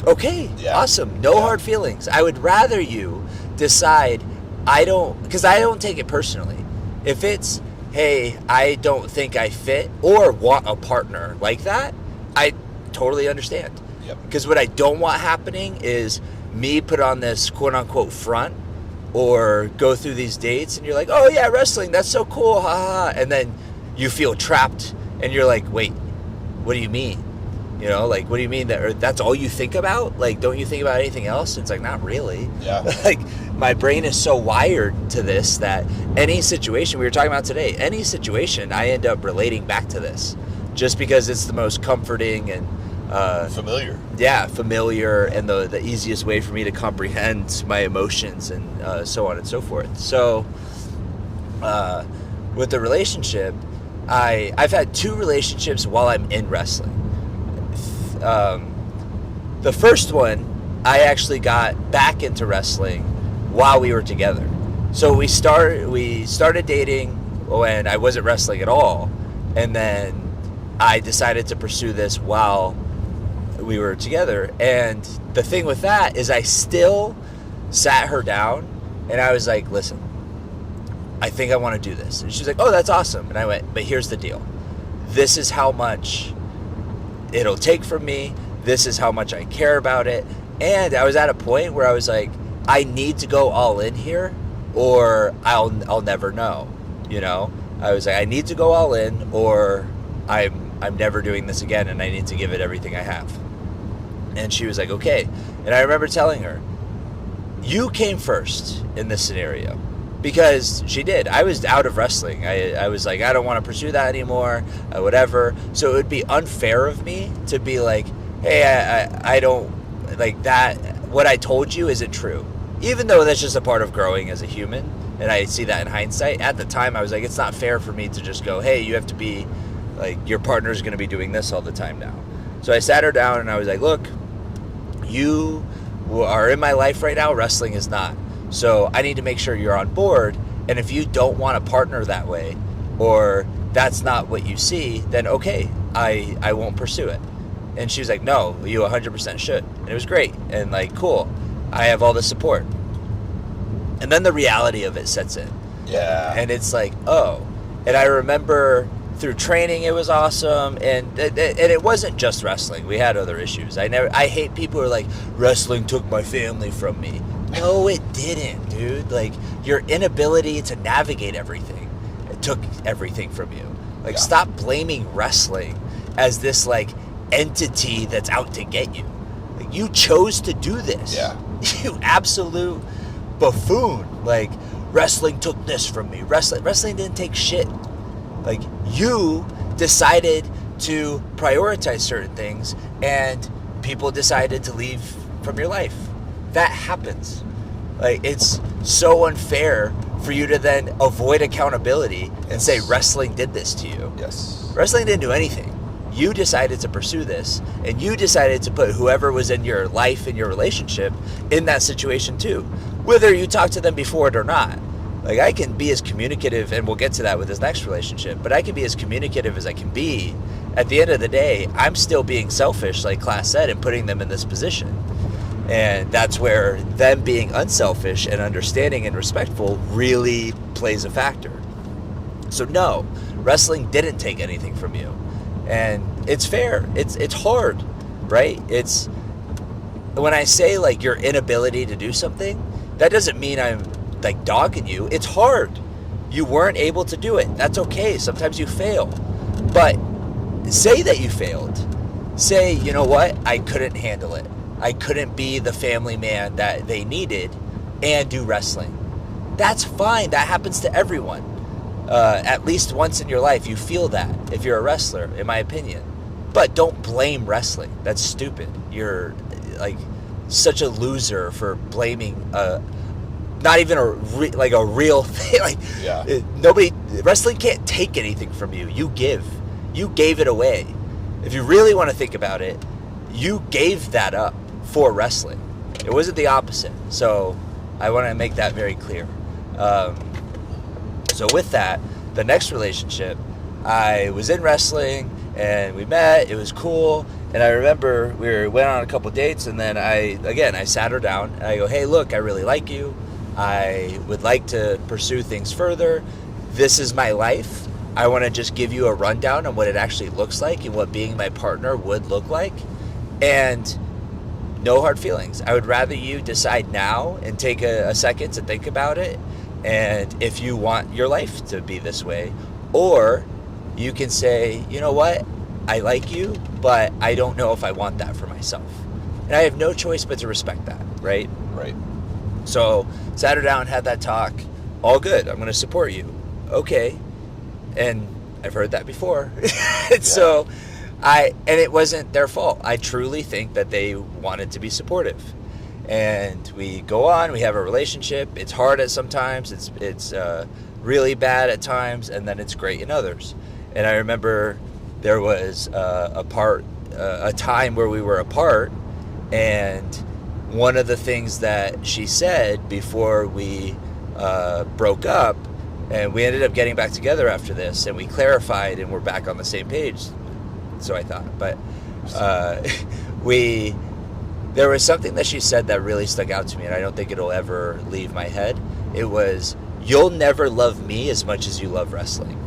Speaker 5: Okay, awesome. No hard feelings. I would rather you decide because I don't take it personally. If it's, hey, I don't think I fit or want a partner like that, I totally understand. Because what I don't want happening is me put on this quote unquote front or go through these dates and you're like, oh yeah, wrestling, that's so cool, ha ha. And then you feel trapped and you're like, wait, what do you mean? You know, like, what do you mean that's all you think about? Like, don't you think about anything else? It's like, not really.
Speaker 3: Yeah.
Speaker 5: Like, my brain is so wired to this that any situation, we were talking about today, any situation, I end up relating back to this just because it's the most comforting and
Speaker 3: familiar.
Speaker 5: Yeah, familiar and the easiest way for me to comprehend my emotions and so on and so forth. So, with the relationship, I've had 2 relationships while I'm in wrestling. The first one, I actually got back into wrestling while we were together. So we started dating when I wasn't wrestling at all, and then I decided to pursue this while we were together. And the thing with that is I still sat her down and I was like, listen, I think I want to do this. And she's like, oh, that's awesome. And I went, but here's the deal. This is how much it'll take from me. This is how much I care about it. And I was at a point where I was like, I need to go all in here or I'll never know. You know, I was like, I need to go all in or I'm never doing this again and I need to give it everything I have. And she was like, okay. And I remember telling her, you came first in this scenario. Because she did. I was out of wrestling. I was like, I don't want to pursue that anymore, whatever. So it would be unfair of me to be like, hey, I don't, like that, what I told you isn't true. Even though that's just a part of growing as a human, and I see that in hindsight. At the time, I was like, it's not fair for me to just go, hey, you have to be, like, your partner's going to be doing this all the time now. So I sat her down and I was like, look, you are in my life right now, wrestling is not. So I need to make sure you're on board. And if you don't want a partner that way, or that's not what you see, then okay, I won't pursue it. And she was like, no, you 100% should. And it was great. And like, cool, I have all the support. And then the reality of it sets in.
Speaker 3: Yeah.
Speaker 5: And it's like, oh. And I remember through training, it was awesome. And it wasn't just wrestling. We had other issues. I hate people who are like, wrestling took my family from me. No, it didn't, dude. Like, your inability to navigate everything, it took everything from you. Like, stop blaming wrestling as this, like, entity that's out to get you. Like, you chose to do this.
Speaker 3: Yeah.
Speaker 5: You absolute buffoon. Like, wrestling took this from me. Wrestling didn't take shit. Like, you decided to prioritize certain things, and people decided to leave from your life. That happens. Like, it's so unfair for you to then avoid accountability and say wrestling did this to you.
Speaker 3: Yes.
Speaker 5: Wrestling didn't do anything. You decided to pursue this, and you decided to put whoever was in your life, in your relationship, in that situation too, whether you talked to them before it or not. Like, I can be as communicative, and we'll get to that with this next relationship, but I can be as communicative as I can be. At the end of the day, I'm still being selfish, like Class said, and putting them in this position. And that's where them being unselfish and understanding and respectful really plays a factor. So no, wrestling didn't take anything from you. And it's fair. It's hard, right? It's, when I say like your inability to do something, that doesn't mean I'm like dogging you. It's hard. You weren't able to do it. That's okay. Sometimes you fail. But say that you failed. Say, you know what? I couldn't handle it. I couldn't be the family man that they needed and do wrestling. That's fine. That happens to everyone. At least once in your life, you feel that if you're a wrestler, in my opinion. But don't blame wrestling. That's stupid. You're like such a loser for blaming not even a real thing. Like, wrestling can't take anything from you. You give. You gave it away. If you really want to think about it, you gave that up for wrestling. It wasn't the opposite. So I want to make that very clear. So with that, the next relationship, I was in wrestling and we met. It was cool. And I remember we went on a couple dates, and then I sat her down and I go, hey, look, I really like you. I would like to pursue things further. This is my life. I want to just give you a rundown on what it actually looks like and what being my partner would look like. And no hard feelings. I would rather you decide now and take a second to think about it. And if you want your life to be this way, or you can say, you know what? I like you, but I don't know if I want that for myself. And I have no choice but to respect that, right?
Speaker 3: Right.
Speaker 5: So sat her down, had that talk. All good. I'm going to support you. Okay. And I've heard that before. So and it wasn't their fault. I truly think that they wanted to be supportive. And we go on, we have a relationship. It's hard at sometimes. It's really bad at times, and then it's great in others. And I remember there was a time where we were apart, and one of the things that she said before we broke up, and we ended up getting back together after this, and we clarified, and we're back on the same page. So I thought, but there was something that she said that really stuck out to me, and I don't think it'll ever leave my head. It was, you'll never love me as much as you love wrestling.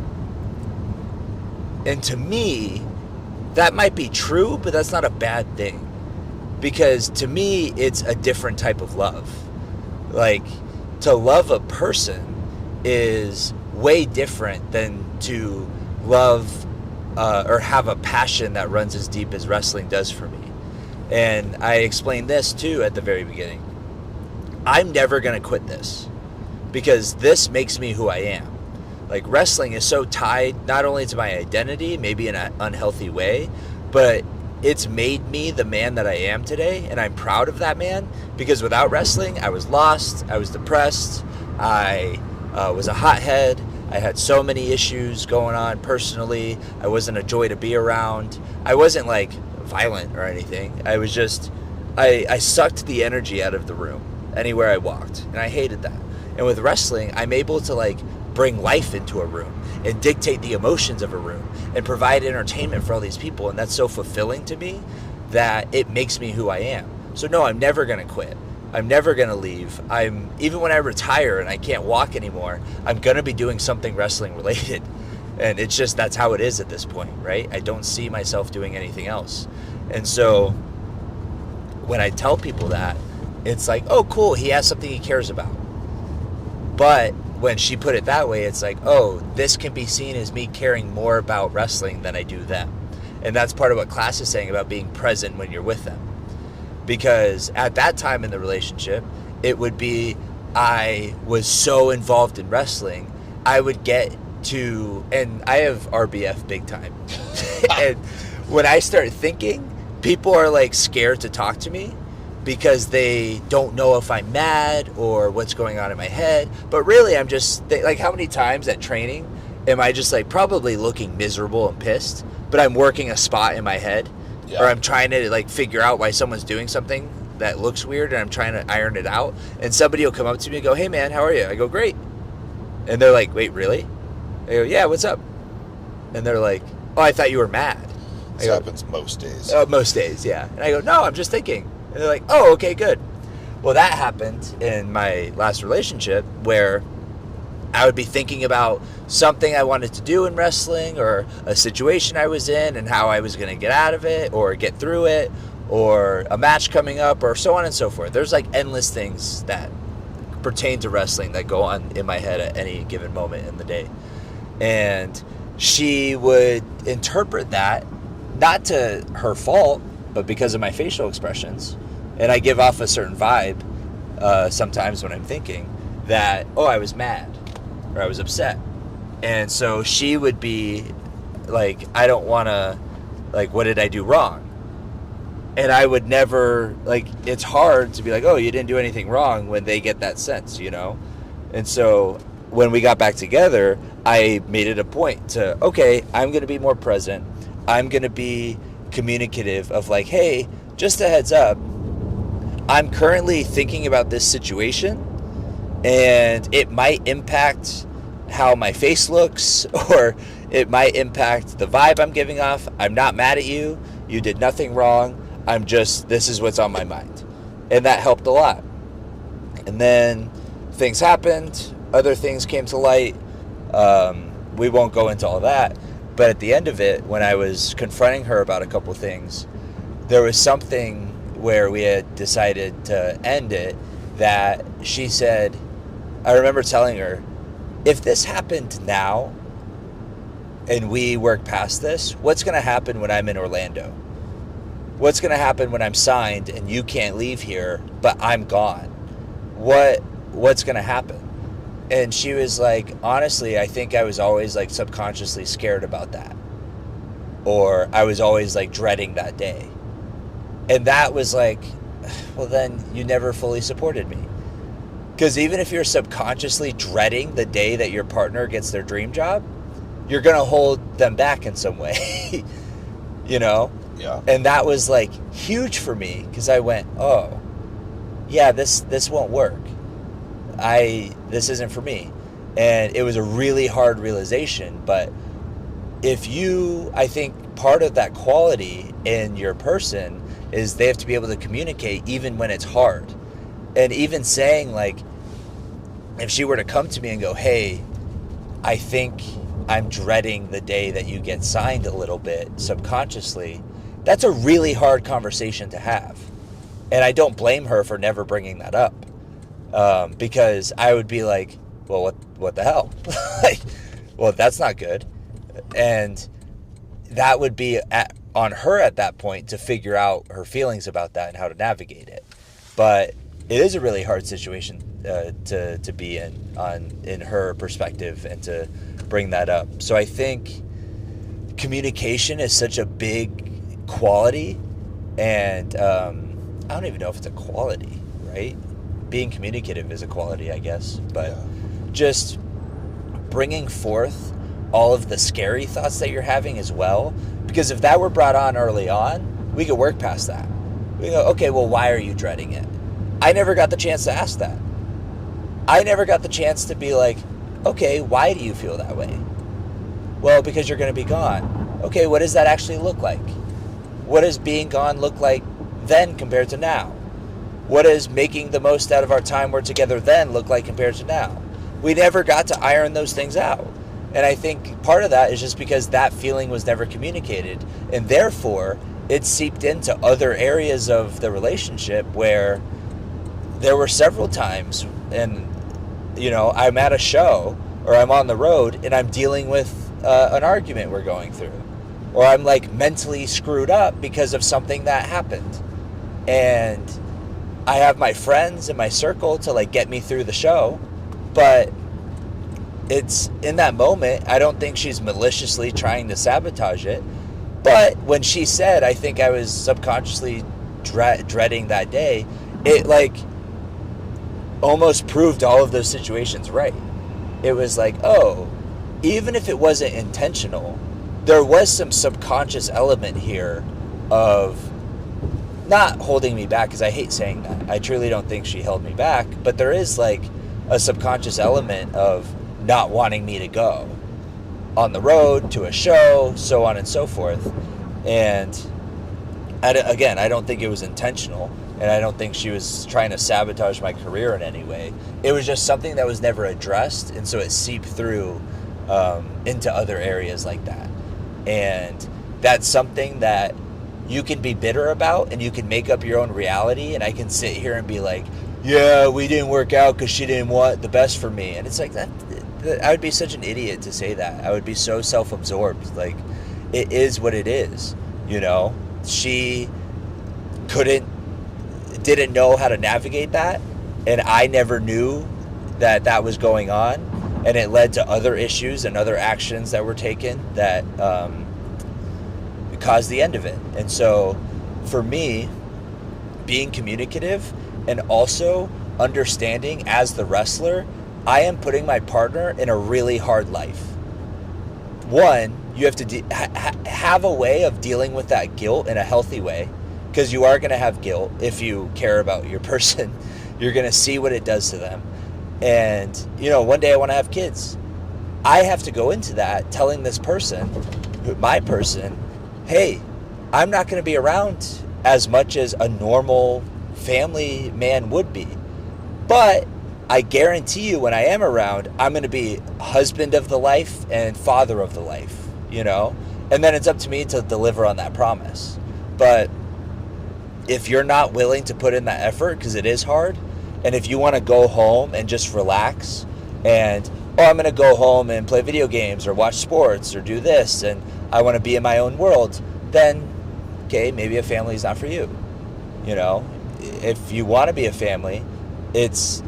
Speaker 5: And to me, that might be true, but that's not a bad thing. Because to me, it's a different type of love. Like, to love a person is way different than to love or have a passion that runs as deep as wrestling does for me. And I explained this too at the very beginning. I'm never going to quit this because this makes me who I am. Like, wrestling is so tied not only to my identity, maybe in an unhealthy way, but it's made me the man that I am today, and I'm proud of that man, because without wrestling, I was lost, I was depressed, I was a hothead, I had so many issues going on personally, I wasn't a joy to be around, I wasn't like violent or anything, I was just, I sucked the energy out of the room anywhere I walked, and I hated that. And with wrestling, I'm able to like bring life into a room and dictate the emotions of a room and provide entertainment for all these people, and that's so fulfilling to me that it makes me who I am. So no, I'm never going to quit. I'm never going to leave. Even when I retire and I can't walk anymore, I'm going to be doing something wrestling related. And it's just, that's how it is at this point, right? I don't see myself doing anything else. And so when I tell people that, it's like, oh, cool, he has something he cares about. But when she put it that way, it's like, oh, this can be seen as me caring more about wrestling than I do them. And that's part of what Class is saying about being present when you're with them. Because at that time in the relationship, it would be, I was so involved in wrestling, I would get to, and I have RBF big time. And when I start thinking, people are like scared to talk to me because they don't know if I'm mad or what's going on in my head. But really, I'm just, like, how many times at training am I just like probably looking miserable and pissed, but I'm working a spot in my head, or I'm trying to like figure out why someone's doing something that looks weird, and I'm trying to iron it out. And somebody will come up to me and go, hey man, how are you? I go, great. And they're like, wait, really? I go, yeah, what's up? And they're like, oh, I thought you were mad.
Speaker 3: This happens most days.
Speaker 5: Most days, yeah. And I go, no, I'm just thinking. And they're like, oh, okay, good. Well, that happened in my last relationship where I would be thinking about something I wanted to do in wrestling, or a situation I was in and how I was going to get out of it or get through it, or a match coming up, or so on and so forth. There's like endless things that pertain to wrestling that go on in my head at any given moment in the day. And she would interpret that, not to her fault, but because of my facial expressions. And I give off a certain vibe sometimes when I'm thinking that, oh, I was mad or I was upset. And so she would be like, I don't want to, like, what did I do wrong? And I would never, like, it's hard to be like, oh, you didn't do anything wrong when they get that sense, you know? And so when we got back together, I made it a point to, okay, I'm going to be more present. I'm going to be communicative of like, hey, just a heads up, I'm currently thinking about this situation and it might impact how my face looks, or it might impact the vibe I'm giving off. I'm not mad at you. You did nothing wrong. This is what's on my mind. And that helped a lot. And then things happened. Other things came to light. We won't go into all that. But at the end of it, when I was confronting her about a couple things, there was something where we had decided to end it that she said, I remember telling her, if this happened now and we work past this, what's going to happen when I'm in Orlando? What's going to happen when I'm signed and you can't leave here, but I'm gone? What's going to happen? And she was like, honestly, I think I was always like subconsciously scared about that. Or I was always like dreading that day. And that was like, well, then you never fully supported me. Because even if you're subconsciously dreading the day that your partner gets their dream job, you're going to hold them back in some way, you know?
Speaker 3: Yeah.
Speaker 5: And that was like huge for me because I went, oh, yeah, this won't work. This isn't for me. And it was a really hard realization. But I think part of that quality in your person is they have to be able to communicate even when it's hard. And even saying like, if she were to come to me and go, hey, I think I'm dreading the day that you get signed a little bit subconsciously, that's a really hard conversation to have. And I don't blame her for never bringing that up. Because I would be like, well, what the hell? Like, well, that's not good. And that would be on her at that point to figure out her feelings about that and how to navigate it. But it is a really hard situation to be in her perspective and to bring that up. So I think communication is such a big quality, and I don't even know if it's a quality, right? Being communicative is a quality, I guess, but just bringing forth all of the scary thoughts that you're having as well, because if that were brought on early on, we could work past that. We go, okay, well, why are you dreading it? I never got the chance to ask that. I never got the chance to be like, okay, why do you feel that way? Well, because you're going to be gone. Okay, what does that actually look like? What does being gone look like then compared to now? What does making the most out of our time we're together then look like compared to now? We never got to iron those things out. And I think part of that is just because that feeling was never communicated. And therefore, it seeped into other areas of the relationship where there were several times, and, you know, I'm at a show or I'm on the road and I'm dealing with an argument we're going through. Or I'm like mentally screwed up because of something that happened. And I have my friends in my circle to like get me through the show, but it's in that moment, I don't think she's maliciously trying to sabotage it. But when she said, I think I was subconsciously dreading that day, it like almost proved all of those situations right. It was like, oh, even if it wasn't intentional, there was some subconscious element here of not holding me back, because I hate saying that. I truly don't think she held me back, but there is like a subconscious element of not wanting me to go on the road, to a show, so on and so forth. And again, I don't think it was intentional, and I don't think she was trying to sabotage my career in any way. It was just something that was never addressed, and so it seeped through into other areas like that. And that's something that you can be bitter about, and you can make up your own reality, and I can sit here and be like, yeah, we didn't work out because she didn't want the best for me. And it's like, that I would be such an idiot to say that. I would be so self-absorbed. Like, it is what it is, you know? She didn't know how to navigate that, and I never knew that that was going on, and it led to other issues and other actions that were taken that caused the end of it. And so for me, being communicative and also understanding as the wrestler, I am putting my partner in a really hard life. One, you have to have a way of dealing with that guilt in a healthy way, because you are going to have guilt if you care about your person. You're going to see what it does to them. And, you know, one day I want to have kids. I have to go into that telling this person, my person, hey, I'm not going to be around as much as a normal family man would be. But I guarantee you when I am around, I'm going to be husband of the life and father of the life, you know? And then it's up to me to deliver on that promise. But if you're not willing to put in that effort, because it is hard, and if you want to go home and just relax and, oh, I'm going to go home and play video games or watch sports or do this, and I want to be in my own world, then, okay, maybe a family is not for you. You know, if you want to be a family, it's,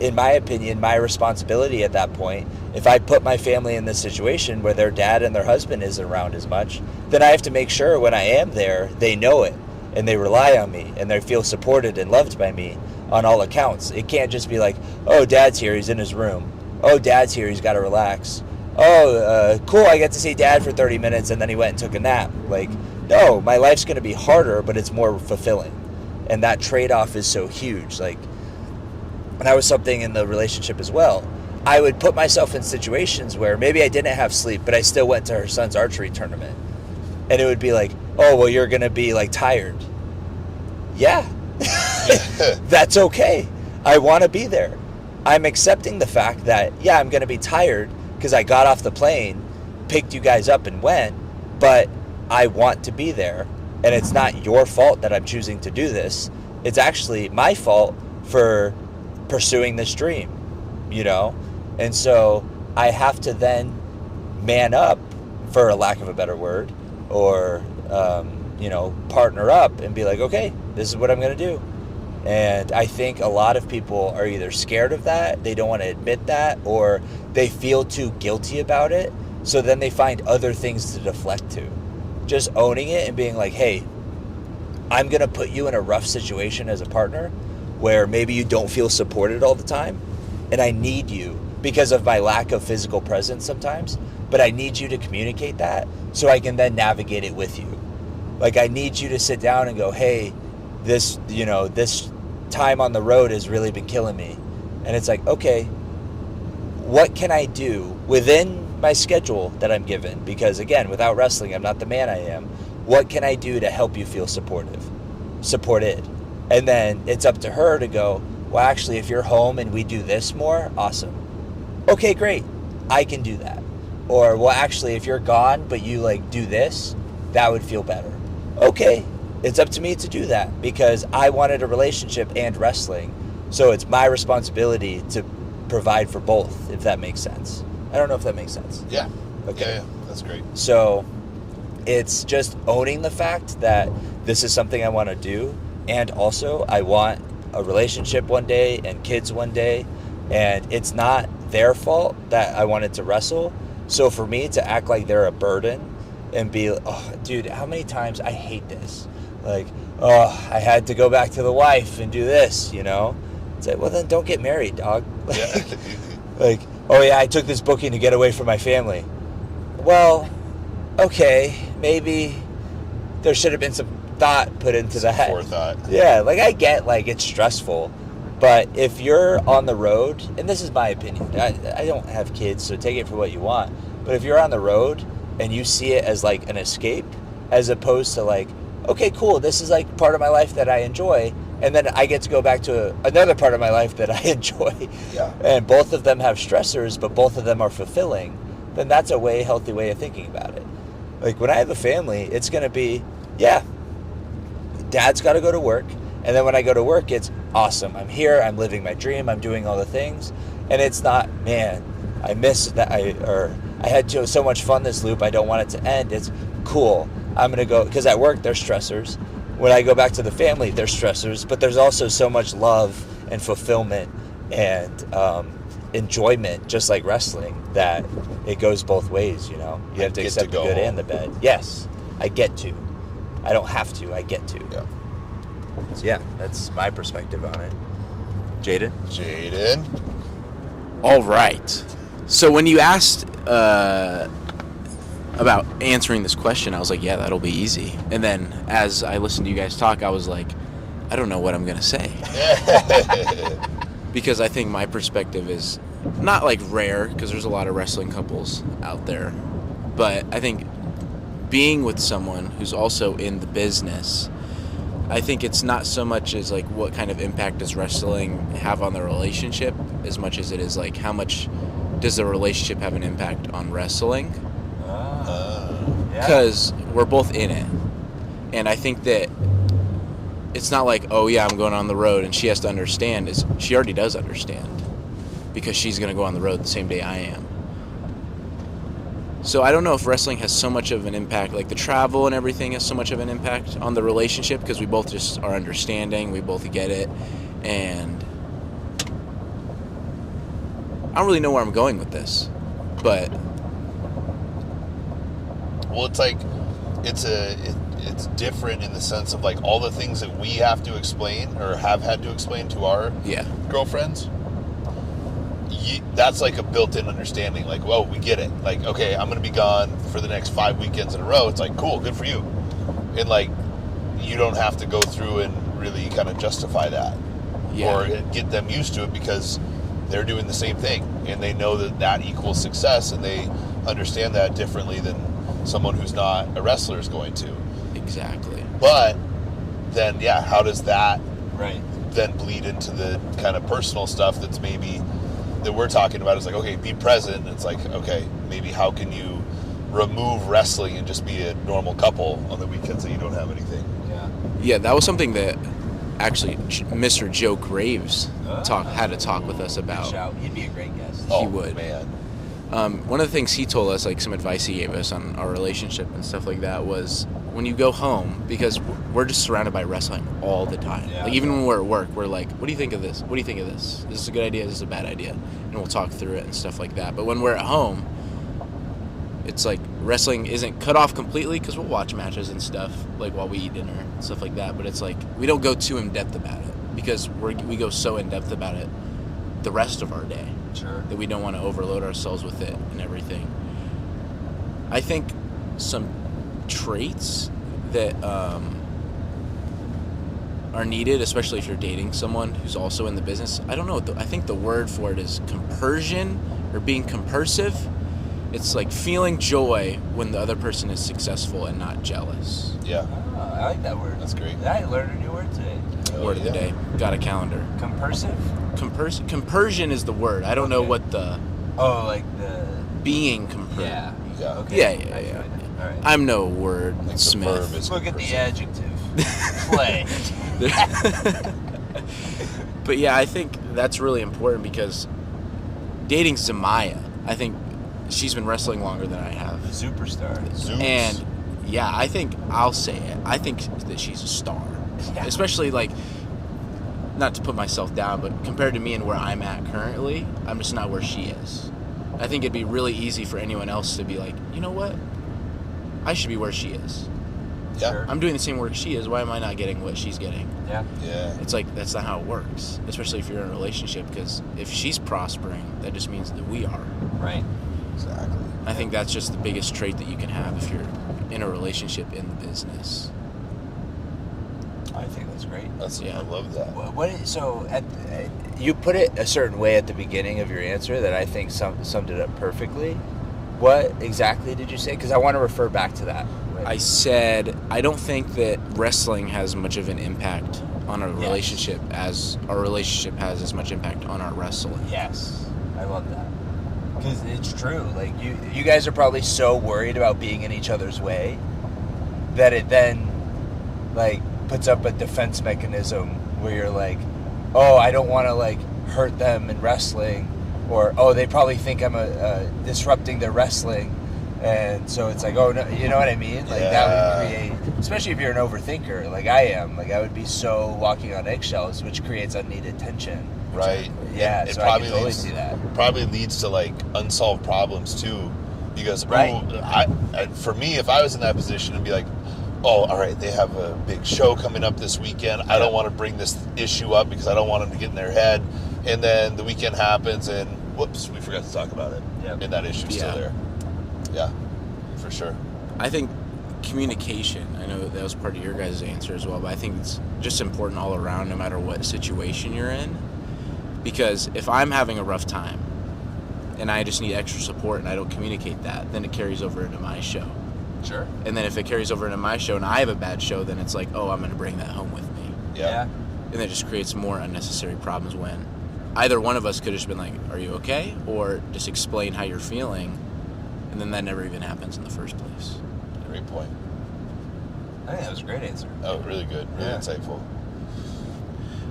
Speaker 5: in my opinion, my responsibility at that point. If I put my family in this situation where their dad and their husband isn't around as much, then I have to make sure when I am there, they know it and they rely on me and they feel supported and loved by me on all accounts. It can't just be like, oh, dad's here, he's in his room. Oh, dad's here, he's got to relax. Oh, cool, I get to see dad for 30 minutes and then he went and took a nap. Like, no, my life's going to be harder, but it's more fulfilling. And that trade-off is so huge. Like, and that was something in the relationship as well. I would put myself in situations where maybe I didn't have sleep, but I still went to her son's archery tournament. And it would be like, oh, well, you're going to be like tired. Yeah, that's okay. I want to be there. I'm accepting the fact that, yeah, I'm going to be tired because I got off the plane, picked you guys up and went, but I want to be there. And it's not your fault that I'm choosing to do this. It's actually my fault for pursuing this dream, you know? And so I have to then man up, for a lack of a better word, or, you know, partner up and be like, okay, this is what I'm going to do. And I think a lot of people are either scared of that, they don't want to admit that, or they feel too guilty about it. So then they find other things to deflect to. Just owning it and being like, hey, I'm going to put you in a rough situation as a partner where maybe you don't feel supported all the time. And I need you because of my lack of physical presence sometimes. But I need you to communicate that so I can then navigate it with you. Like, I need you to sit down and go, hey, this time on the road has really been killing me. And it's like, okay, what can I do within my schedule that I'm given? Because again, without wrestling, I'm not the man I am. What can I do to help you feel supported? And then it's up to her to go, well, actually, if you're home and we do this more, awesome. Okay, great. I can do that. Or, well, actually, if you're gone, but you like do this, that would feel better. Okay, it's up to me to do that because I wanted a relationship and wrestling. So it's my responsibility to provide for both, if that makes sense. I don't know if that makes sense.
Speaker 3: Yeah.
Speaker 5: Okay.
Speaker 3: Yeah, that's great.
Speaker 5: So it's just owning the fact that this is something I want to do. And also I want a relationship one day and kids one day. And it's not their fault that I wanted to wrestle. So for me to act like they're a burden and be, oh, dude, how many times I hate this? Like, oh, I had to go back to the wife and do this, you know? It's like, well, then don't get married, dog. Like, oh, yeah, I took this booking to get away from my family. Well, okay, maybe there should have been some thought put into that.
Speaker 3: Forethought.
Speaker 5: Yeah, like, I get, like, it's stressful. But if you're on the road, and this is my opinion, I don't have kids, so take it for what you want. But if you're on the road and you see it as, like, an escape, as opposed to, like, okay, cool, this is, like, part of my life that I enjoy, and then I get to go back to another part of my life that I enjoy,
Speaker 3: Yeah.
Speaker 5: and both of them have stressors, but both of them are fulfilling, then that's a way healthy way of thinking about it. Like, when I have a family, it's going to be, yeah, dad's got to go to work, and then when I go to work, it's awesome. I'm here, I'm living my dream, I'm doing all the things, and it's not, man, I missed that, I had so much fun this loop, I don't want it to end. It's cool. I'm going to go, because at work, there's stressors. When I go back to the family, there's stressors, but there's also so much love and fulfillment and enjoyment, just like wrestling, that it goes both ways, you know? You have to accept the good and the bad. Yes, I get to. I don't have to, I get to.
Speaker 3: Yeah.
Speaker 5: So yeah, that's my perspective on it. Jaden?
Speaker 6: All right. So when you asked about answering this question, I was like, yeah, that'll be easy. And then as I listened to you guys talk, I was like, I don't know what I'm going to say. Because I think my perspective is not like rare, because there's a lot of wrestling couples out there. But I think being with someone who's also in the business, I think it's not so much as like what kind of impact does wrestling have on the relationship as much as it is like how much does the relationship have an impact on wrestling. Because we're both in it. And I think that it's not like, oh yeah, I'm going on the road and she has to understand. She already does understand because she's going to go on the road the same day I am. So I don't know if wrestling has so much of an impact, like the travel and everything has so much of an impact on the relationship because we both just are understanding, we both get it, and I don't really know where I'm going with this, but...
Speaker 3: Well, it's like, it's different in the sense of like all the things that we have to explain or have had to explain to our girlfriends. That's like a built-in understanding. Like, well, we get it. Like, okay, I'm going to be gone for the next 5 weekends in a row. It's like, cool, good for you. And like, you don't have to go through and really kind of justify that or get them used to it because they're doing the same thing and they know that equals success and they understand that differently than someone who's not a wrestler is going to.
Speaker 6: Exactly.
Speaker 3: But then, how does that then bleed into the kind of personal stuff that's maybe that we're talking about? Is like, okay, be present. It's like, okay, maybe how can you remove wrestling and just be a normal couple on the weekends that you don't have anything?
Speaker 6: Yeah, that was something that actually Mr. Joe Graves had to talk with us about.
Speaker 5: He'd be a great guest.
Speaker 6: He would.
Speaker 3: Man.
Speaker 6: One of the things he told us, like some advice he gave us on our relationship and stuff like that, was when you go home, because we're just surrounded by wrestling all the time. Like even when we're at work, we're like, what do you think of this? What do you think of this? Is this a good idea? Is this a bad idea? And we'll talk through it and stuff like that. But when we're at home, it's like wrestling isn't cut off completely because we'll watch matches and stuff like while we eat dinner and stuff like that. But it's like we don't go too in depth about it because we go so in depth about it the rest of our day.
Speaker 5: Sure.
Speaker 6: That we don't want to overload ourselves with it and everything. I think some traits that are needed, especially if you're dating someone who's also in the business. I don't know. I think the word for it is compersion or being compersive. It's like feeling joy when the other person is successful and not jealous.
Speaker 3: Yeah.
Speaker 5: Oh, I like that word.
Speaker 3: That's great.
Speaker 5: I learned a new word today.
Speaker 6: Word of the day. Got a calendar.
Speaker 5: Compersive?
Speaker 6: Compersion is the word. I don't know what the...
Speaker 5: Oh, like the...
Speaker 6: Being compersion.
Speaker 3: Yeah.
Speaker 5: Okay.
Speaker 6: Yeah.
Speaker 5: All right.
Speaker 6: I'm no word
Speaker 3: Like the
Speaker 6: smith.
Speaker 3: verb is
Speaker 5: Look at the
Speaker 3: compersive.
Speaker 5: adjective. Play.
Speaker 6: But yeah, I think that's really important because dating Zamaya, I think she's been wrestling longer than I have.
Speaker 5: Superstar.
Speaker 3: Zeus.
Speaker 6: And yeah, I think I'll say it. I think that she's a star.
Speaker 5: Yeah.
Speaker 6: Especially like, not to put myself down, but compared to me and where I'm at currently, I'm just not where she is. I think it'd be really easy for anyone else to be like, you know what? I should be where she is.
Speaker 3: Yeah.
Speaker 6: I'm doing the same work she is. Why am I not getting what she's getting?
Speaker 5: Yeah.
Speaker 3: Yeah.
Speaker 6: It's like, that's not how it works, especially if you're in a relationship, because if she's prospering, that just means that we are.
Speaker 5: Right.
Speaker 3: Exactly.
Speaker 6: I think that's just the biggest trait that you can have if you're in a relationship in the business.
Speaker 5: I think that's great.
Speaker 3: I love that.
Speaker 5: So you put it a certain way at the beginning of your answer that I think summed it up perfectly. What exactly did you say? Because I want to refer back to that.
Speaker 6: I said, I don't think that wrestling has much of an impact on our relationship as our relationship has as much impact on our wrestling.
Speaker 5: Yes. I love that. Because it's true. Like, you guys are probably so worried about being in each other's way that it then, like, puts up a defense mechanism where you're like, oh, I don't want to, like, hurt them in wrestling, or, oh, they probably think I'm disrupting their wrestling, and so it's like, oh, no, you know what I mean? Like, that would create, especially if you're an overthinker, like I am, like, I would be so walking on eggshells, which creates unneeded tension.
Speaker 3: Right.
Speaker 5: Yeah,
Speaker 3: It
Speaker 5: so
Speaker 3: probably
Speaker 5: I can totally
Speaker 3: leads,
Speaker 5: see that.
Speaker 3: probably leads to like unsolved problems too, because
Speaker 5: Right.
Speaker 3: for me, if I was in that position, and be like, oh, all right, they have a big show coming up this weekend. I don't want to bring this issue up because I don't want them to get in their head. And then the weekend happens, and whoops, we forgot to talk about it.
Speaker 5: Yep.
Speaker 3: And that issue's
Speaker 6: Yeah.
Speaker 3: still there. Yeah. for sure.
Speaker 6: I think communication, I know that was part of your guys' answer as well, but I think it's just important all around no matter what situation you're in. Because if I'm having a rough time and I just need extra support and I don't communicate that, then it carries over into my show.
Speaker 3: Sure.
Speaker 6: And then if it carries over into my show and I have a bad show, then it's like, oh, I'm going to bring that home with me.
Speaker 3: Yeah.
Speaker 6: And that just creates more unnecessary problems when either one of us could have just been like, are you okay? Or just explain how you're feeling. And then that never even happens in the first place.
Speaker 3: Great point.
Speaker 5: I think that was a great answer.
Speaker 3: Oh, really good. Really insightful.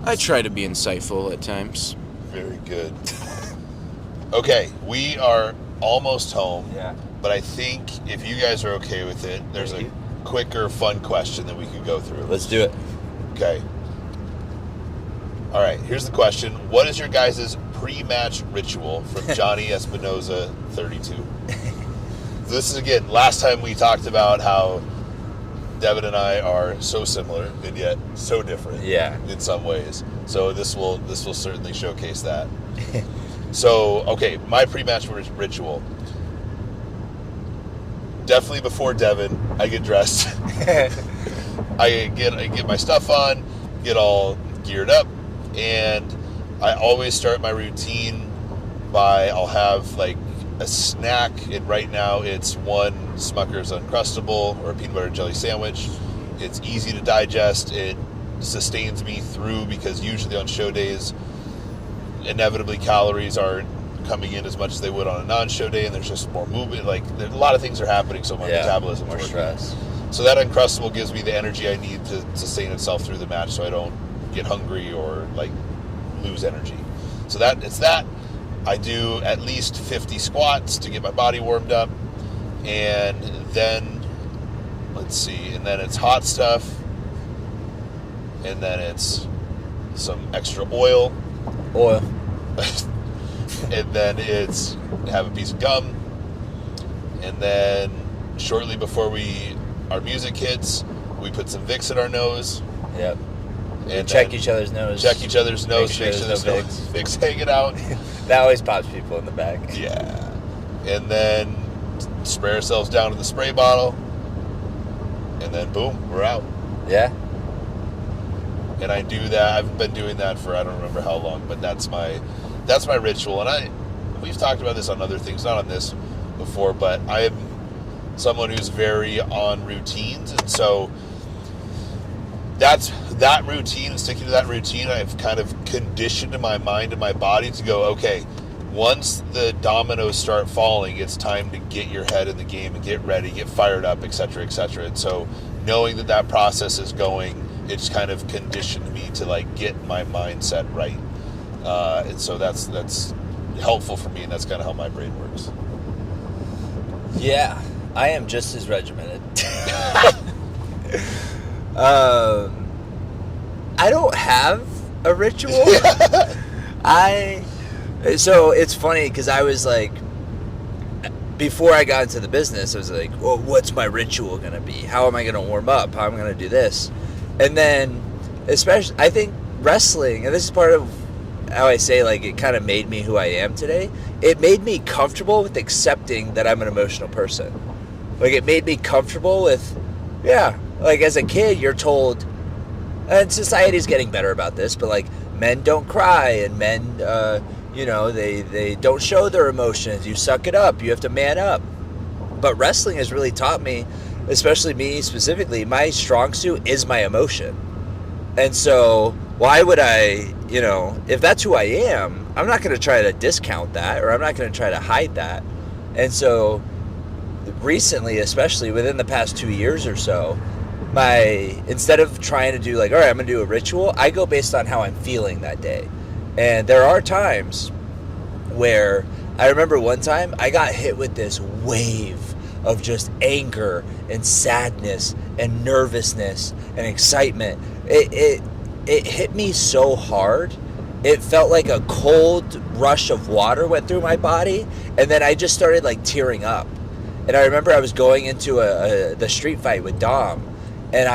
Speaker 6: I try to be insightful at times.
Speaker 3: Very good. Okay, we are almost home.
Speaker 5: Yeah.
Speaker 3: But I think if you guys are okay with it, there's a quicker, fun question that we could go through.
Speaker 5: Let's do it.
Speaker 3: Okay. All right, here's the question. What is your guys' pre-match ritual from Johnny Espinoza 32? This is, again, last time we talked about how Devin and I are so similar and yet so different in some ways. So this will certainly showcase that. So, okay, my pre-match ritual. Definitely before Devin, I get dressed. I get my stuff on, get all geared up, and I always start my routine by I'll have like a snack, and right now it's one Smucker's Uncrustable or a peanut butter and jelly sandwich. It's easy to digest. It sustains me through because usually on show days, inevitably calories aren't coming in as much as they would on a non-show day, and there's just more movement. Like a lot of things are happening, so my metabolism
Speaker 5: more stress.
Speaker 3: So that Uncrustable gives me the energy I need to sustain itself through the match, so I don't get hungry or like lose energy. So it's that. I do at least 50 squats to get my body warmed up, and then and then it's hot stuff, and then it's some extra oil. And then it's have a piece of gum, and then shortly before our music hits, we put some Vicks in our nose.
Speaker 5: Yep.
Speaker 3: And
Speaker 5: check each other's nose.
Speaker 3: Make sure there's no
Speaker 5: Vicks.
Speaker 3: Vicks hanging out.
Speaker 5: That always pops people in the back.
Speaker 3: Yeah. And then spray ourselves down to the spray bottle, and then boom, we're out.
Speaker 5: Yeah.
Speaker 3: And I do that. I've been doing that for I don't remember how long, but that's my ritual. And we've talked about this on other things, not on this before, but I am someone who's very on routines, and so that routine and sticking to that routine, I've kind of conditioned my mind and my body to go, okay, once the dominoes start falling, it's time to get your head in the game and get ready, get fired up, et cetera, et cetera. And so knowing that process is going, it's kind of conditioned me to like get my mindset right. And so that's helpful for me, and that's kind of how my brain works.
Speaker 5: Yeah, I am just as regimented. I don't have a ritual. So it's funny because I was like, before I got into the business, I was like, well, what's my ritual going to be? How am I going to warm up? How am I going to do this? And then, especially, I think wrestling, and this is part of how I say, like, it kind of made me who I am today. It made me comfortable with accepting that I'm an emotional person. Like, it made me comfortable with, like, as a kid, you're told, and society's getting better about this, but, like, men don't cry, and men, they don't show their emotions. You suck it up. You have to man up. But wrestling has really taught me, especially me specifically, my strong suit is my emotion. And so why would I, if that's who I am, I'm not going to try to discount that, or I'm not going to try to hide that. And so recently, especially within the past 2 years or so, instead of trying to do like, all right, I'm going to do a ritual, I go based on how I'm feeling that day. And there are times where I remember one time I got hit with this wave of just anger and sadness and nervousness and excitement. It hit me so hard. It felt like a cold rush of water went through my body, and then I just started like tearing up. And I remember I was going into the street fight with Dom, and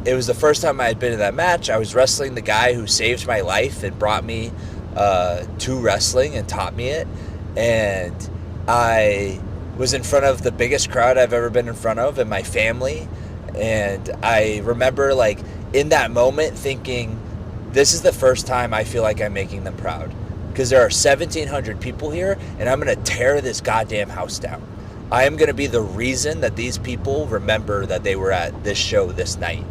Speaker 5: it was the first time I had been in that match. I was wrestling the guy who saved my life and brought me to wrestling and taught me it. And I was in front of the biggest crowd I've ever been in front of, and my family. And I remember, like, in that moment thinking, this is the first time I feel like I'm making them proud. Because there are 1,700 people here, and I'm going to tear this goddamn house down. I am going to be the reason that these people remember that they were at this show this night.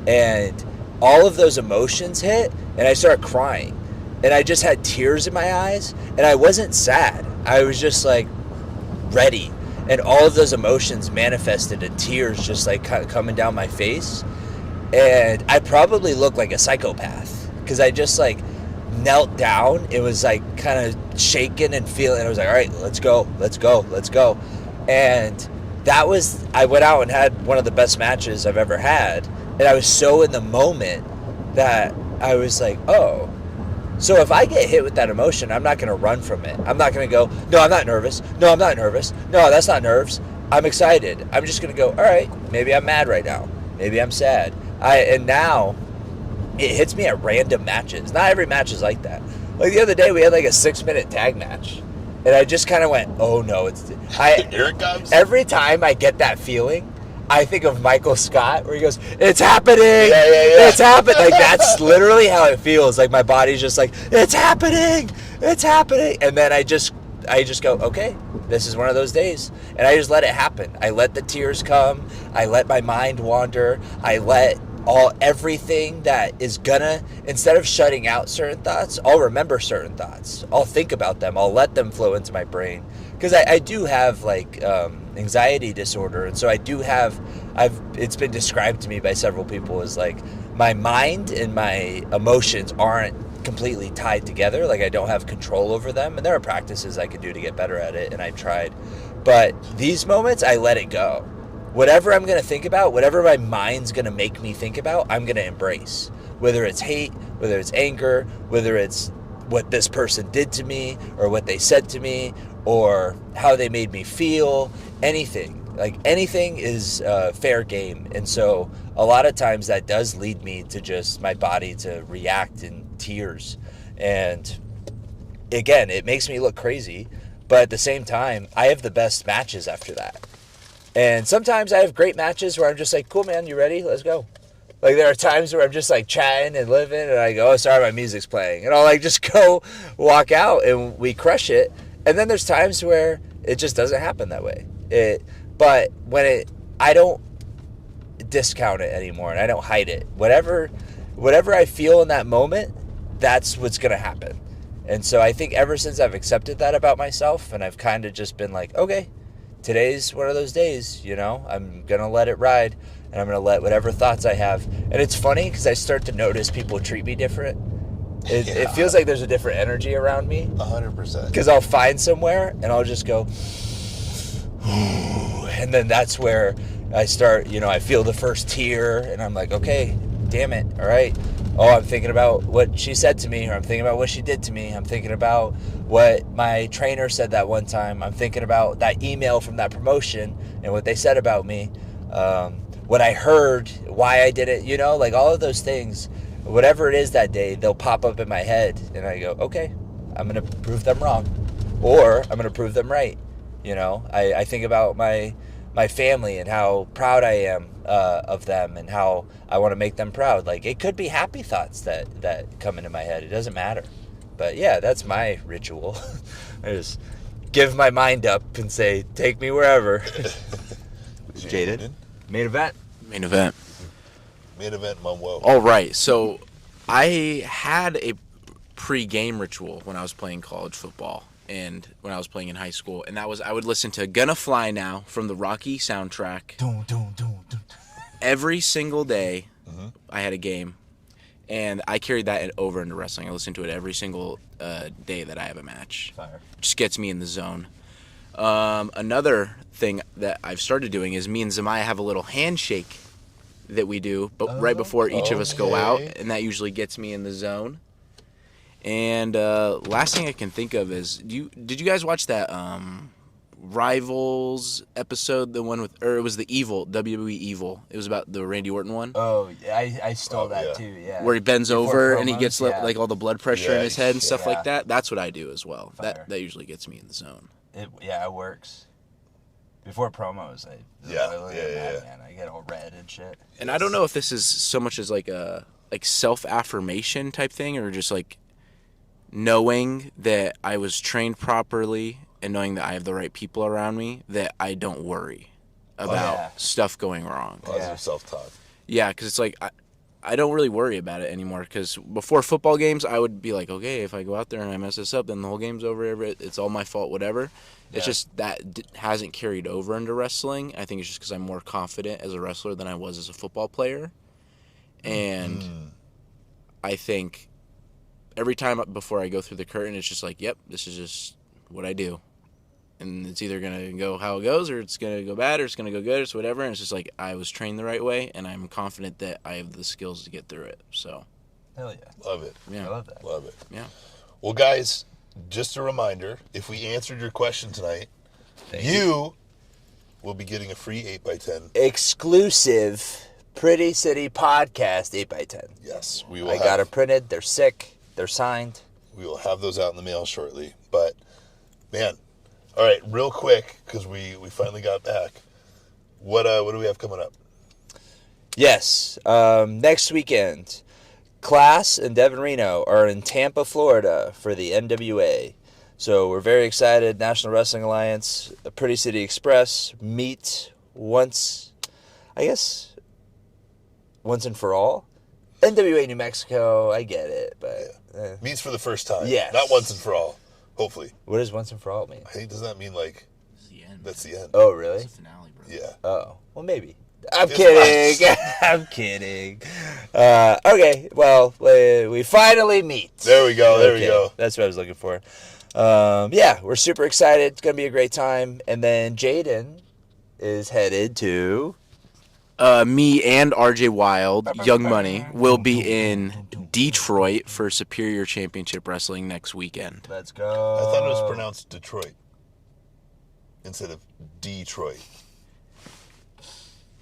Speaker 5: And all of those emotions hit, and I started crying. And I just had tears in my eyes, and I wasn't sad. I was just, like, ready. And all of those emotions manifested in tears just, like, coming down my face. And I probably looked like a psychopath because I just, like, knelt down. It was, like, kind of shaking and feeling. I was like, all right, let's go. And that was, I went out and had one of the best matches I've ever had. And I was so in the moment that I was like, oh. So if I get hit with that emotion, I'm not going to run from it. I'm not going to go, no, I'm not nervous. No, I'm not nervous. No, that's not nerves. I'm excited. I'm just going to go, all right, maybe I'm mad right now. Maybe I'm sad. And now it hits me at random matches. Not every match is like that. Like the other day, we had like a 6-minute tag match. And I just kind of went, oh no,
Speaker 3: Here it comes.
Speaker 5: Every time I get that feeling, I think of Michael Scott where he goes, it's happening.
Speaker 3: Yeah.
Speaker 5: It's happening. Like, that's literally how it feels. Like, my body's just like, it's happening. And then I just go, okay, this is one of those days. And I just let it happen. I let the tears come. I let my mind wander. I let everything that is gonna, instead of shutting out certain thoughts, I'll remember certain thoughts. I'll think about them. I'll let them flow into my brain. Because I do have, like, anxiety disorder. And so I do have, it's been described to me by several people as, like, my mind and my emotions aren't completely tied together. Like, I don't have control over them. And there are practices I could do to get better at it, and I've tried. But these moments, I let it go. Whatever I'm going to think about, whatever my mind's going to make me think about, I'm going to embrace. Whether it's hate, whether it's anger, whether it's what this person did to me or what they said to me or how they made me feel, anything. Like, anything is fair game. And so a lot of times that does lead me to just my body to react in tears. And again, it makes me look crazy. But at the same time, I have the best matches after that. And sometimes I have great matches where I'm just like, cool, man, you ready? Let's go. Like, there are times where I'm just, like, chatting and living, and I go, oh, sorry, my music's playing. And I'll, like, just go walk out, and we crush it. And then there's times where it just doesn't happen that way. But when I don't discount it anymore, and I don't hide it. Whatever I feel in that moment, that's what's going to happen. And so I think ever since I've accepted that about myself, and I've kind of just been like, okay, today's one of those days, you know, I'm going to let it ride, and I'm going to let whatever thoughts I have. And it's funny because I start to notice people treat me different. It feels like there's a different energy around me.
Speaker 3: 100%.
Speaker 5: Because I'll find somewhere, and I'll just go, and then that's where I start, you know, I feel the first tear, and I'm like, okay, damn it, all right. Oh, I'm thinking about what she said to me, or I'm thinking about what she did to me. I'm thinking about what my trainer said that one time. I'm thinking about that email from that promotion and what they said about me, what I heard, why I did it, you know, like all of those things. Whatever it is that day, they'll pop up in my head, and I go, okay, I'm going to prove them wrong, or I'm going to prove them right. You know, I think about my family and how proud I am of them and how I want to make them proud. Like, it could be happy thoughts that come into my head. It doesn't matter. But yeah, that's my ritual. I just give my mind up and say, take me wherever.
Speaker 1: Jaden, main event.
Speaker 6: Main event.
Speaker 3: Main event, Monroe.
Speaker 6: All right, so I had a pre-game ritual when I was playing college football and when I was playing in high school, and that was I would listen to Gonna Fly Now from the Rocky soundtrack every single day. I had a game, and I carried that over into wrestling. I listened to it every single day that I have a match.
Speaker 5: Fire.
Speaker 6: Just gets me in the zone. Another thing that I've started doing is me and Zamaya have a little handshake that we do, but right before each of us go out, and that usually gets me in the zone. And last thing I can think of is, did you guys watch that Rivals episode, the one with, or it was the Evil, WWE Evil. It was about the Randy Orton one.
Speaker 5: Oh, I stole that too, yeah.
Speaker 6: Where he bends
Speaker 5: Before
Speaker 6: over
Speaker 5: promos,
Speaker 6: and he gets like all the blood pressure in his head and stuff
Speaker 5: yeah.
Speaker 6: like that. That's what I do as well.
Speaker 5: Fire.
Speaker 6: That usually gets me in the zone.
Speaker 5: It works. Before promos,
Speaker 3: Yeah,
Speaker 5: I look
Speaker 3: yeah,
Speaker 5: at that,
Speaker 3: yeah.
Speaker 5: man. I get all red and shit.
Speaker 6: And I don't know if this is so much as like a self-affirmation type thing, or just like knowing that I was trained properly and knowing that I have the right people around me, that I don't worry about
Speaker 5: yeah.
Speaker 6: stuff going wrong.
Speaker 3: Positive
Speaker 5: Yeah.
Speaker 3: self-talk.
Speaker 6: Yeah, because it's like I don't really worry about it anymore. Because before football games, I would be like, okay, if I go out there and I mess this up, then the whole game's over. It's all my fault, whatever. It's just that hasn't carried over into wrestling. I think it's just because I'm more confident as a wrestler than I was as a football player. And I think every time before I go through the curtain, it's just like, yep, this is just what I do. And it's either going to go how it goes, or it's going to go bad, or it's going to go good, or whatever. And it's just like, I was trained the right way, and I'm confident that I have the skills to get through it. So,
Speaker 5: Hell yeah.
Speaker 3: Love it.
Speaker 6: yeah.
Speaker 5: I love that.
Speaker 3: Love it.
Speaker 6: Yeah.
Speaker 3: Well, guys, just a reminder, if we answered your question tonight, you will be getting a free 8x10.
Speaker 5: Exclusive Pretty City Podcast 8x10.
Speaker 3: Yes, we will
Speaker 5: I got it printed. They're sick. They're signed.
Speaker 3: We will have those out in the mail shortly. But, man, all right, real quick, because we finally got back. What do we have coming up?
Speaker 5: Yes. Next weekend, Class and Devin Reno are in Tampa, Florida for the NWA. So we're very excited. National Wrestling Alliance, the Pretty City Express meet once and for all. NWA New Mexico, I get it, but
Speaker 3: Meets for the first time.
Speaker 5: Yes.
Speaker 3: Not once and for all, hopefully.
Speaker 5: what does once and for all mean?
Speaker 3: Hey, doesn't that mean, like,
Speaker 6: This is the end.
Speaker 3: that's the end?
Speaker 5: Oh, really?
Speaker 6: It's the finale, bro.
Speaker 3: Yeah.
Speaker 5: Oh, well, maybe. I'm
Speaker 3: It's
Speaker 5: kidding. I'm kidding. Okay, well, we finally meet.
Speaker 3: There we go. There we
Speaker 5: Okay,
Speaker 3: go.
Speaker 5: That's what I was looking for. Yeah, we're super excited. It's going to be a great time. And then Jaden is headed to...
Speaker 6: Me and RJ Wild, Young Money, will be in Detroit for Superior Championship Wrestling next weekend.
Speaker 5: Let's go.
Speaker 3: I thought it was pronounced Detroit instead of Detroit.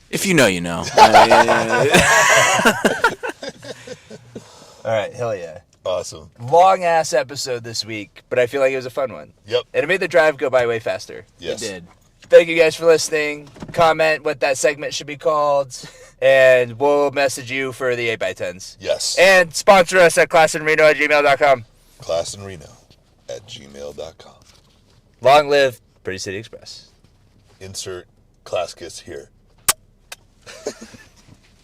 Speaker 6: If you know, you know.
Speaker 5: All right, hell yeah.
Speaker 3: Awesome.
Speaker 5: Long-ass episode this week, but I feel like it was a fun one.
Speaker 3: Yep.
Speaker 5: And it made the drive go by way faster.
Speaker 3: Yes.
Speaker 6: did.
Speaker 5: Thank you guys for listening. Comment what that segment should be called, and we'll message you for the 8x10s.
Speaker 3: Yes.
Speaker 5: And sponsor us at classandreno@gmail.com.
Speaker 3: ClassandReno@gmail.com.
Speaker 5: Long live Pretty City Express.
Speaker 3: Insert class kiss here.